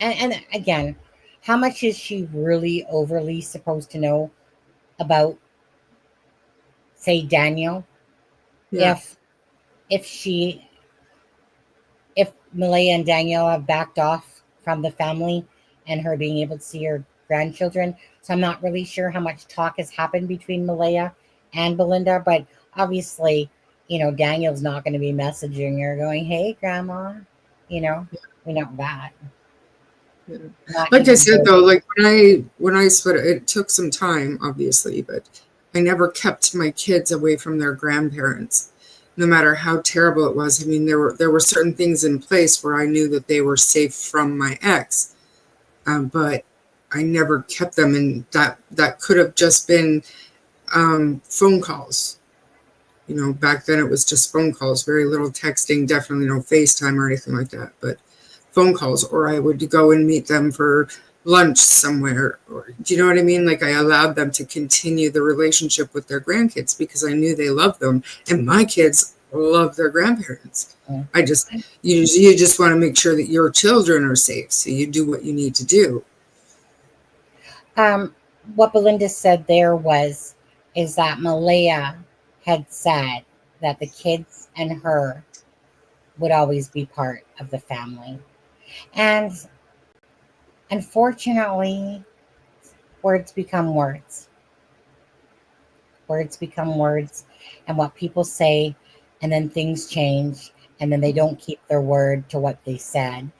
and again, how much is she really overly supposed to know about, say, Daniel? Yeah. If Malaya and Daniel have backed off from the family and her being able to see her grandchildren. So I'm not really sure how much talk has happened between Malaya and Belinda, but obviously, Daniel's not going to be messaging her going, "Hey, Grandma," we know that. Yeah. Not Like I even said good. though, like when I split it took some time, obviously, but I never kept my kids away from their grandparents, no matter how terrible it was. I mean, there were certain things in place where I knew that they were safe from my ex, but I never kept them, and that could have just been phone calls. Back then it was just phone calls, very little texting, definitely no FaceTime or anything like that, but phone calls, or I would go and meet them for lunch somewhere. Or, do you know what I mean? Like, I allowed them to continue the relationship with their grandkids because I knew they loved them, and my kids love their grandparents. You just want to make sure that your children are safe, so you do what you need to do. What Belinda said there is that Malaya had said that the kids and her would always be part of the family. And unfortunately, words become words. Words become words, and what people say, and then things change, and then they don't keep their word to what they said.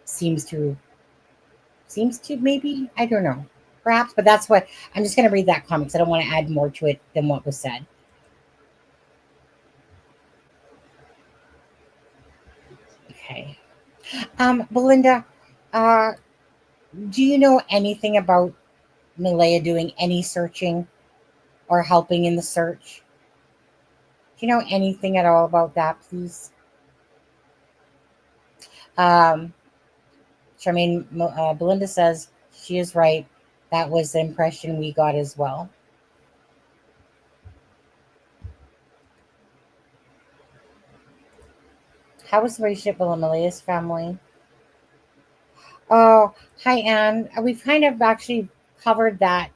Seems to maybe, I don't know, perhaps, but that's what I'm just going to read that comment because I don't want to add more to it than what was said. Okay. Belinda, do you know anything about Malaya doing any searching or helping in the search? Do you know anything at all about that, please? Charmaine, Belinda says she is right. That was the impression we got as well. How was the relationship with Malaya's family? Oh, hi, Anne. We've kind of actually covered that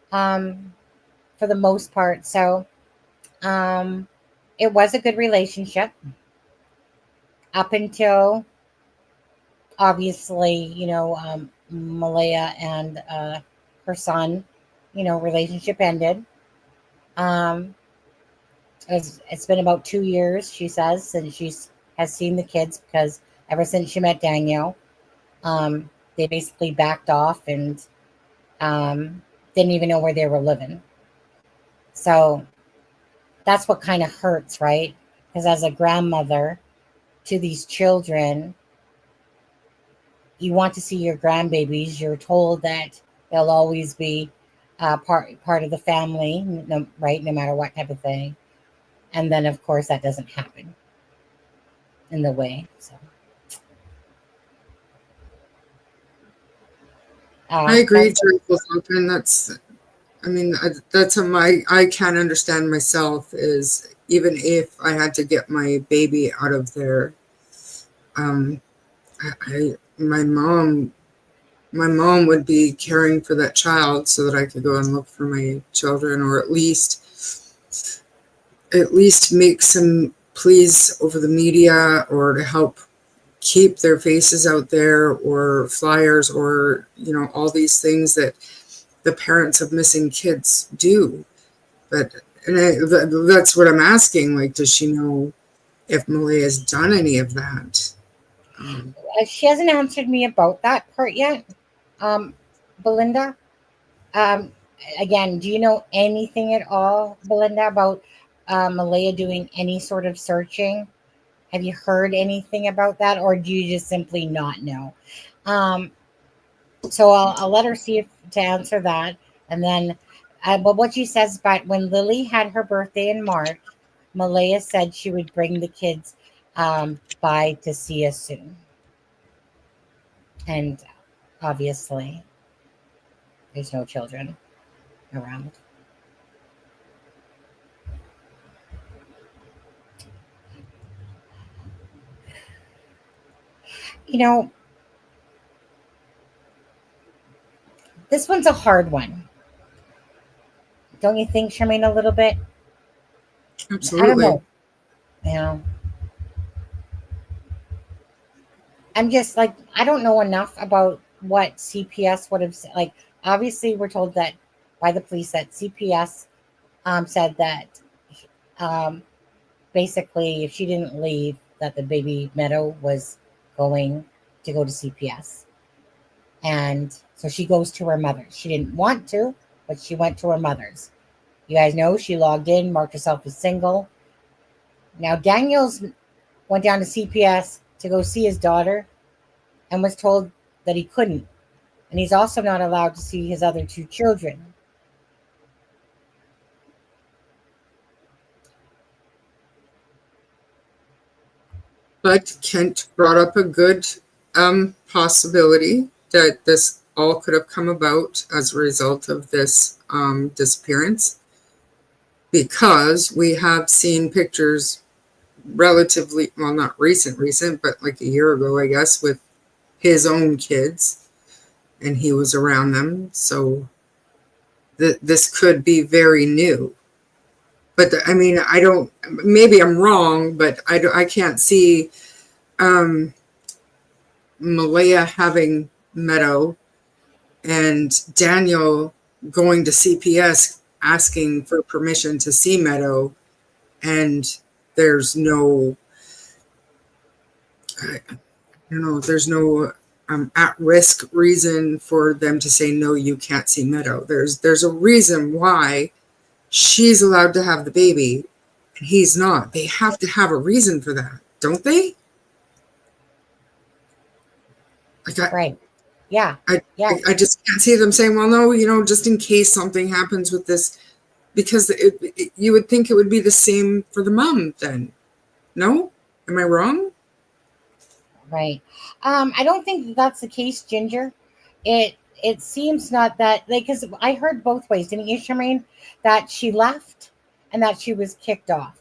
for the most part. So it was a good relationship up until, obviously, Malaya and her son, relationship ended. It's been about 2 years, she says, since she has seen the kids, because ever since she met Daniel, they basically backed off and didn't even know where they were living. So that's what kind of hurts, right? Because as a grandmother to these children, you want to see your grandbabies. You're told that they'll always be part of the family, right? No matter what type of thing. And then, of course, that doesn't happen in the way. So, I agree, Joyful Sullivan. That's I can't understand myself, is even if I had to get my baby out of there, My mom would be caring for that child so that I could go and look for my children, or at least make some pleas over the media, or to help keep their faces out there, or flyers, or all these things that the parents of missing kids do. But that's what I'm asking. Like, does she know if Malaya has done any of that? She hasn't answered me about that part yet. Belinda, again, do you know anything at all, Belinda, about Malaya doing any sort of searching? Have you heard anything about that, or do you just simply not know? So I'll let her see if to answer that, and then, but what she says, but when Lily had her birthday in March, Malaya said she would bring the kids by to see us soon, and obviously, there's no children around. This one's a hard one. Don't you think, Charmaine, a little bit? Absolutely. I don't know. I'm just like, I don't know enough about what CPS would have said. Like, obviously, we're told that by the police that CPS said that basically, if she didn't leave, that the baby Meadow was going to go to CPS. And so she goes to her mother's. She didn't want to, but she went to her mother's. You guys know she logged in, marked herself as single. Now, Daniels went down to CPS to go see his daughter and was told that he couldn't. And he's also not allowed to see his other two children. But Kent brought up a good possibility that this all could have come about as a result of this disappearance, because we have seen pictures relatively, well, not recent, but like a year ago, I guess, with his own kids, and he was around them. So this could be very new. But I mean, I don't, maybe I'm wrong, but I can't see Malaya having Meadow and Daniel going to CPS asking for permission to see Meadow, and there's no, I don't know, there's no at-risk reason for them to say, no, you can't see Meadow. There's a reason why she's allowed to have the baby and he's not. They have to have a reason for that, don't they? Right. Yeah. I just can't see them saying, well, no, just in case something happens with this, because you would think it would be the same for the mom then. No? Am I wrong? Right. I don't think that's the case, Ginger. It seems not that, because I heard both ways, didn't you, Charmaine? That she left and that she was kicked off.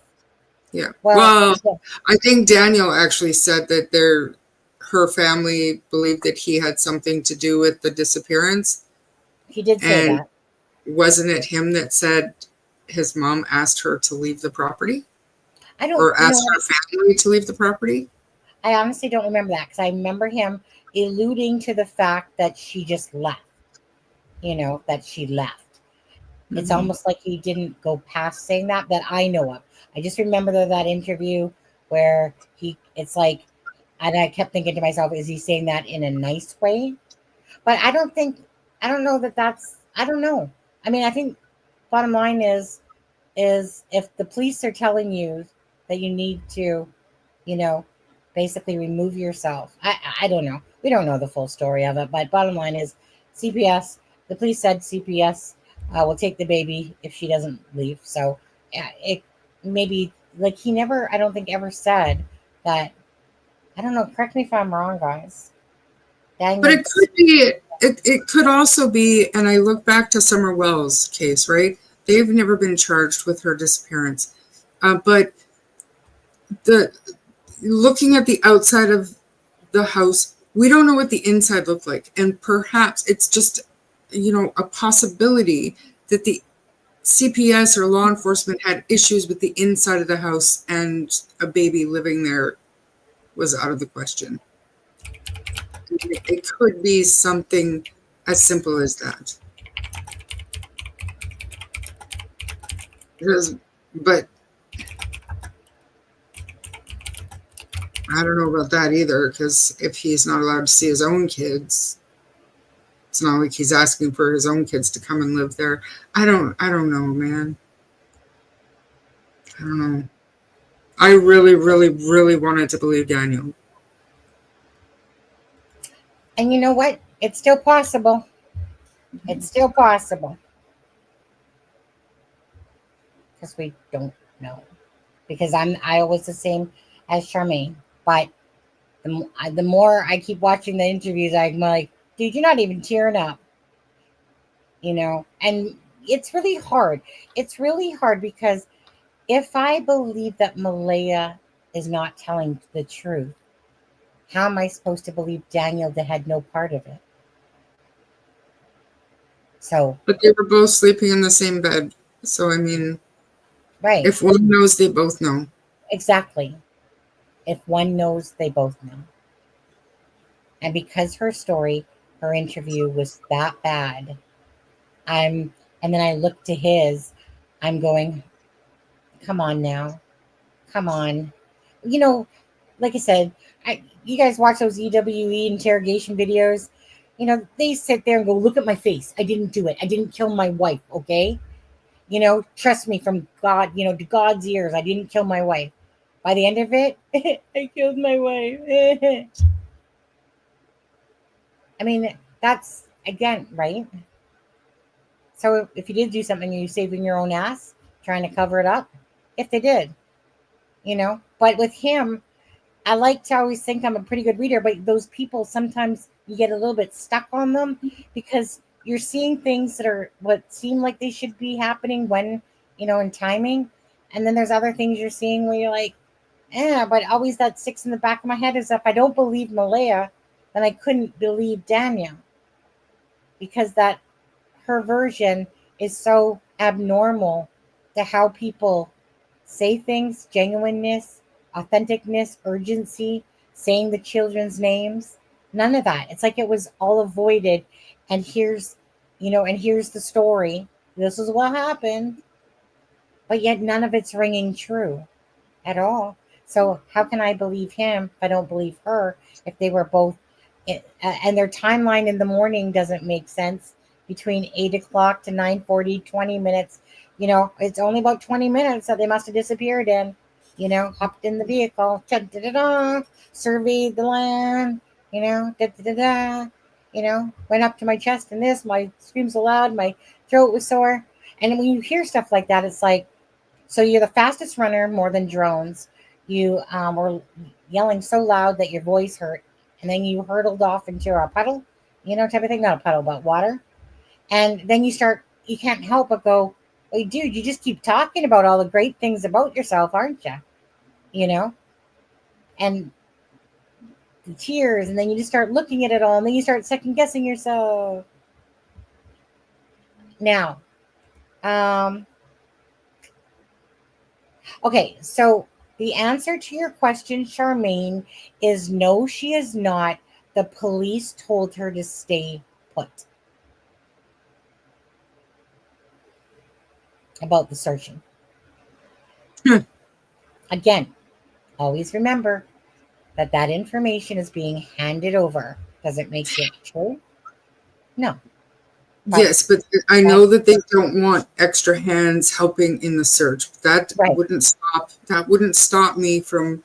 Yeah. Well, I think Daniel actually said that her family believed that he had something to do with the disappearance. He did say that. Wasn't it him that said his mom asked her to leave the property? Or asked her family to leave the property? I honestly don't remember that, because I remember him alluding to the fact that she just left. That she left. Mm-hmm. It's almost like he didn't go past saying that I know of. I just remember that interview where it's like, and I kept thinking to myself, is he saying that in a nice way? But I don't know that's, I don't know. I mean, I think bottom line is if the police are telling you that you need to, basically remove yourself. I don't know. We don't know the full story of it, but bottom line is CPS, the police said CPS will take the baby if she doesn't leave. So it maybe, like, he never, I don't think ever said that. I don't know. Correct me if I'm wrong, guys. But it could be, it could also be, and I look back to Summer Wells' case, right? They've never been charged with her disappearance. But looking at the outside of the house. We don't know what the inside looked like. And perhaps it's just, a possibility that the CPS or law enforcement had issues with the inside of the house, and a baby living there was out of the question. It could be something as simple as that. But I don't know about that either, because if he's not allowed to see his own kids, it's not like he's asking for his own kids to come and live there. I don't know, man. I don't know. I really, really, really wanted to believe Daniel. And you know what? It's still possible. It's still possible. Because we don't know. Because I was the same as Charmaine. But the more I keep watching the interviews, I'm like, dude, you're not even tearing up. And it's really hard. It's really hard because if I believe that Malaya is not telling the truth, how am I supposed to believe Daniel that had no part of it? So, but they were both sleeping in the same bed. So, I mean, right. If one knows, they both know. Exactly. If one knows, they both know. And because her interview was that bad, and then I look to his, I'm going, come on now. Come on. Like I said, you guys watch those EWE interrogation videos. They sit there and go, look at my face. I didn't do it. I didn't kill my wife, okay? Trust me, from God, to God's ears, I didn't kill my wife. By the end of it, I killed my wife. I mean, that's, again, right? So if you did do something, are you saving your own ass, trying to cover it up? If they did, But with him, I like to always think I'm a pretty good reader, but those people, sometimes you get a little bit stuck on them because you're seeing things that are what seem like they should be happening when, in timing. And then there's other things you're seeing where you're like, but always that sticks in the back of my head is if I don't believe Malaya, then I couldn't believe Daniel. Because that her version is so abnormal to how people say things, genuineness, authenticness, urgency, saying the children's names, none of that. It's like it was all avoided. And here's the story. This is what happened. But yet none of it's ringing true at all. So how can I believe him if I don't believe her? If they were both, and their timeline in the morning doesn't make sense between 8 o'clock to 9:40, 20 minutes. It's only about 20 minutes that they must have disappeared in. Hopped in the vehicle, surveyed the land, went up to my chest and this, my screams aloud, my throat was sore. And when you hear stuff like that, it's like, so you're the fastest runner more than drones. You were yelling so loud that your voice hurt. And then you hurtled off into a puddle, type of thing. Not a puddle, but water. And then you can't help but go, hey, dude, you just keep talking about all the great things about yourself, aren't you? And the tears, and then you just start looking at it all, and then you start second guessing yourself. Now, okay, so the answer to your question, Charmaine, is no, she is not. The police told her to stay put. About the searching. Again, always remember that information is being handed over. Does it make it true? No. Yes, but I know that they don't want extra hands helping in the search. That wouldn't stop me from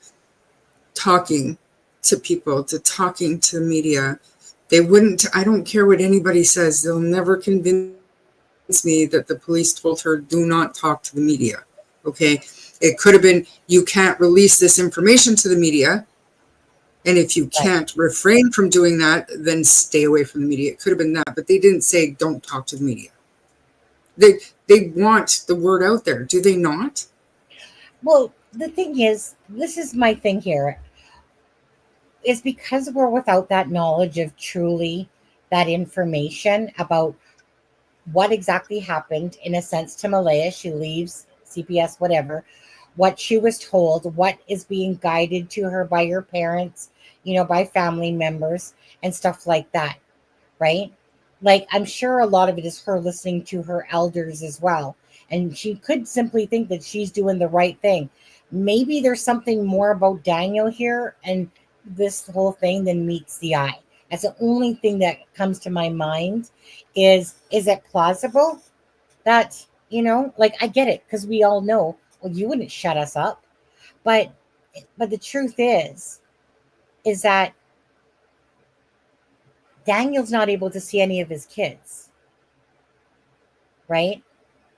talking to people, to talking to the media. They wouldn't. I don't care what anybody says. They'll never convince me that the police told her, do not talk to the media. Okay. It could have been, you can't release this information to the media. And if you can't refrain from doing that, then stay away from the media. It could have been that, but they didn't say, don't talk to the media. They want the word out there. Do they not? Well, the thing is, this is my thing here. is because we're without that knowledge of truly that information about what exactly happened, in a sense, to Malaya. She leaves CPS, whatever, what she was told, what is being guided to her by her parents, by family members and stuff like that, right? Like, I'm sure a lot of it is her listening to her elders as well. And she could simply think that she's doing the right thing. Maybe there's something more about Daniel here and this whole thing than meets the eye. That's the only thing that comes to my mind. Is it plausible that, like, I get it, because we all know, well, you wouldn't shut us up. But the truth is that Daniel's not able to see any of his kids, right?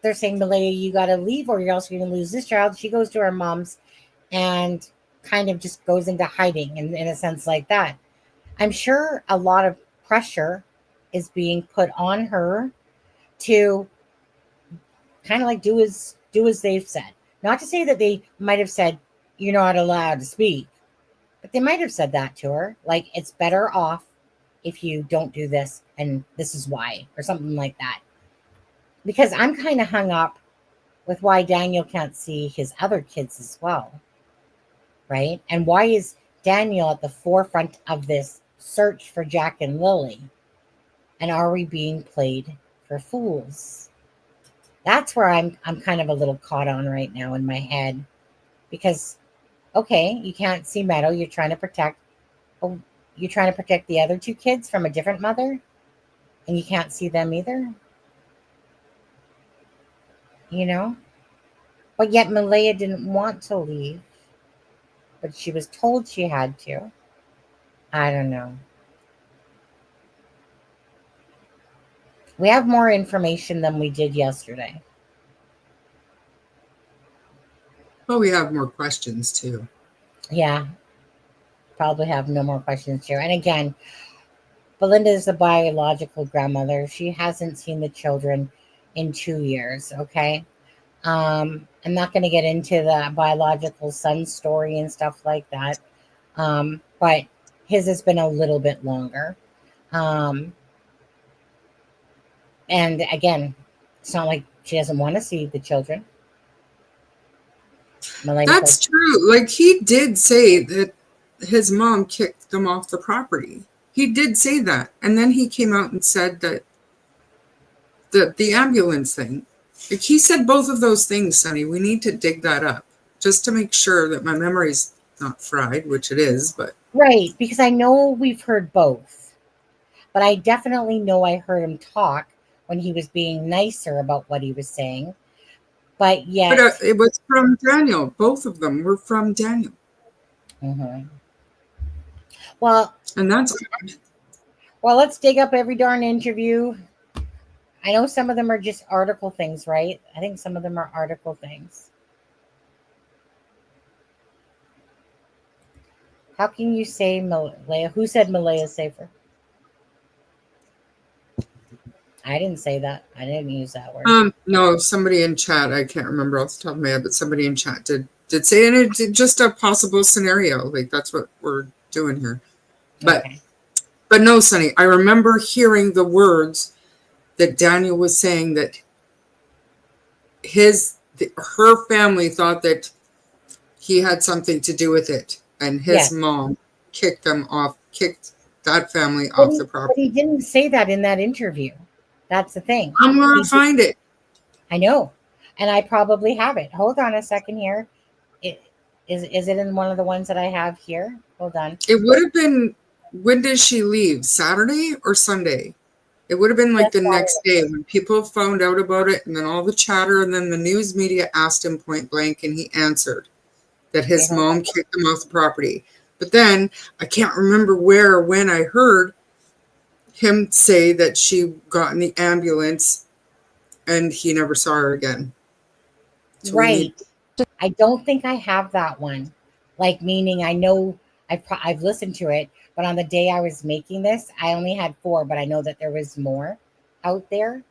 They're saying, Malaya, you got to leave or you're also going to lose this child. She goes to her mom's and kind of just goes into hiding in a sense like that. I'm sure a lot of pressure is being put on her to kind of like do as they've said. Not to say that they might have said, you're not allowed to speak, but they might have said that to her. Like, it's better off if you don't do this, and this is why, or something like that. Because I'm kind of hung up with why Daniel can't see his other kids as well, right? And why is Daniel at the forefront of this search for Jack and Lily? And are we being played for fools? That's where I'm kind of a little caught on right now in my head. Because, okay, you can't see Meadow. You're trying to protect the other two kids from a different mother, and you can't see them either. But yet Malaya didn't want to leave, but she was told she had to. I don't know. We have more information than we did yesterday. Well, we have more questions too. Yeah. Probably have no more questions here. And again, Belinda is the biological grandmother. She hasn't seen the children in 2 years, okay? I'm not going to get into the biological son story and stuff like that. But his has been a little bit longer. And again, it's not like she doesn't want to see the children. That's true. Like, he did say that his mom kicked them off the property. He did say that. And then he came out and said that the ambulance thing. Like, he said both of those things, Sonny. We need to dig that up just to make sure that my memory's not fried, which it is, but. Right, because I know we've heard both. But I definitely know I heard him talk when he was being nicer about what he was saying. But yet. But it was from Daniel. Both of them were from Daniel. Mm-hmm. Well. And that's odd. Well, let's dig up every darn interview. I know some of them are just article things, right? I think some of them are article things. How can you say Malaya? Who said Malaya is safer? I didn't say that. I didn't use that word. No, somebody in chat, I can't remember off the top of my head, but somebody in chat did say, and it's just a possible scenario. Like, that's what we're doing here. But Okay. But no, Sonny, I remember hearing the words that Daniel was saying that her family thought that he had something to do with it, and his mom kicked that family off the property. But he didn't say that in that interview. That's the thing. I'm going to find it. I know. And I probably have it. Hold on a second here. Is it in one of the ones that I have here? Hold on. It would have been, when did she leave? Saturday or Sunday? It would have been like the next day when people found out about it, and then all the chatter, and then the news media asked him point blank, and he answered that his mom kicked him off the property. But then I can't remember where or when I heard him say that she got in the ambulance and he never saw her again. So right. I don't think I have that one. Like, meaning I know I've listened to it, but on the day I was making this, I only had 4, but I know that there was more out there.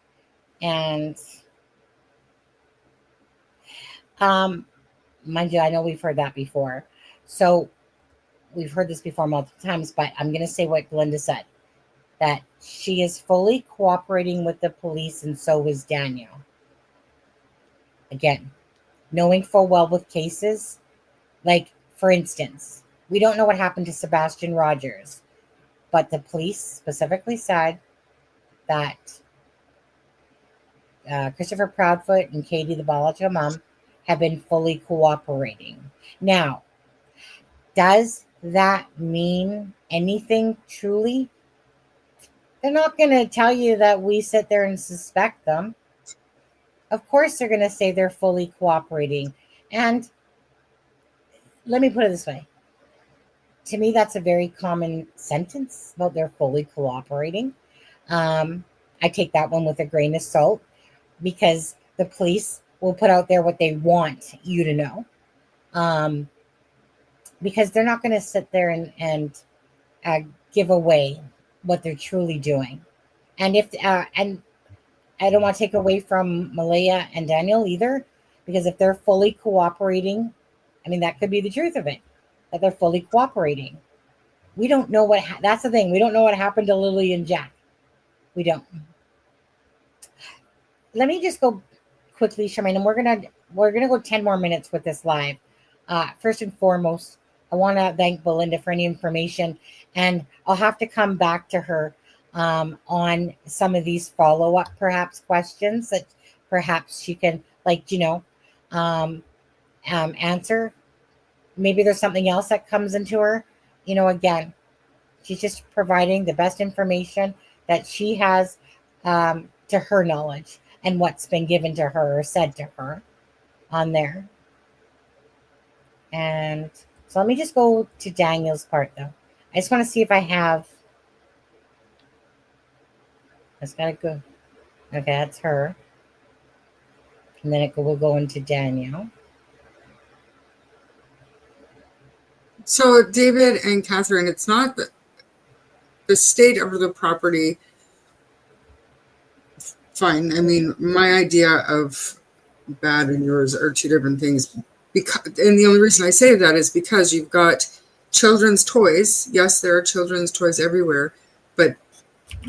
And mind you, I know we've heard that before. So we've heard this before multiple times, but I'm going to say what Glenda said, that she is fully cooperating with the police, and so is Daniel. Again, knowing full well with cases, like, for instance, we don't know what happened to Sebastian Rogers, but the police specifically said that Christopher Proudfoot and Katie, the biological mom, have been fully cooperating. Now, does that mean anything truly? They're not going to tell you that we sit there and suspect them. Of course, they're going to say they're fully cooperating. And let me put it this way. To me, that's a very common sentence about they're fully cooperating. I take that one with a grain of salt, because the police will put out there what they want you to know. Because they're not going to sit there and give away what they're truly doing. And and I don't want to take away from Malaya and Daniel either, because if they're fully cooperating, I mean, that could be the truth of it, that they're fully cooperating. We don't know that's the thing. We don't know what happened to Lily and Jack. We don't. Let me just go quickly, Charmaine, and we're gonna go 10 more minutes with this live. First and foremost, I want to thank Belinda for any information, and I'll have to come back to her on some of these follow-up perhaps questions that perhaps she can, like, answer. Maybe there's something else that comes into her. Again, she's just providing the best information that she has to her knowledge and what's been given to her or said to her on there. And so let me just go to Daniel's part, though. I just want to see if I have. That's got to go. Okay, that's her. And then we'll go into Daniel. So, David and Catherine, it's not the state of the property. Fine. I mean, my idea of bad and yours are two different things. And the only reason I say that is because you've got children's toys. Yes, there are children's toys everywhere, but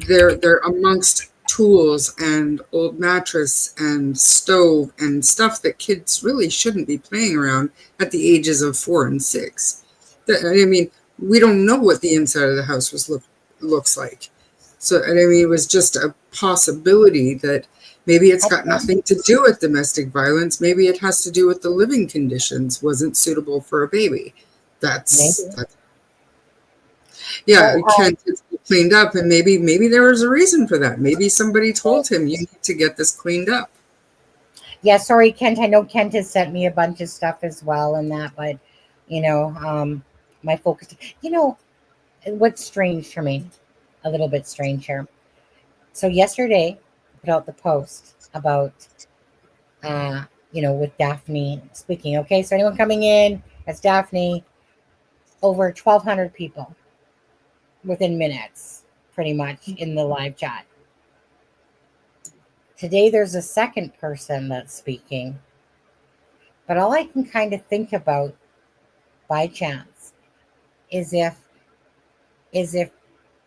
they're amongst tools and old mattress and stove and stuff that kids really shouldn't be playing around at the ages of 4 and 6. I mean, we don't know what the inside of the house looks like. So, and I mean, it was just a possibility that maybe it's got nothing to do with domestic violence. Maybe it has to do with the living conditions wasn't suitable for a baby. That's yeah, it can't be cleaned up, and maybe there was a reason for that. Maybe somebody told him you need to get this cleaned up. Yeah, sorry, Kent. I know Kent has sent me a bunch of stuff as well and that, but my focus. What's strange for me, a little bit strange here. So yesterday, I put out the post about, with Daphne speaking. Okay, so anyone coming in, that's Daphne. Over 1,200 people within minutes, pretty much, in the live chat. Today, there's a second person that's speaking. But all I can kind of think about by chance is if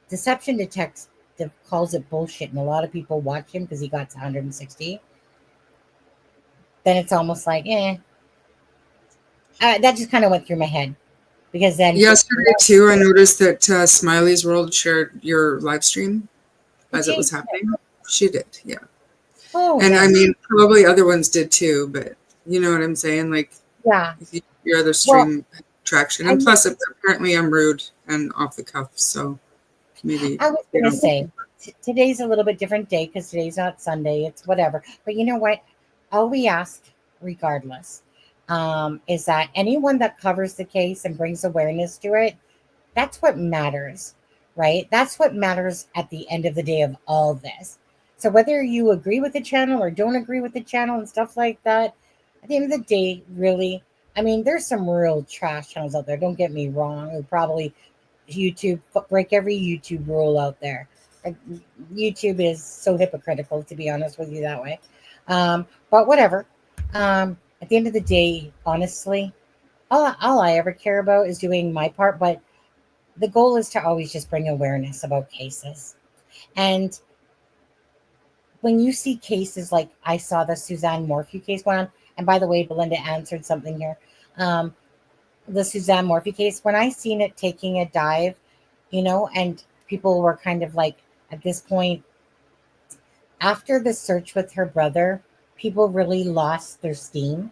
Deception Detective calls it bullshit and a lot of people watch him because he got to 160, then it's almost like, that just kind of went through my head. Because then yesterday too, I noticed that Smiley's World shared your live stream as it was happening. She did, yeah. Oh, and I mean, probably other ones did too, but you know what I'm saying? Like, yeah, your other stream traction, and plus, apparently, I'm rude and off the cuff, so maybe. I was going to say today's a little bit different day because today's not Sunday; it's whatever. But you know what? All we ask, regardless, is that anyone that covers the case and brings awareness to it, that's what matters, right? That's what matters at the end of the day of all this. So whether you agree with the channel or don't agree with the channel and stuff like that, at the end of the day, really, I mean, there's some real trash channels out there. Don't get me wrong. Who probably break every YouTube rule out there. YouTube is so hypocritical, to be honest with you, that way. But whatever. At the end of the day, honestly, all I ever care about is doing my part. But the goal is to always just bring awareness about cases. And when you see cases like I saw the Suzanne Morphew case going on, and by the way, Belinda answered something here. The Suzanne Morphew case, when I seen it taking a dive, and people were kind of like, at this point, after the search with her brother, people really lost their steam.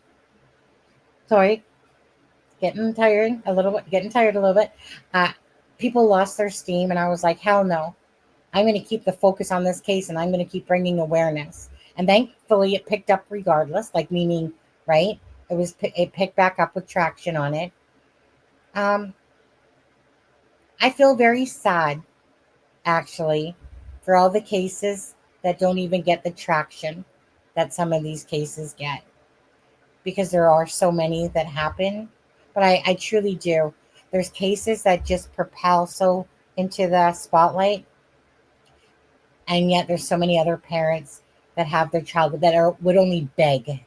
Sorry, getting tired a little bit. People lost their steam, and I was like, hell no. I'm going to keep the focus on this case, and I'm going to keep bringing awareness. And thankfully, it picked up regardless, like meaning, right? It picked back up with traction on it. I feel very sad, actually, for all the cases that don't even get the traction that some of these cases get, because there are so many that happen. But I truly do. There's cases that just propel so into the spotlight, and yet there's so many other parents that have their child that would only beg,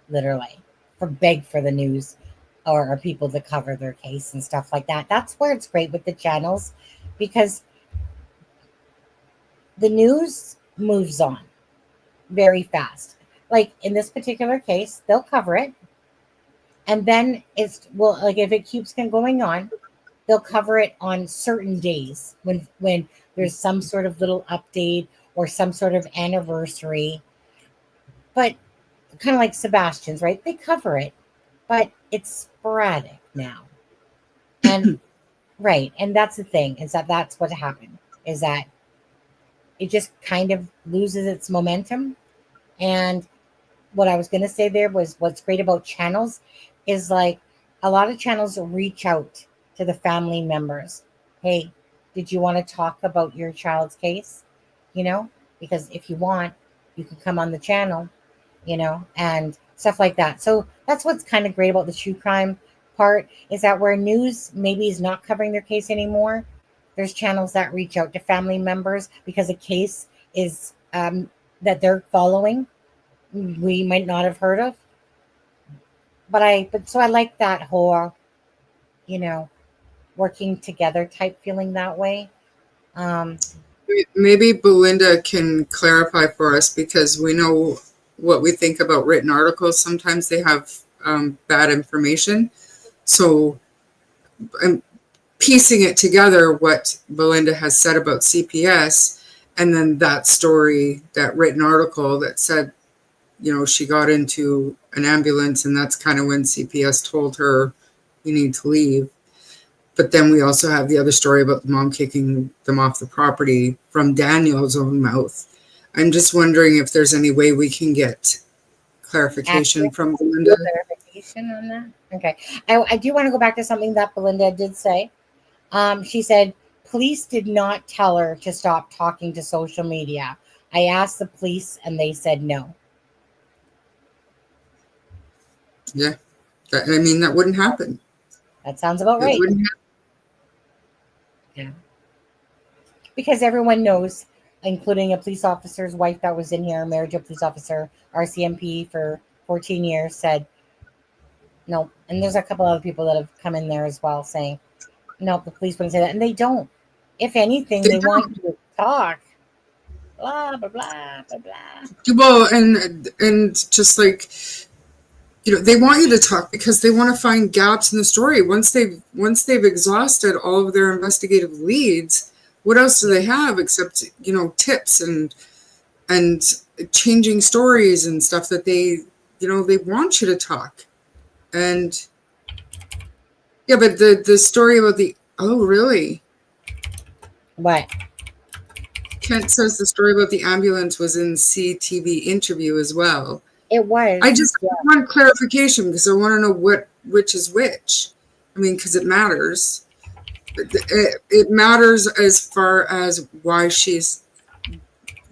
literally, beg for the news or people to cover their case and stuff like that. That's where it's great with the channels, because the news moves on very fast. Like in this particular case, they'll cover it, and then like if it keeps going on, they'll cover it on certain days when there's some sort of little update or some sort of anniversary. But kind of like Sebastian's, right? They cover it, but it's sporadic now. And right, and that's the thing, is that's what happened, is that it just kind of loses its momentum. And what I was going to say there was, what's great about channels is, like, a lot of channels reach out to the family members. Hey, did you want to talk about your child's case? Because if you want, you can come on the channel, and stuff like that. So that's what's kind of great about the true crime part, is that where news maybe is not covering their case anymore, there's channels that reach out to family members because a case is that they're following, we might not have heard of. But so I like that whole, working together type feeling that way. Maybe Belinda can clarify for us, because we know what we think about written articles. Sometimes they have bad information. So I'm piecing it together, what Belinda has said about CPS, and then that story, that written article that said, she got into an ambulance, and that's kind of when CPS told her, you need to leave. But then we also have the other story about the mom kicking them off the property from Daniel's own mouth. I'm just wondering if there's any way we can get clarification from Belinda. Clarification on that? Okay. I do want to go back to something that Belinda did say. She said, police did not tell her to stop talking to social media. I asked the police and they said no. Yeah. That wouldn't happen. That sounds about right. Yeah. Because everyone knows, including a police officer's wife that was in here, married to a police officer, RCMP for 14 years, said no. And there's a couple other people that have come in there as well saying, no, the police wouldn't say that. And they don't. If anything, they want you to talk. Blah, blah, blah, blah, blah. Well, and just like, they want you to talk because they want to find gaps in the story. Once they've exhausted all of their investigative leads, what else do they have except, tips and changing stories and stuff that they want you to talk. And yeah, but the story about oh, really? What? Kent says the story about the ambulance was in CTV interview as well. It was. I just want clarification because I want to know which is which. Because it matters. It matters as far as why she's,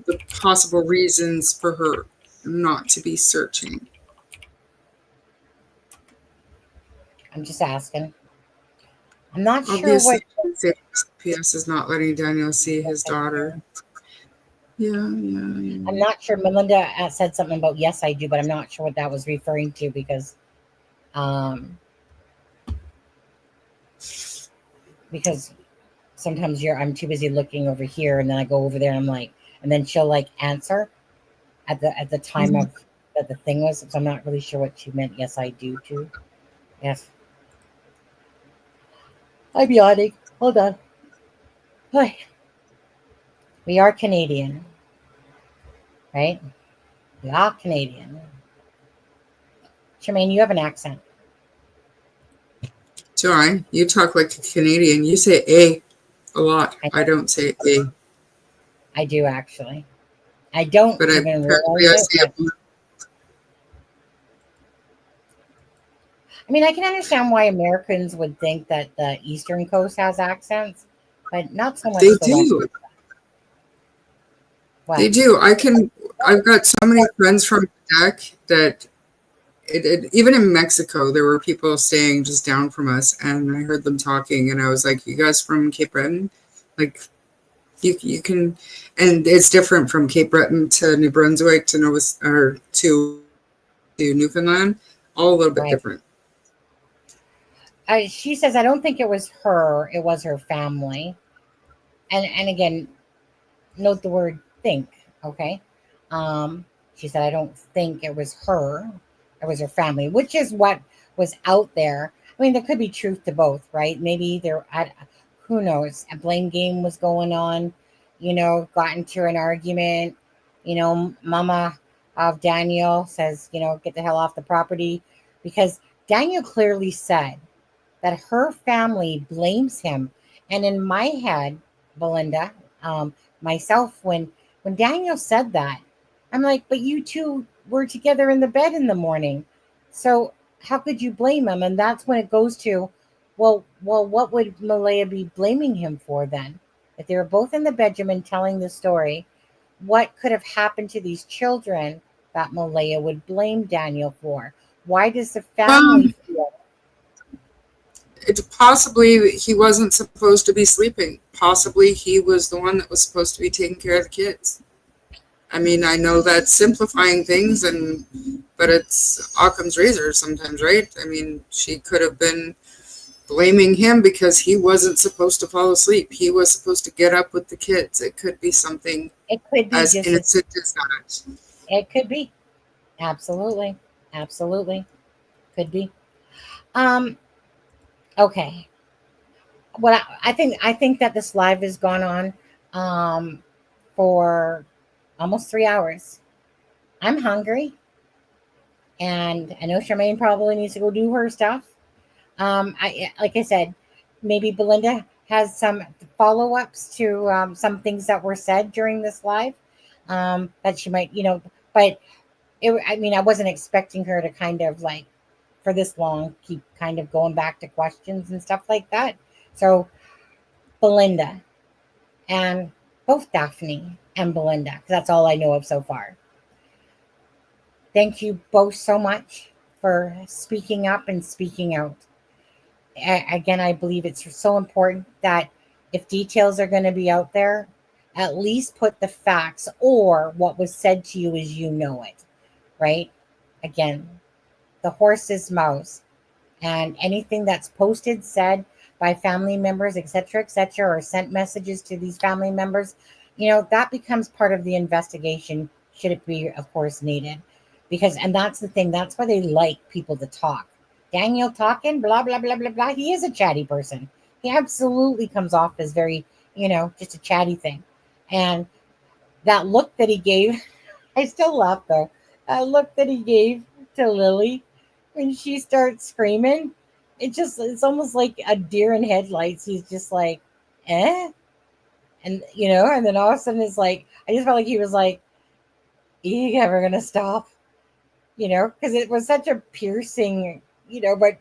the possible reasons for her not to be searching. I'm just asking. I'm not Obviously, sure what. CPS is not letting Daniel see his daughter. Yeah. I'm not sure. Melinda said something about yes, I do, but I'm not sure what that was referring to because sometimes I'm too busy looking over here, and then I go over there and I'm like, and then she'll like answer at the time of that the thing was. So I'm not really sure what she meant. Yes, I do too. Yes. I'm yawning. Hold on. Hi. We are Canadian, right? We are Canadian. Tremaine, you have an accent. John, you talk like a Canadian. You say a lot. I don't say a. I do actually. I don't But even apparently I realize say it. I mean, I can understand why Americans would think that the Eastern Coast has accents, but not so much They the West. do. What? They do. I've got so many friends from Quebec that even in Mexico, there were people staying just down from us, and I heard them talking, and I was like, "You guys from Cape Breton? Like, you can," and it's different from Cape Breton to New Brunswick to to Newfoundland, all a little bit different. She says, "I don't think it was her; it was her family." And again, note the word "think." Okay. She said, "I don't think it was her; it was her family," which is what was out there. I mean, there could be truth to both, right? Maybe who knows? A blame game was going on. Got into an argument. Mama of Daniel says, get the hell off the property, because Daniel clearly said that her family blames him. And in my head, Belinda, myself, when Daniel said that, I'm like, but you two were together in the bed in the morning. So how could you blame him? And that's when it goes to, well, what would Malaya be blaming him for then? If they were both in the bedroom and telling the story, what could have happened to these children that Malaya would blame Daniel for? Why does the family feel? It's possibly he wasn't supposed to be sleeping. Possibly he was the one that was supposed to be taking care of the kids. I mean, I know that's simplifying things, but it's Occam's razor sometimes, right? I mean, she could have been blaming him because he wasn't supposed to fall asleep. He was supposed to get up with the kids. It could be something as innocent as that. It could be. Absolutely. Absolutely. Could be. Okay. Well, I think that this live has gone on for almost 3 hours. I'm hungry, and I know Charmaine probably needs to go do her stuff. Like I said, maybe Belinda has some follow-ups to some things that were said during this live, that she might, but I wasn't expecting her to kind of like for this long keep kind of going back to questions and stuff like that. So Belinda and both Daphne and Belinda, because that's all I know of so far. Thank you both so much for speaking up and speaking out. Again, I believe it's so important that if details are going to be out there, at least put the facts or what was said to you as you know it, right? Again, the horse's mouth, and anything that's posted, said by family members, etc., or sent messages to these family members, that becomes part of the investigation, should it be, of course, needed. And that's the thing, that's why they like people to talk. Daniel talking, blah, blah, blah, blah, blah. He is a chatty person. He absolutely comes off as very, just a chatty thing. And that look that he gave, I still laugh though, that look that he gave to Lily when she starts screaming, it's almost like a deer in headlights. He's just like, eh? And, and then all of a sudden it's like, I just felt like he was like, you ever going to stop? Because it was such a piercing, but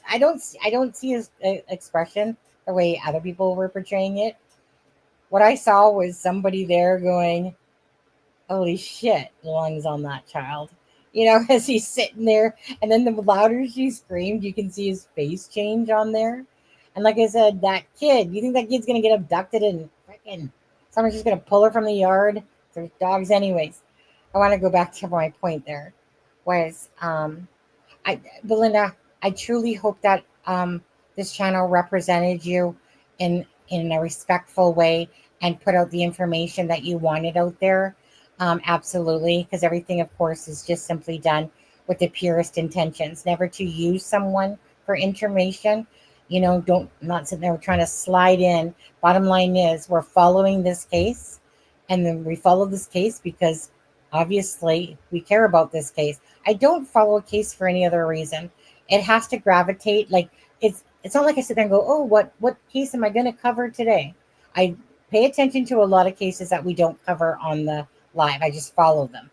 I don't see his expression the way other people were portraying it. What I saw was somebody there going, holy shit, lungs on that child. As he's sitting there, and then the louder she screamed, you can see his face change on there. And like I said, that kid, you think that kid's gonna get abducted and freaking someone's just gonna pull her from the yard? There's dogs anyways. I want to go back to my point there. Was Belinda, I truly hope that this channel represented you in in a respectful way and put out the information that you wanted out there. Absolutely, because everything, of course, is just simply done with the purest intentions, never to use someone for information. Not sitting there trying to slide in. Bottom line is, we're following this case, and then we follow this case because obviously we care about this case. I don't follow a case for any other reason. It has to gravitate, like, it's not like I sit there and go, oh, what case am I going to cover today? I pay attention to a lot of cases that we don't cover on the live. I just follow them.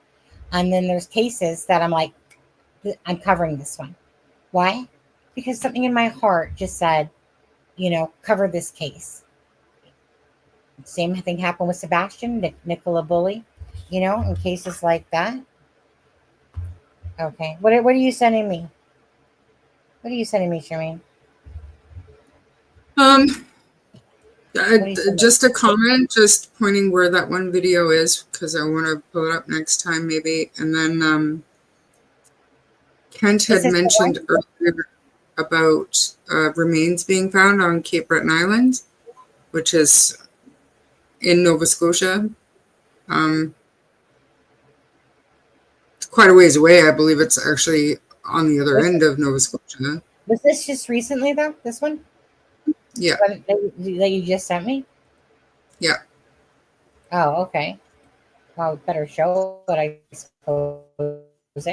And then there's cases that I'm like, I'm covering this one. Why? Because something in my heart just said, cover this case. Same thing happened with Sebastian, Nicola Bully, in cases like that. Okay. What are you sending me? What are you sending me, Charmaine? Just a comment, just pointing where that one video is, because I want to pull it up next time maybe. And then Kent had mentioned earlier about remains being found on Cape Breton Island, which is in Nova Scotia. It's quite a ways away. I believe it's actually on the other end of Nova Scotia. Was this just recently, though? This one? Yeah. That you just sent me? Yeah. Oh, okay. Well, better show it, I suppose.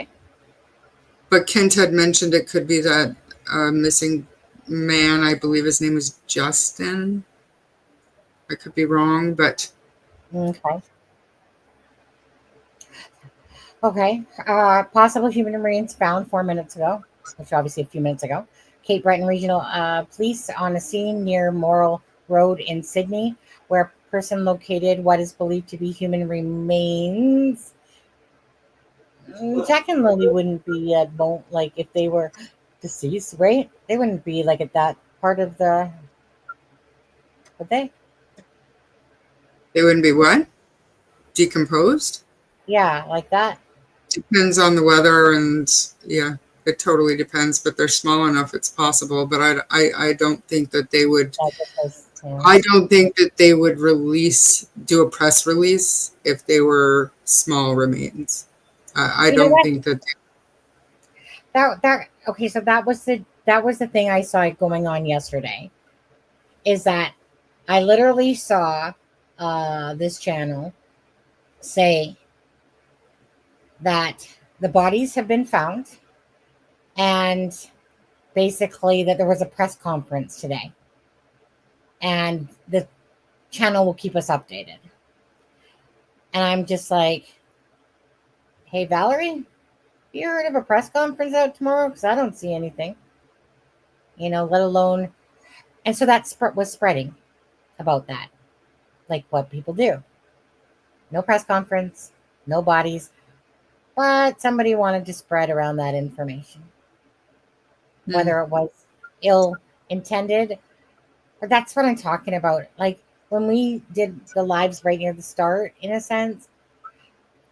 But Kent had mentioned it could be that missing man. I believe his name is Justin. I could be wrong, but... Okay. Okay. Possible human remains found 4 minutes ago, which obviously a few minutes ago. Cape Breton Regional Police on a scene near Morrill Road in Sydney, where a person located what is believed to be human remains. Jack and Lily wouldn't be at like if they were deceased, right? They wouldn't be like at that part of the. Would they? They wouldn't be what? Decomposed? Yeah, like that. Depends on the weather, and yeah, it totally depends. But they're small enough; it's possible. But I don't think that they would. I don't think that they would do a press release if they were small remains. I don't think that. Okay. So that was the thing I saw going on yesterday. Is that I literally saw this channel say that the bodies have been found, and basically that there was a press conference today, and the channel will keep us updated. And I'm just like, hey, Valerie, you heard of a press conference out tomorrow? Because I don't see anything, let alone. And so that was spreading about that, like what people do. No press conference, no bodies, but somebody wanted to spread around that information. Whether it was ill intended, but that's what I'm talking about. Like when we did the lives right near the start, in a sense,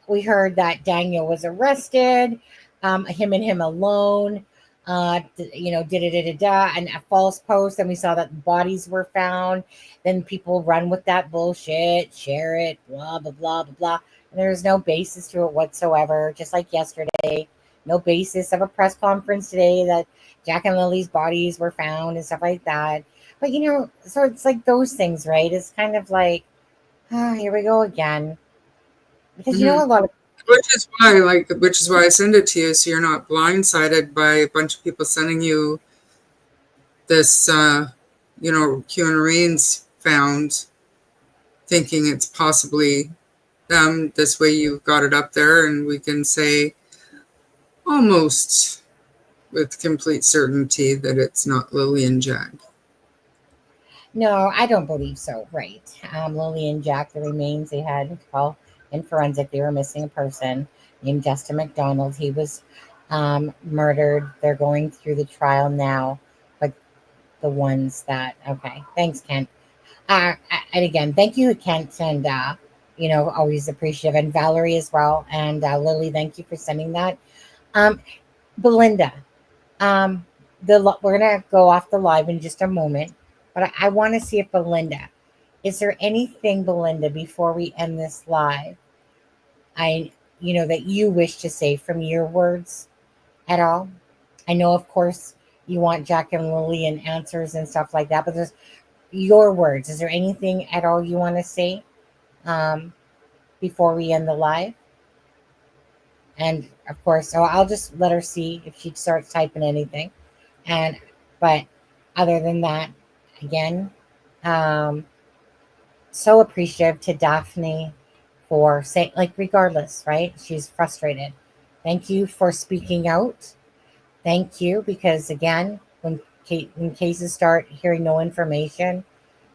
we heard that Daniel was arrested, him and him alone, and a false post. And we saw that bodies were found. Then people run with that bullshit, share it, blah, blah, blah, blah, blah. And there's no basis to it whatsoever. Just like yesterday, no basis of a press conference today that Jack and Lily's bodies were found and stuff like that. But, so it's like those things, right? It's kind of like, here we go again. Because, a lot of... Which is why I send it to you, so you're not blindsided by a bunch of people sending you this, human remains found, thinking it's possibly them. This way you've got it up there, and we can say almost with complete certainty that it's not Lily and Jack. No, I don't believe so. Right. Lily and Jack, the remains they had, well, in forensic, they were missing a person named Justin McDonald. He was murdered. They're going through the trial now. But the ones that, okay. Thanks, Kent. And again, thank you, Kent, and, always appreciative. And Valerie as well. And Lily, thank you for sending that. Belinda, we're going to go off the live in just a moment. But I want to see if Belinda, is there anything, Belinda, before we end this live, that you wish to say from your words at all? I know, of course, you want Jack and Lily and answers and stuff like that, but there's your words. Is there anything at all you want to say before we end the live? And of course, so I'll just let her see if she starts typing anything. But other than that, again, so appreciative to Daphne for saying, like, regardless, right? She's frustrated. Thank you for speaking out. Thank you, because again, when cases start hearing no information,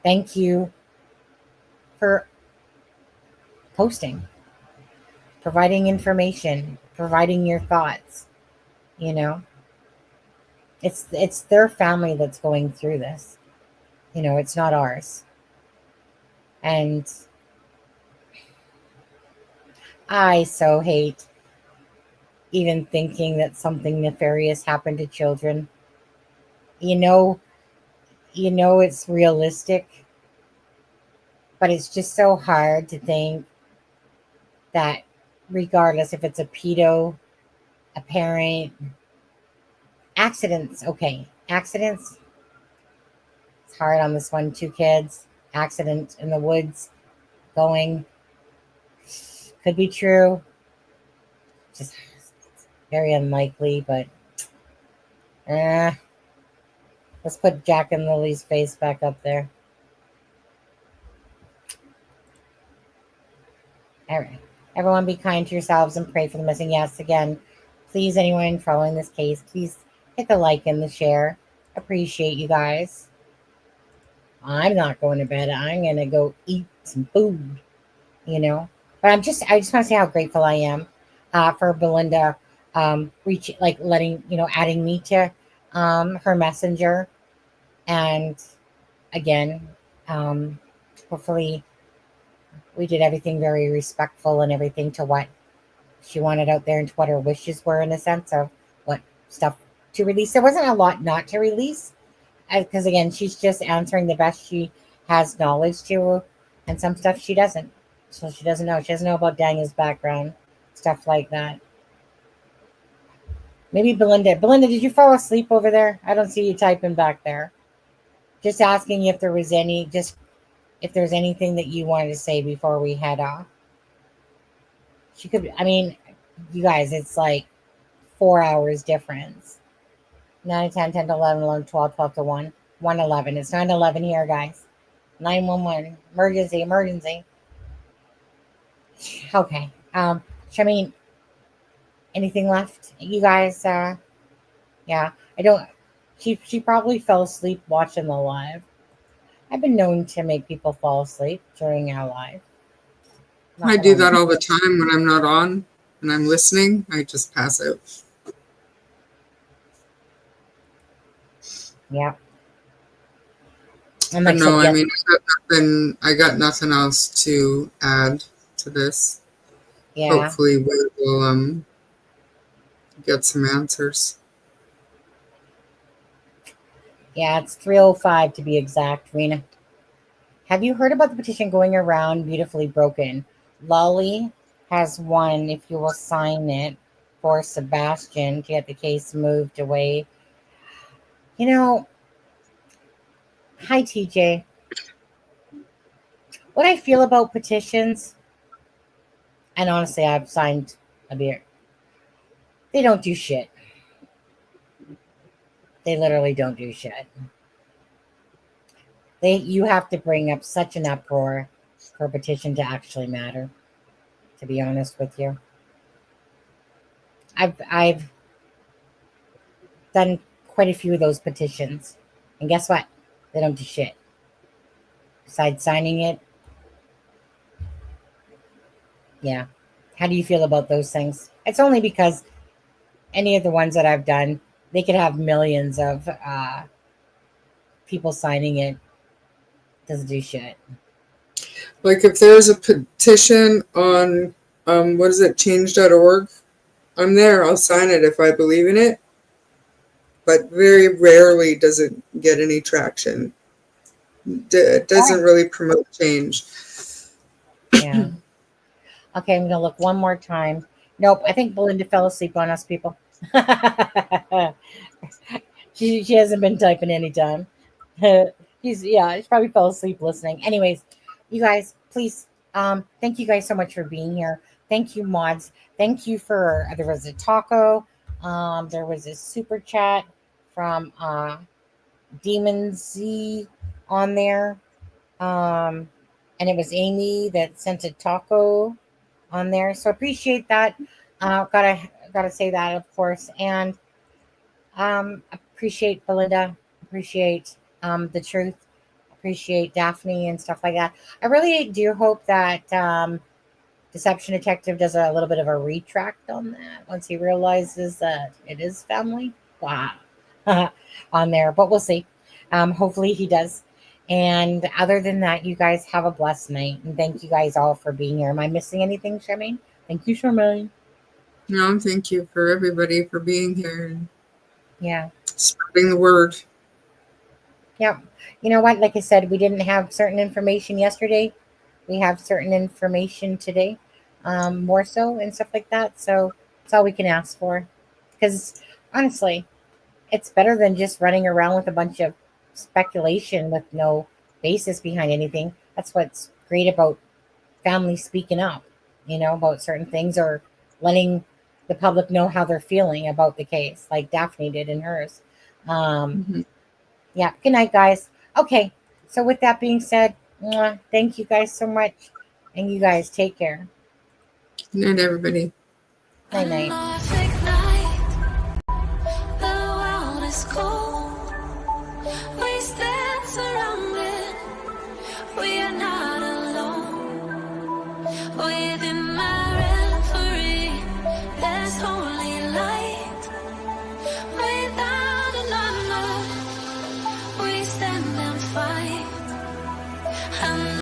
thank you for posting, providing information, providing your thoughts. It's their family that's going through this. It's not ours. And I so hate even thinking that something nefarious happened to children. It's realistic, but it's just so hard to think that regardless if it's a pedo, a parent, accidents, okay. Accidents, it's hard on this one. 2 kids, accident in the woods, going, could be true. Just very unlikely, but let's put Jack and Lily's face back up there. All right. Everyone be kind to yourselves and pray for the missing. Yes, again, please, anyone following this case, please hit the like and the share. Appreciate you guys. I'm not going to bed. I'm going to go eat some food, But I just want to say how grateful I am for Belinda adding me to her messenger. And again, hopefully we did everything very respectful and everything to what she wanted out there and to what her wishes were, in a sense of what stuff to release. There wasn't a lot not to release, because again, she's just answering the best she has knowledge to, and some stuff she doesn't. So she doesn't know. She doesn't know about Daniel's background, stuff like that. Maybe Belinda. Belinda, did you fall asleep over there? I don't see you typing back there. Just asking if there was if there's anything that you wanted to say before we head off. She could, you guys, it's like 4 hours difference. 9 to 10, 10 to 11, 11 to 12, 12 to 1, 1 11. It's 9 11 here, guys. 911. Emergency. Okay. Anything left? You guys, yeah. I don't, she probably fell asleep watching the live. I've been known to make people fall asleep during our live. I do that all the time when I'm not on and I'm listening. I just pass out. Yeah. But no, I got nothing else to add to this. Yeah. Hopefully we will get some answers. Yeah, it's 3:05 to be exact, Rena. Have you heard about the petition going around Beautifully Broken? Lilly has one, if you will sign it, for Sebastian to get the case moved away. Hi, TJ. What I feel about petitions, and honestly, I've signed a beer. They don't do shit. They literally don't do shit. You have to bring up such an uproar for a petition to actually matter, to be honest with you. I've done quite a few of those petitions, and guess what? They don't do shit. Besides signing it. Yeah. How do you feel about those things? It's only because any of the ones that I've done, they could have millions of people signing it. Doesn't do shit. Like if there's a petition on what is it, change.org, I'm there. I'll sign it if I believe in it. But very rarely does it get any traction. It doesn't really promote change. Yeah. Okay, I'm gonna look one more time. Nope, I think Belinda fell asleep on us, people. she hasn't been typing any time. She probably fell asleep listening. Anyways, you guys, please, thank you guys so much for being here. Thank you, mods. Thank you for there was a taco. There was a super chat from Demon Z on there. And it was Amy that sent a taco on there. So appreciate that. Gotta say that, of course. And appreciate Belinda. Appreciate the truth. Appreciate Daphne and stuff like that. I really do hope that Deception Detective does a little bit of a retract on that once he realizes that it is family. Wow. On there. But we'll see. Hopefully he does. And other than that, you guys have a blessed night. And thank you guys all for being here. Am I missing anything, Charmaine? Thank you, Charmaine. No, thank you for everybody for being here and spreading the word. Yeah. You know what? Like I said, we didn't have certain information yesterday. We have certain information today, more so and stuff like that. So that's all we can ask for. Because honestly, it's better than just running around with a bunch of speculation with no basis behind anything. That's what's great about family speaking up, about certain things or letting the public know how they're feeling about the case, like Daphne did in hers. Yeah. Good night, guys. Okay. So with that being said, thank you guys so much. And you guys take care. Good night, everybody. Night night.